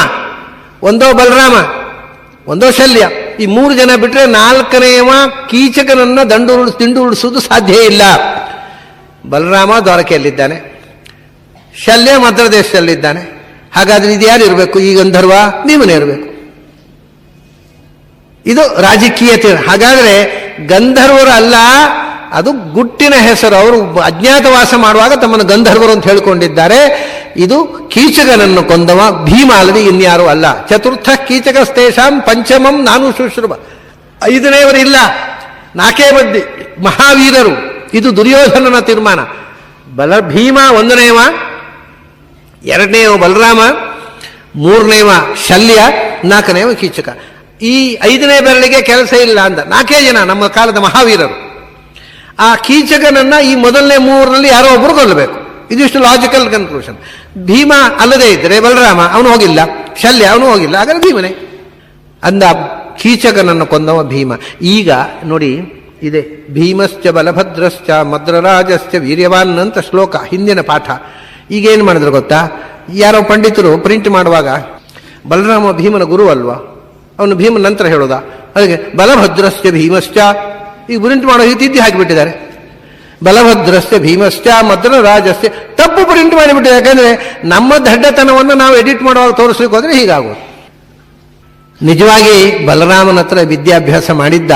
ಒಂದೋ ಬಲರಾಮ, ಒಂದೋ ಶಲ್ಯ. ಈ 3 ಜನ ಬಿಟ್ಟರೆ 4ನೇವ ಕೀಚಕನನ್ನು ತಿಂಡು ಉಳಿಸುವುದು ಸಾಧ್ಯ ಇಲ್ಲ. ಬಲರಾಮ ದ್ವಾರಕೆಯಲ್ಲಿದ್ದಾನೆ, ಶಲ್ಯ ಮದ್ರದೇಶದಲ್ಲಿದ್ದಾನೆ. ಹಾಗಾದ್ರೆ ಇದು ಯಾರು ಇರಬೇಕು? ಈ ಗಂಧರ್ವ ಭೀಮನೇ ಇರಬೇಕು. ಇದು ರಾಜಕೀಯತೆ. ಹಾಗಾದರೆ ಗಂಧರ್ವರು ಅಲ್ಲ, ಅದು ಗುಟ್ಟಿನ ಹೆಸರು. ಅವರು ಅಜ್ಞಾತವಾಸ ಮಾಡುವಾಗ ತಮ್ಮನ್ನು ಗಂಧರ್ವರು ಅಂತ ಹೇಳಿಕೊಂಡಿದ್ದಾರೆ. ಇದು ಕೀಚಕನನ್ನು ಕೊಂದವ ಭೀಮ ಅಲ್ಲದೆ ಇನ್ಯಾರು ಅಲ್ಲ. ಚತುರ್ಥ ಕೀಚಕಸ್ತೇಷಾಂ ಪಂಚಮಂ ನಾನು ಶುಶ್ರೂಮ. 5ನೇವರಿಲ್ಲ, 4 ಮಂದಿ ಮಹಾವೀರರು. ಇದು ದುರ್ಯೋಧನನ ತೀರ್ಮಾನ. ಭೀಮ 1ನೇವ, 2ನೇವ ಬಲರಾಮ, 3ನೇವ ಶಲ್ಯ, 4ನೇವ ಕೀಚಕ. ಈ 5ನೇ ಬೆರಳಿಗೆ ಕೆಲಸ ಇಲ್ಲ ಅಂದ 4 ಜನ ನಮ್ಮ ಕಾಲದ ಮಹಾವೀರರು. ಆ ಕೀಚಕನನ್ನ ಈ ಮೊದಲನೇ 3ರಲ್ಲಿ ಯಾರೋ ಒಬ್ಬರು ಕೊಲ್ಲಬೇಕು. ಇದಿಷ್ಟು ಲಾಜಿಕಲ್ ಕನ್ಕ್ಲೂಷನ್. ಭೀಮ ಅಲ್ಲದೆ ಇದ್ದರೆ ಬಲರಾಮ, ಅವನು ಹೋಗಿಲ್ಲ, ಶಲ್ಯ ಅವನು ಹೋಗಿಲ್ಲ, ಹಾಗಾದ್ರೆ ಭೀಮನೇ ಅಂದ. ಕೀಚಕನನ್ನು ಕೊಂದವ ಭೀಮ. ಈಗ ನೋಡಿ, ಇದೆ ಭೀಮಶ್ಚ ಬಲಭದ್ರಶ್ಚ ಮದ್ರರಾಜಶ್ಚ ವೀರ್ಯವಾನ್ ಅಂತ ಶ್ಲೋಕ, ಹಿಂದಿನ ಪಾಠ. ಈಗೇನು ಮಾಡಿದ್ರು ಗೊತ್ತಾ? ಯಾರೋ ಪಂಡಿತರು ಪ್ರಿಂಟ್ ಮಾಡುವಾಗ ಬಲರಾಮ ಭೀಮನ ಗುರು ಅಲ್ವಾ, ಅವನು ಭೀಮನ ನಂತರ ಹೇಳೋದ, ಅದಕ್ಕೆ ಬಲಭದ್ರಶ್ಚ ಭೀಮಶ್ಚ ಈಗ ಪ್ರಿಂಟ್ ಮಾಡೋ ತಿದ್ದಿ ಹಾಕಿಬಿಟ್ಟಿದ್ದಾರೆ. ಬಲಭದ್ರಶ್ಚ ಭೀಮಶ್ಚ ಮದ್ರರಾಜಶ್ಚ ತಪ್ಪು ಪ್ರಿಂಟ್ ಮಾಡಿಬಿಟ್ಟಿದೆ. ಯಾಕಂದ್ರೆ ನಮ್ಮ ದಡ್ಡತನವನ್ನು ನಾವು ಎಡಿಟ್ ಮಾಡುವಾಗ ತೋರಿಸ್ಲಿಕ್ಕೆ ಹೋದ್ರೆ ಹೀಗಾಗೋದು. ನಿಜವಾಗಿ ಬಲರಾಮನ ಹತ್ರ ವಿದ್ಯಾಭ್ಯಾಸ ಮಾಡಿದ್ದ,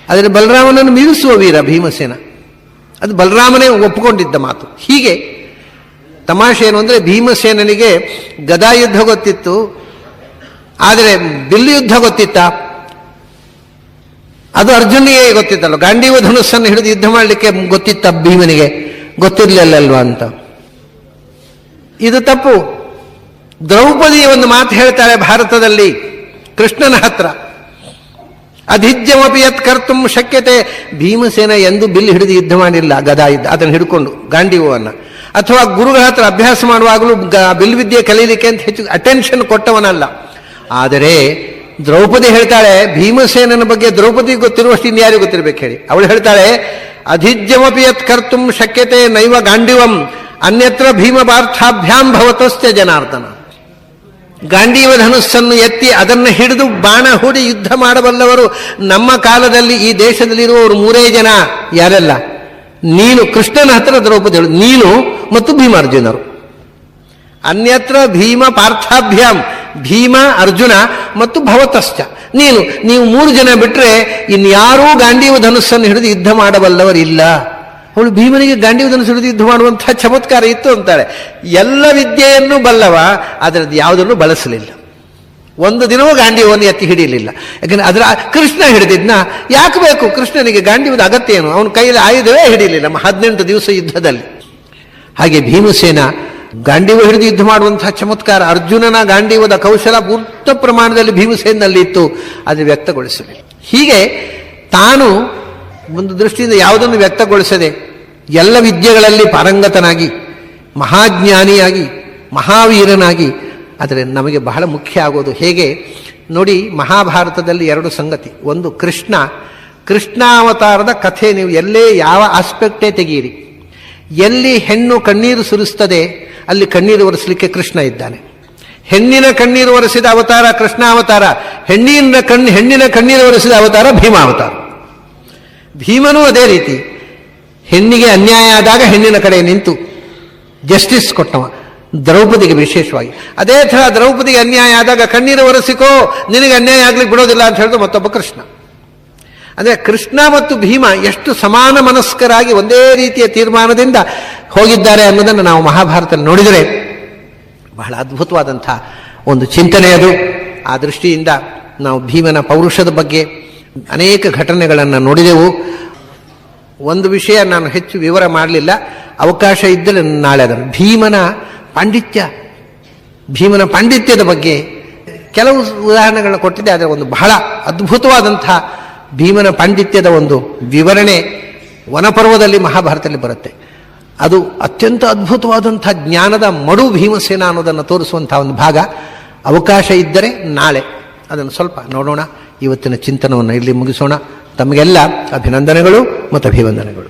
ಆದರೆ ಬಲರಾಮನನ್ನು ಮೀರಿಸುವ ವೀರ ಭೀಮಸೇನ. ಅದು ಬಲರಾಮನೇ ಒಪ್ಪಿಕೊಂಡಿದ್ದ ಮಾತು. ಹೀಗೆ ತಮಾಷೆ ಏನು ಅಂದರೆ, ಭೀಮಸೇನನಿಗೆ ಗದಾಯುದ್ಧ ಗೊತ್ತಿತ್ತು, ಆದರೆ ಬಿಲ್ಲು ಯುದ್ಧ ಗೊತ್ತಿತ್ತ? ಅದು ಅರ್ಜುನಿಗೆ ಗೊತ್ತಿತ್ತಲ್ಲ. ಗಾಂಡೀವ ಧನುಸ್ಸನ್ನು ಹಿಡಿದು ಯುದ್ಧ ಮಾಡಲಿಕ್ಕೆ ಗೊತ್ತಿತ್ತ ಭೀಮನಿಗೆ? ಗೊತ್ತಿರಲಿಲ್ಲಲ್ವಾ ಅಂತ. ಇದು ತಪ್ಪು. ದ್ರೌಪದಿ ಒಂದು ಮಾತು ಹೇಳ್ತಾಳೆ ಭಾರತದಲ್ಲಿ ಕೃಷ್ಣನ ಹತ್ರ. ಅಧಿಜ್ಯಮಪಿ ಯತ್ ಕರ್ತುಂ ಶಕ್ಯತೆ. ಭೀಮಸೇನ ಎಂದು ಬಿಲ್ ಹಿಡಿದು ಯುದ್ಧ ಮಾಡಿಲ್ಲ, ಗದಾ ಇದ್ದ ಅದನ್ನು ಹಿಡ್ಕೊಂಡು ಗಾಂಡೀವವನ್ನು. ಅಥವಾ ಗುರುಗಳ ಹತ್ರ ಅಭ್ಯಾಸ ಮಾಡುವಾಗಲೂ ಬಿಲ್ವಿದ್ಯೆ ಕಲೀಲಿಕ್ಕೆ ಅಂತ ಹೆಚ್ಚು ಅಟೆನ್ಷನ್ ಕೊಟ್ಟವನಲ್ಲ. ಆದರೆ ದ್ರೌಪದಿ ಹೇಳ್ತಾಳೆ, ಭೀಮಸೇನನ ಬಗ್ಗೆ ದ್ರೌಪದಿ ಗೊತ್ತಿರುವಷ್ಟು ಇನ್ಯಾರಿಗೂ ಗೊತ್ತಿರಬೇಕು ಹೇಳಿ. ಅವಳು ಹೇಳ್ತಾಳೆ, ಅಧಿಜ್ಯಮಪಿ ಯತ್ ಕರ್ತುಂ ಶಕ್ಯತೆ ನೈವ ಗಾಂಡಿವಂ ಅನ್ಯತ್ರ ಭೀಮಪಾರ್ಥಾಭ್ಯಾಂ ಭವತಸ್ತ್ಯ ಜನಾರ್ದನ. ಗಾಂಡೀವ ಧನುಸ್ಸನ್ನು ಎತ್ತಿ ಅದನ್ನು ಹಿಡಿದು ಬಾಣ ಹೂಡಿ ಯುದ್ಧ ಮಾಡಬಲ್ಲವರು ನಮ್ಮ ಕಾಲದಲ್ಲಿ ಈ ದೇಶದಲ್ಲಿರುವವರು 3 ಜನ. ಯಾರೆಲ್ಲ? ನೀನು, ಕೃಷ್ಣನ ಹತ್ರ ದ್ರೌಪದಿ ಹೇಳು, ನೀನು ಮತ್ತು ಭೀಮಾರ್ಜುನರು. ಅನ್ಯತ್ರ ಭೀಮ ಪಾರ್ಥಾಭ್ಯಾಂ, ಭೀಮ ಅರ್ಜುನ ಮತ್ತು ಭವತಶ್ಚ, ನೀವು 3 ಜನ ಬಿಟ್ಟರೆ ಇನ್ಯಾರೂ ಗಾಂಡೀವ ಧನುಸ್ಸನ್ನು ಹಿಡಿದು ಯುದ್ಧ ಮಾಡಬಲ್ಲವರಿಲ್ಲ. ಅವಳು ಭೀಮನಿಗೆ ಗಾಂಡೀವ ಧನುಸ್ಸು ಹಿಡಿದು ಯುದ್ಧ ಮಾಡುವಂತಹ ಚಮತ್ಕಾರ ಇತ್ತು ಅಂತಾಳೆ. ಎಲ್ಲ ವಿದ್ಯೆಯನ್ನು ಬಲ್ಲವ, ಅದರದ್ದು ಯಾವುದನ್ನು ಬಳಸಲಿಲ್ಲ. ಒಂದು ದಿನವೂ ಗಾಂಡೀವವನ್ನು ಎತ್ತಿ ಹಿಡಿಯಲಿಲ್ಲ. ಯಾಕಂದ್ರೆ ಅದರ ಕೃಷ್ಣ ಹಿಡಿದಿದ್ನ ಯಾಕೆ ಬೇಕು? ಕೃಷ್ಣನಿಗೆ ಗಾಂಡೀವದ ಅಗತ್ಯ ಏನು? ಅವನ ಕೈಯಲ್ಲಿ ಆಯುಧವೇ ಹಿಡಿಯಲಿಲ್ಲ 18 ದಿವಸ ಯುದ್ಧದಲ್ಲಿ. ಹಾಗೆ ಭೀಮಸೇನ ಗಾಂಡೀವ ಹಿಡಿದು ಯುದ್ಧ ಮಾಡುವಂತಹ ಚಮತ್ಕಾರ, ಅರ್ಜುನನ ಗಾಂಡೀವದ ಕೌಶಲ ಪೂರ್ಣ ಪ್ರಮಾಣದಲ್ಲಿ ಭೀಮಸೇನಲ್ಲಿ ಇತ್ತು, ಅದು ವ್ಯಕ್ತಗೊಳಿಸಲಿಲ್ಲ. ಹೀಗೆ ತಾನು ಒಂದು ದೃಷ್ಟಿಯಿಂದ ಯಾವುದನ್ನು ವ್ಯಕ್ತಗೊಳಿಸದೆ ಎಲ್ಲ ವಿದ್ಯೆಗಳಲ್ಲಿ ಪಾರಂಗತನಾಗಿ, ಮಹಾಜ್ಞಾನಿಯಾಗಿ, ಮಹಾವೀರನಾಗಿ. ಆದರೆ ನಮಗೆ ಬಹಳ ಮುಖ್ಯ ಆಗೋದು ಹೇಗೆ ನೋಡಿ, ಮಹಾಭಾರತದಲ್ಲಿ 2 ಸಂಗತಿ. ಒಂದು ಕೃಷ್ಣಾವತಾರದ ಕಥೆ. ನೀವು ಎಲ್ಲೇ ಯಾವ ಆಸ್ಪೆಕ್ಟೇ ತೆಗೆಯಿರಿ, ಎಲ್ಲಿ ಹೆಣ್ಣು ಕಣ್ಣೀರು ಸುರಿಸ್ತದೆ ಅಲ್ಲಿ ಕಣ್ಣೀರು ಒರೆಸಲಿಕ್ಕೆ ಕೃಷ್ಣ ಇದ್ದಾನೆ. ಹೆಣ್ಣಿನ ಕಣ್ಣೀರು ಒರೆಸಿದ ಅವತಾರ ಕೃಷ್ಣಾವತಾರ, ಹೆಣ್ಣಿನ ಕಣ್ಣೀರು ಒರೆಸಿದ ಅವತಾರ ಭೀಮಾವತಾರ. ಭೀಮನೂ ಅದೇ ರೀತಿ ಹೆಣ್ಣಿಗೆ ಅನ್ಯಾಯ ಆದಾಗ ಹೆಣ್ಣಿನ ಕಡೆ ನಿಂತು ಜಸ್ಟಿಸ್ ಕೊಟ್ಟವ, ದ್ರೌಪದಿಗೆ ವಿಶೇಷವಾಗಿ. ಅದೇ ಥರ ದ್ರೌಪದಿಗೆ ಅನ್ಯಾಯ ಆದಾಗ ಕಣ್ಣೀರು ಒರೆಸಿಕೋ, ನಿನಗೆ ಅನ್ಯಾಯ ಆಗ್ಲಿಕ್ಕೆ ಬಿಡೋದಿಲ್ಲ ಅಂತ ಹೇಳಿದ್ರು ಮತ್ತೊಬ್ಬ ಕೃಷ್ಣ. ಅಂದರೆ ಕೃಷ್ಣ ಮತ್ತು ಭೀಮ ಎಷ್ಟು ಸಮಾನ ಮನಸ್ಕರಾಗಿ ಒಂದೇ ರೀತಿಯ ತೀರ್ಮಾನದಿಂದ ಹೋಗಿದ್ದಾರೆ ಅನ್ನೋದನ್ನು ನಾವು ಮಹಾಭಾರತದಲ್ಲಿ ನೋಡಿದರೆ ಬಹಳ ಅದ್ಭುತವಾದಂಥ ಒಂದು ಚಿಂತನೆ ಅದು. ಆ ದೃಷ್ಟಿಯಿಂದ ನಾವು ಭೀಮನ ಪೌರುಷದ ಬಗ್ಗೆ ಅನೇಕ ಘಟನೆಗಳನ್ನು ನೋಡಿದೆವು. ಒಂದು ವಿಷಯ ನಾನು ಹೆಚ್ಚು ವಿವರ ಮಾಡಲಿಲ್ಲ, ಅವಕಾಶ ಇದ್ದರೆ ನಾಳೆ ಅದನ್ನು ಭೀಮನ ಪಾಂಡಿತ್ಯದ ಬಗ್ಗೆ ಕೆಲವು ಉದಾಹರಣೆಗಳನ್ನ ಕೊಟ್ಟಿದ್ದೆ. ಆದರೆ ಒಂದು ಬಹಳ ಅದ್ಭುತವಾದಂಥ ಭೀಮನ ಪಾಂಡಿತ್ಯದ ಒಂದು ವಿವರಣೆ ವನಪರ್ವದಲ್ಲಿ ಮಹಾಭಾರತದಲ್ಲಿ ಬರುತ್ತೆ. ಅದು ಅತ್ಯಂತ ಅದ್ಭುತವಾದಂಥ ಜ್ಞಾನದ ಮಡು ಭೀಮಸೇನ ಅನ್ನೋದನ್ನು ತೋರಿಸುವಂಥ ಒಂದು ಭಾಗ. ಅವಕಾಶ ಇದ್ದರೆ ನಾಳೆ ಅದನ್ನು ಸ್ವಲ್ಪ ನೋಡೋಣ. ಇವತ್ತಿನ ಚಿಂತನವನ್ನು ಇಲ್ಲಿ ಮುಗಿಸೋಣ. ತಮಗೆಲ್ಲ ಅಭಿನಂದನೆಗಳು ಮತ್ತು ಅಭಿವಂದನೆಗಳು.